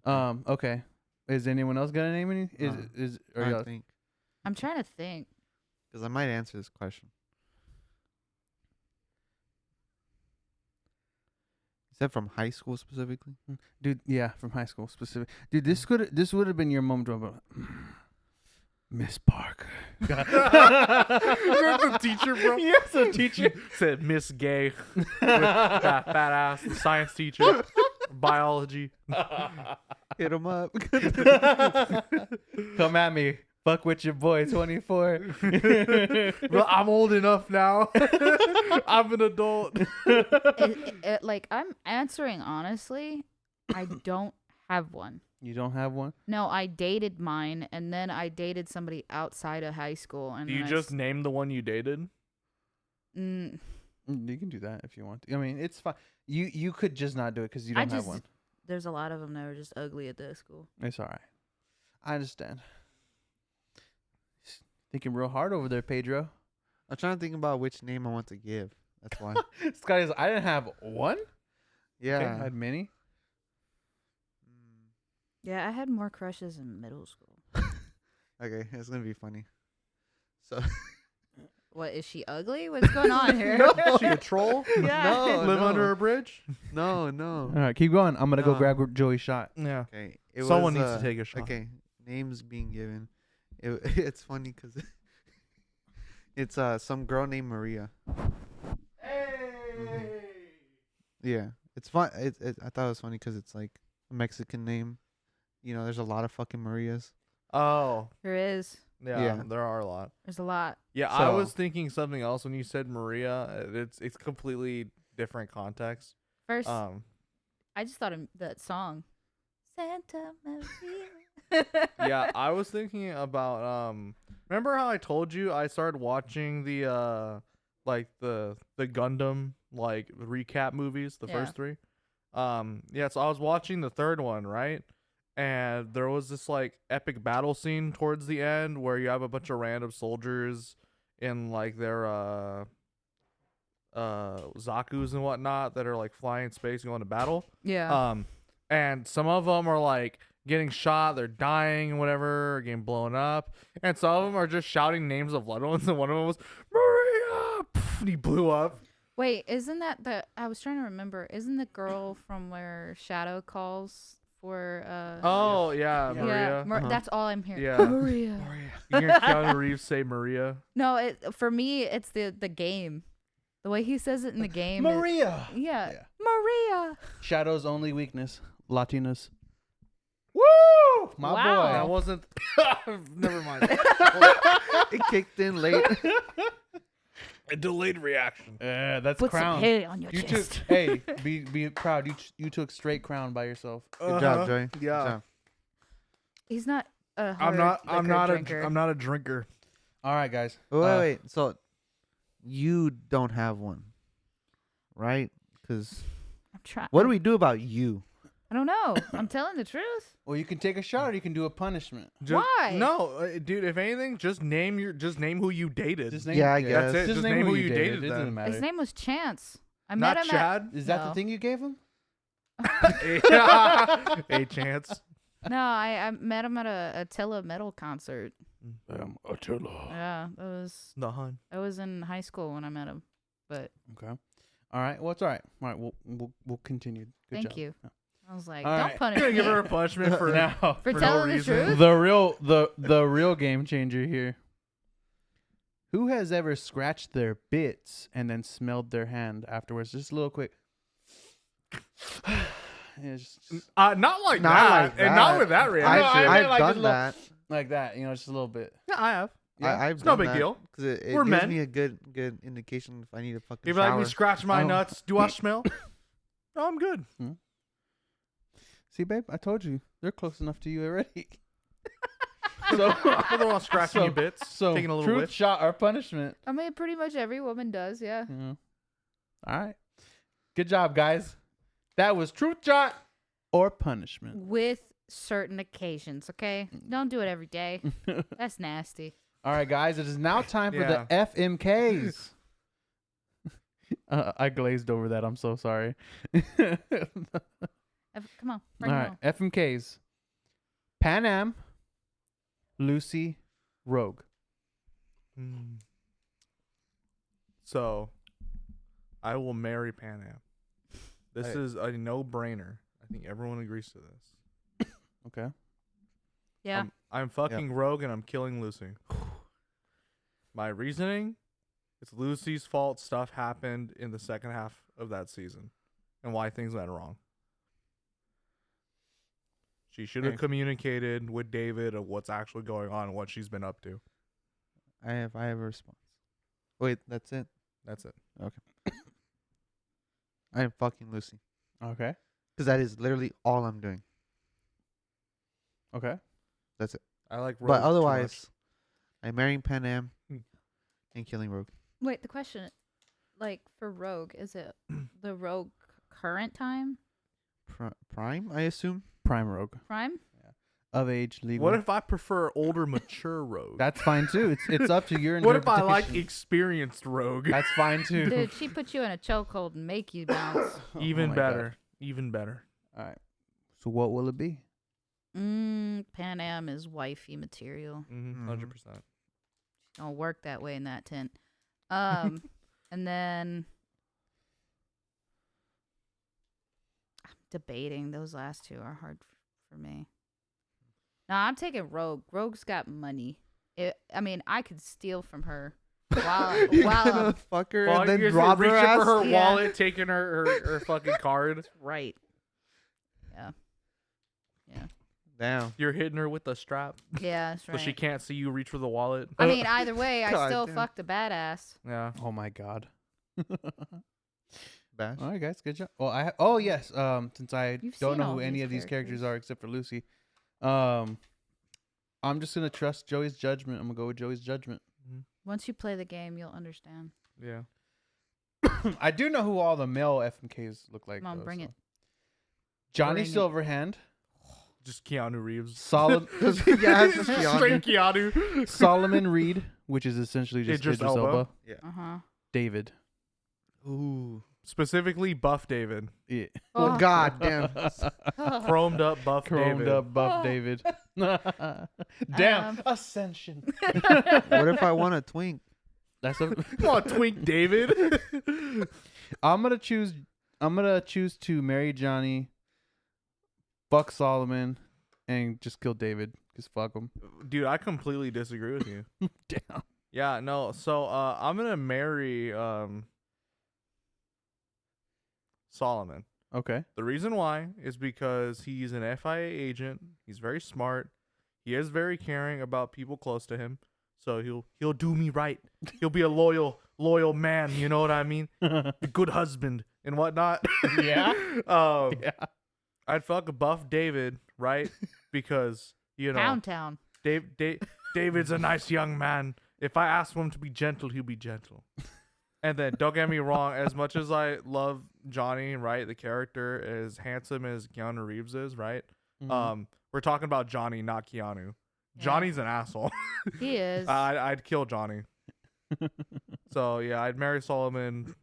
Okay. Is anyone else got a name? Or I y'all- think. I'm trying to think. Because I might answer this question. Is that from high school specifically? Dude, yeah, from high school specific. Dude, this would have been your moment to go, Miss Parker. You're the teacher, bro. Yes, the teacher. Said Miss Gay with that fat ass science teacher, biology. Hit him up. Come at me. Fuck with your boy, 24. Well, I'm old enough now. I'm an adult. Like, I'm answering honestly. I don't have one. You don't have one? No, I dated mine, and then I dated somebody outside of high school. And Do you then just name the one you dated? You can do that if you want to. I mean, it's fine. You could just not do it because you don't have one. There's a lot of them that were just ugly at the school. It's all right. I understand. Thinking real hard over there, Pedro. I'm trying to think about which name I want to give. That's why. Scotty, I didn't have one. Yeah. Okay, I had many. Yeah, I had more crushes in middle school. Okay, it's gonna be funny. So What, is she ugly? What's going on here? Is she a troll? Yeah. No, Live no. under a bridge? no. All right, keep going. I'm gonna go No. grab Joey's shot. Yeah. Okay. Someone needs to take a shot. Okay, names being given. It's funny because it's some girl named Maria. Hey! Yeah, it's fun. I thought it was funny because it's like a Mexican name. You know, there's a lot of fucking Marias. Oh. There is. Yeah, there are a lot. There's a lot. Yeah, I So- was thinking something else when you said Maria. It's completely different context. First, I just thought of that song. Santa Maria. Yeah, I was thinking about remember how I told you I started watching the like the Gundam like recap movies, the Yeah. first 3? Yeah, so I was watching the third one, right? And there was this like epic battle scene towards the end where you have a bunch of random soldiers in like their Zaku's and whatnot that are like flying in space going to battle. Yeah. And some of them are like getting shot, they're dying and whatever, or getting blown up. And some of them are just shouting names of loved ones, and one of them was Maria, Pff, and he blew up. Wait, isn't that I was trying to remember. Isn't the girl from where Shadow calls for Oh yeah, Yeah. Maria. Yeah, that's all I'm hearing. Yeah. Maria. You hear Keanu Reeves say Maria. No, for me it's the game. The way he says it in the game. Maria. Yeah. Yeah. Maria. Shadow's only weakness. Latinas. Woo! My Wow. That boy. wasn't. Never mind. It kicked in late. A delayed reaction. Yeah, that's Put some crown. hair on your You chest. took. Hey, be proud. You took straight crown by yourself. Good job, Joy. Good Yeah. job. He's not a I'm hard not drinker. I'm not a drinker. All right, guys. Wait. So you don't have one, right? Because I'm trying. what do we do about you? I don't know. I'm telling the truth. Well, you can take a shot, or you can do a punishment. Why? No, dude. If anything, just name who you dated. Just name, Yeah, I guess. That's it. Just name who you dated. then. It doesn't matter. His name was Chance. I Not met him Chad. Is that No. the thing you gave him? A chance. No, I met him at a Attila metal concert. I'm Attila. Yeah, The Hun. I was in high school when I met him. But Okay. All right. Well, it's all right. All right. We'll continue. Good thank job. you. Yeah. I was like, All don't right. punish Gonna me give her a punishment for Now, for no telling the reason. truth. the real game changer here. Who has ever scratched their bits and then smelled their hand afterwards? Just a little quick. Yeah, just Not like Not that, like and not that. with that I reaction. mean, I've like, just done little- that. like that, just a little bit. Yeah, I have. Yeah. I've It's no done big that deal. 'cause it We're gives men. me a good indication if I need to fucking If like shower. me scratch my Oh. nuts, do I smell? No, I'm good. See, babe, I told you they're close enough to you already. So, I'm the one scratching so- your bits, so taking a little truth whiff. shot or punishment. I mean, pretty much every woman does, yeah. Yeah. All right. Good job, guys. That was truth shot or punishment. With certain occasions, okay? Don't do it every day. That's nasty. All right, guys. It is now time for Yeah. the FMKs. I glazed over that. I'm so sorry. Come on, All bring it right, on. FMKs. Pan Am, Lucy, Rogue. Mm. So, I will marry Pan Am. This Hey. is a no-brainer. I think everyone agrees to this. Okay. Yeah. I'm fucking Rogue and I'm killing Lucy. My reasoning: it's Lucy's fault. Stuff happened in the second half of that season, and why things went wrong. She should have Okay. communicated with David of what's actually going on and what she's been up to. I have a response. Wait, that's it. That's it. I am fucking Lucy Okay. because that is literally all I'm doing. Okay. I like Rogue But too otherwise, I'm marrying Pan Am Hmm. and killing Rogue. Wait, the question, like, for Rogue, is it the Rogue current time? Prime, I assume. Prime Rogue. Prime? Of age, much. legal. What if I prefer older, mature Rogue? That's fine too. It's up to your What if I like interpretation. experienced Rogue? That's fine too. Dude, she put you in a chokehold and make you bounce. Even Oh my better. God. Even better. All right. So what will it be? Pan Am is wifey material. 100%. Don't work that way in that tent. And then I'm debating. Those last two are hard for me. No, I'm taking Rogue. Rogue's got money. I mean, I could steal from her while You're while gonna I'm fuck her Well, and then you're rob her reaching ass. for her Yeah. wallet, taking her fucking card. right. Yeah. Damn. You're hitting her with the strap Yeah, that's right. so she can't see you reach for the wallet. I mean, either way, I God still damn. fucked a badass. Yeah. Oh my God. Bash. All right, guys. Good job. Well, oh yes. Since I You've don't seen know all who any these of these characters characters. are except for Lucy, I'm just gonna trust Joey's judgment. I'm gonna go with Joey's judgment. Once you play the game, you'll understand. Yeah. I do know who all the male FMKs look like. Come on, though, bring so. it. Johnny Bring it. Silverhand, Just Keanu Reeves. Solomon, Yeah, it's just Keanu. Straight Keanu. Solomon Reed, which is essentially just Idris Idris Elba. Elba. Uh huh. David. Ooh. Specifically, Buff David. Yeah. Oh, God damn. Chromed up Buff Chromed David. up buff Oh. David. Damn. Um. Ascension. What if I want a twink? That's a Come on, Twink David. I'm gonna choose to marry Johnny, fuck Solomon, and just kill David. Just fuck him. Dude, I completely disagree with you. Damn. Yeah, no. So I'm gonna marry Solomon. Okay. The reason why is because he's an FIA agent. He's very smart. He is very caring about people close to him. So he'll do me right. He'll be a loyal man. You know what I mean? A good husband and whatnot. Yeah? Yeah. Yeah. I'd fuck Buff David, right? Because Pound Town. David's a nice young man. If I ask him to be gentle, he'll be gentle. And then, don't get me wrong, as much as I love Johnny, right, the character, as handsome as Keanu Reeves is, right? Mhm. We're talking about Johnny, not Keanu. Yeah. Johnny's an asshole. He is. I'd kill Johnny. So yeah, I'd marry Solomon,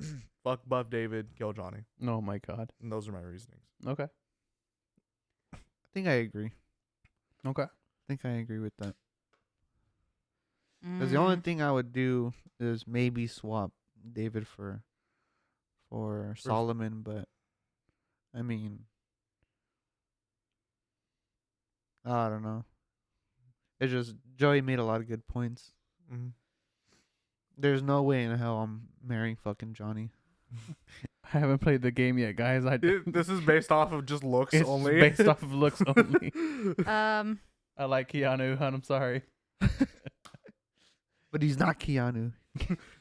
fuck Buff David, kill Johnny. Oh my God. And those are my reasonings. Okay. I think I agree. Okay. I think I agree with that. Because the only thing I would do is maybe swap David for Solomon, but I mean, I don't know. It's just Joey made a lot of good points. Mm-hmm. There's no way in hell I'm marrying fucking Johnny. I haven't played the game yet, guys. This is based off of just looks it's only. based off of looks only. I like Keanu, and I'm sorry. But he's not Keanu.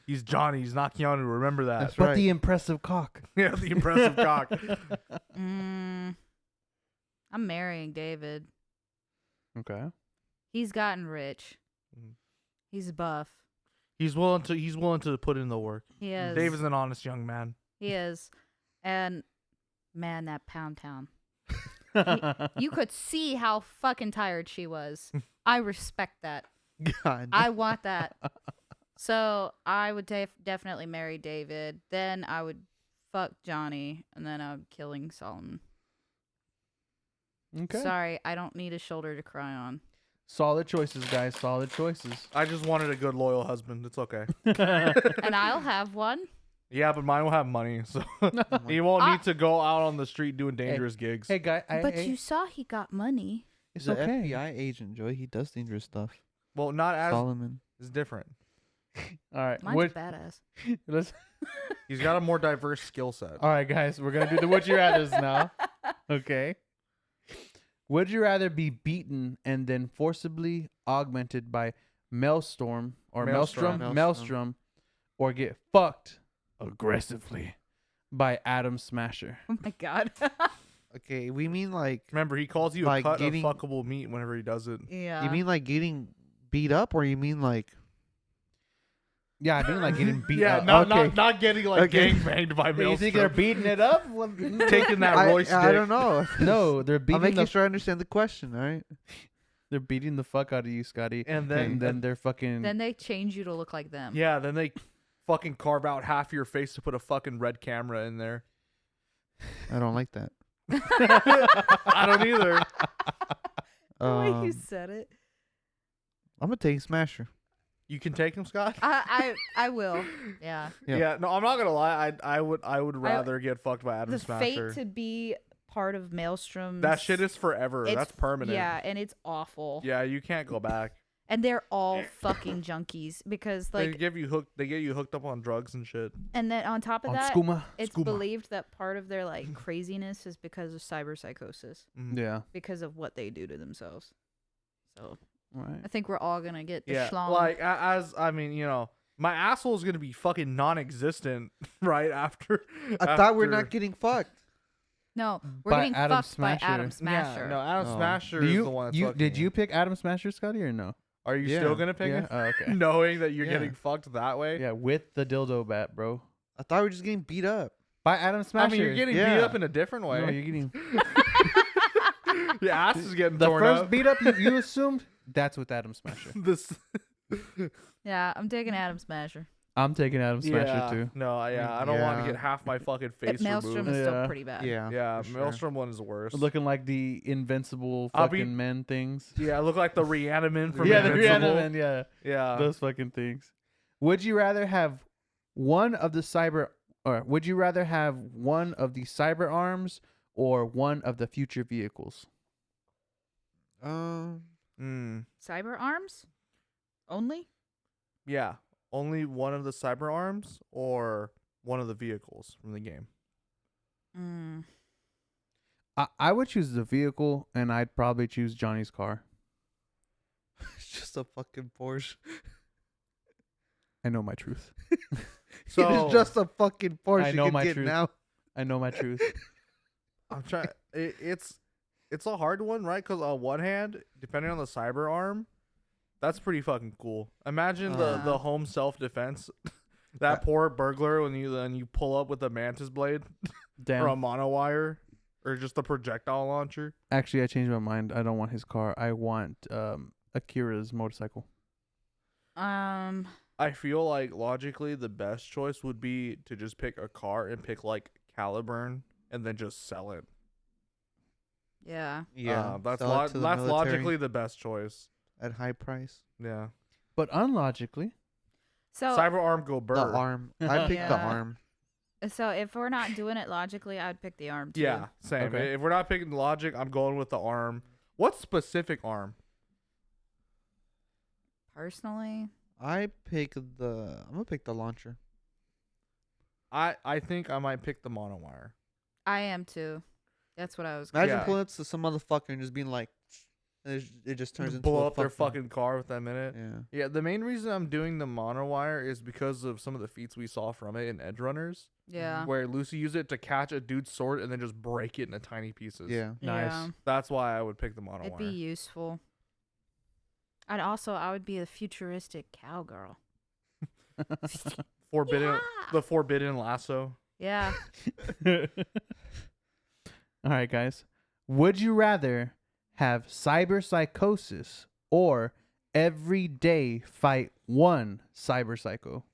He's Johnny. He's not Keanu. Remember that. That's But right. the impressive cock. Yeah, the impressive cock. I'm marrying David. Okay. He's gotten rich. Mhm. He's buff. He's willing to put in the work. He is. Dave is an honest young man. He is. And man, that Pound Town. You could see how fucking tired she was. I respect that. God. I want that. So I would definitely marry David. Then I would fuck Johnny, and then I would killing Solomon. Okay. Sorry, I don't need a shoulder to cry on. Solid choices, guys. Solid choices. I just wanted a good, loyal husband. It's okay. And I'll have one. Yeah, but mine will have money, so he won't need to go out on the street doing dangerous gigs. Hey, guy. But you saw he got money. It's He's an okay. FBI agent, Joey. He does dangerous stuff. Well, not as Solomon. it's different. All right. Mine's badass. Let's. He's got a more diverse skill set. All right, guys. We're gonna do the would you rather's now. Okay. Would you rather be beaten and then forcibly augmented by Maelstrom, or get fucked aggressively by Adam Smasher? Oh my god. Okay, we mean like Remember, he calls you Like a cut getting- of fuckable meat whenever he does it. Yeah. you mean like getting beat up, or you mean like Yeah, I mean like getting beat Yeah, up. not getting like Okay. gangbanged by You Maelstrom. think they're beating it up? taking that Roy stick? I don't know. No, they're I'm beating making the sure I understand the question. All right. they're beating the fuck out of you, Scotty. And And then, then they're fucking. Then they change you to look like them. yeah, then they fucking carve out half your face to put a fucking red camera in there. I don't like that. I don't either. The way you Um, said it. I'm gonna take Smasher. You can take him, Scott. I will. Yeah. Yeah. Yeah, no, I'm not gonna lie. I would rather get fucked by Adam The Smasher. fate to be part of Maelstrom's. That shit is forever. it's- That's permanent. Yeah, and it's awful. Yeah, you can't go back. And they're all fucking junkies because They like, get you hooked up on drugs and shit. and then on top of on that, skooma. it's skooma. believed that part of their like craziness is because of cyberpsychosis, Mhm. Yeah. because of what they do to themselves. So Right. I think we're all gonna get the Yeah, schlong. like as I mean, my asshole is gonna be fucking non-existent right after. I thought we're after- not getting fucked. no, we're By getting Adam fucked by Adam Smasher. Smasher. Yeah, no, Adam Oh. Smasher Do is you, the one. That's you fucking did you pick Adam Smasher, Scotty, or no? Are you Yeah. still gonna pick Yeah. him? Oh, okay. Knowing that you're Yeah. getting fucked that way. Yeah, with the dildo bat, bro. I thought we were just getting beat up. By Adam Smasher. I mean, you're getting beat Yeah. up in a different way. No, you're getting Your ass is getting the torn first up. beat up you assumed. That's with Adam Smasher. This. Yeah, I'm taking Adam Smasher. I'm taking Adam Smasher yeah, too. No, I don't want to Yeah. get half my fucking But face Maelstrom removed. is still Yeah. pretty bad. Yeah, for sure. Maelstrom one is the worst. Looking like the invincible I'll fucking be- men things. Yeah, I look like the Rhiannon from Yeah, the Invincible. Rihanna men. Yeah, Yeah. those fucking things. Would you rather have one of the cyber arms or one of the future vehicles? Cyber arms? Only? Yeah. Only one of the cyber arms or one of the vehicles from the game. Mm. I would choose the vehicle, and I'd probably choose Johnny's car. It's just a fucking Porsche. I know my truth. So it's just a fucking Porsche. I know you my can get truth. now. I know my truth. I'm trying. It's a hard one, right? Because on one hand, depending on the cyber arm, that's pretty fucking cool. Imagine the home self defense. That poor burglar when you pull up with a mantis blade Damn. or a monowire or just a projectile launcher. Actually, I changed my mind. I don't want his car. I want Akira's motorcycle. I feel like logically the best choice would be to just pick a car and pick like Caliburn and then just sell it. Yeah. Yeah, That's sell it to the that's military logically the best choice. at high price. Yeah. But unlogically, So Cyber arm go The burr. arm. I picked the Yeah. arm. so if we're not doing it logically, I'd pick the arm too. Yeah, same. Okay. If we're not picking logic, I'm going with the arm. What specific arm? Personally, I'm gonna pick the launcher. I think I might pick the monowire. I am too. That's what I was. Imagine Yeah. pulling up to some motherfucker and just being like, it just turns into Blow a up their fucking car with that minute. Yeah. Yeah, the main reason I'm doing the monowire is because of some of the feats we saw from it in Edge Runners, Yeah. where Lucy used it to catch a dude's sword and then just break it into tiny pieces. Yeah. Nice. Yeah. That's why I would pick the It'd be monowire. useful. I would be a futuristic cowgirl. Forbidden, Yeah. the forbidden lasso. Yeah. all right, guys. Would you rather have cyber psychosis or every day fight one cyber psycho?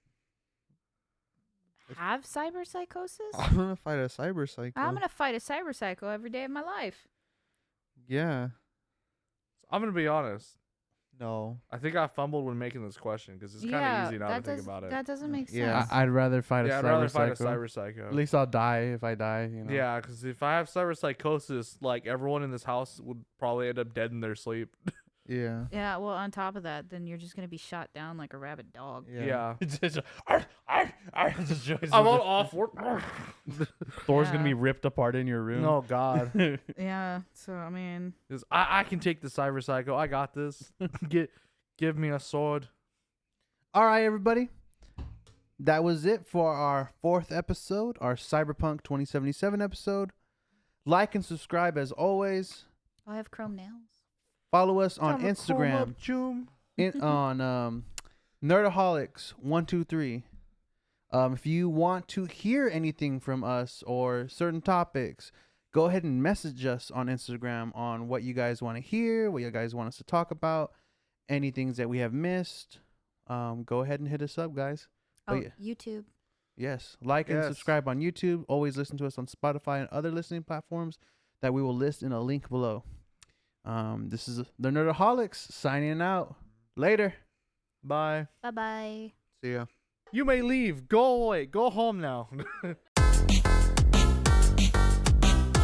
Have cyber psychosis? I'm gonna fight a cyber psycho. I'm gonna fight a cyber psycho every day of my life. Yeah. I'm gonna be honest. No. I think I fumbled when making this question because it's kind of Yeah, easy now that to think does- about it. That doesn't make sense. Yeah. I'd rather fight Yeah, a I'd cyber rather fight a psycho. cyber psycho. At least I'll die if I die. You know. Yeah, because if I have cyber psychosis, like everyone in this house would probably end up dead in their sleep. Yeah. Yeah, well, on top of that, then you're just gonna be shot down like a rabid dog. Yeah. I'm I'm on off work. Thor's Yeah. gonna be ripped apart in your room. No, God. Yeah. So I mean, 'Cause I can take the cyber psycho. I got this. Give me a sword. All right, everybody. That was it for our 4th episode, our Cyberpunk 2077 episode. Like and subscribe as always. I have chrome nails. Follow us on Instagram on Nerd-aholics 123. If you want to hear anything from us or certain topics, go ahead and message us on Instagram on what you guys want to hear, what you guys want us to talk about, any things that we have missed. Go ahead and hit us up, guys. Oh, yeah. YouTube. Yes, like and Yes. subscribe on YouTube. Always listen to us on Spotify and other listening platforms that we will list in a link below. This is the Nerd-aholics signing out. Later. Bye. Bye bye. See ya. You may leave. Go away. Go home now.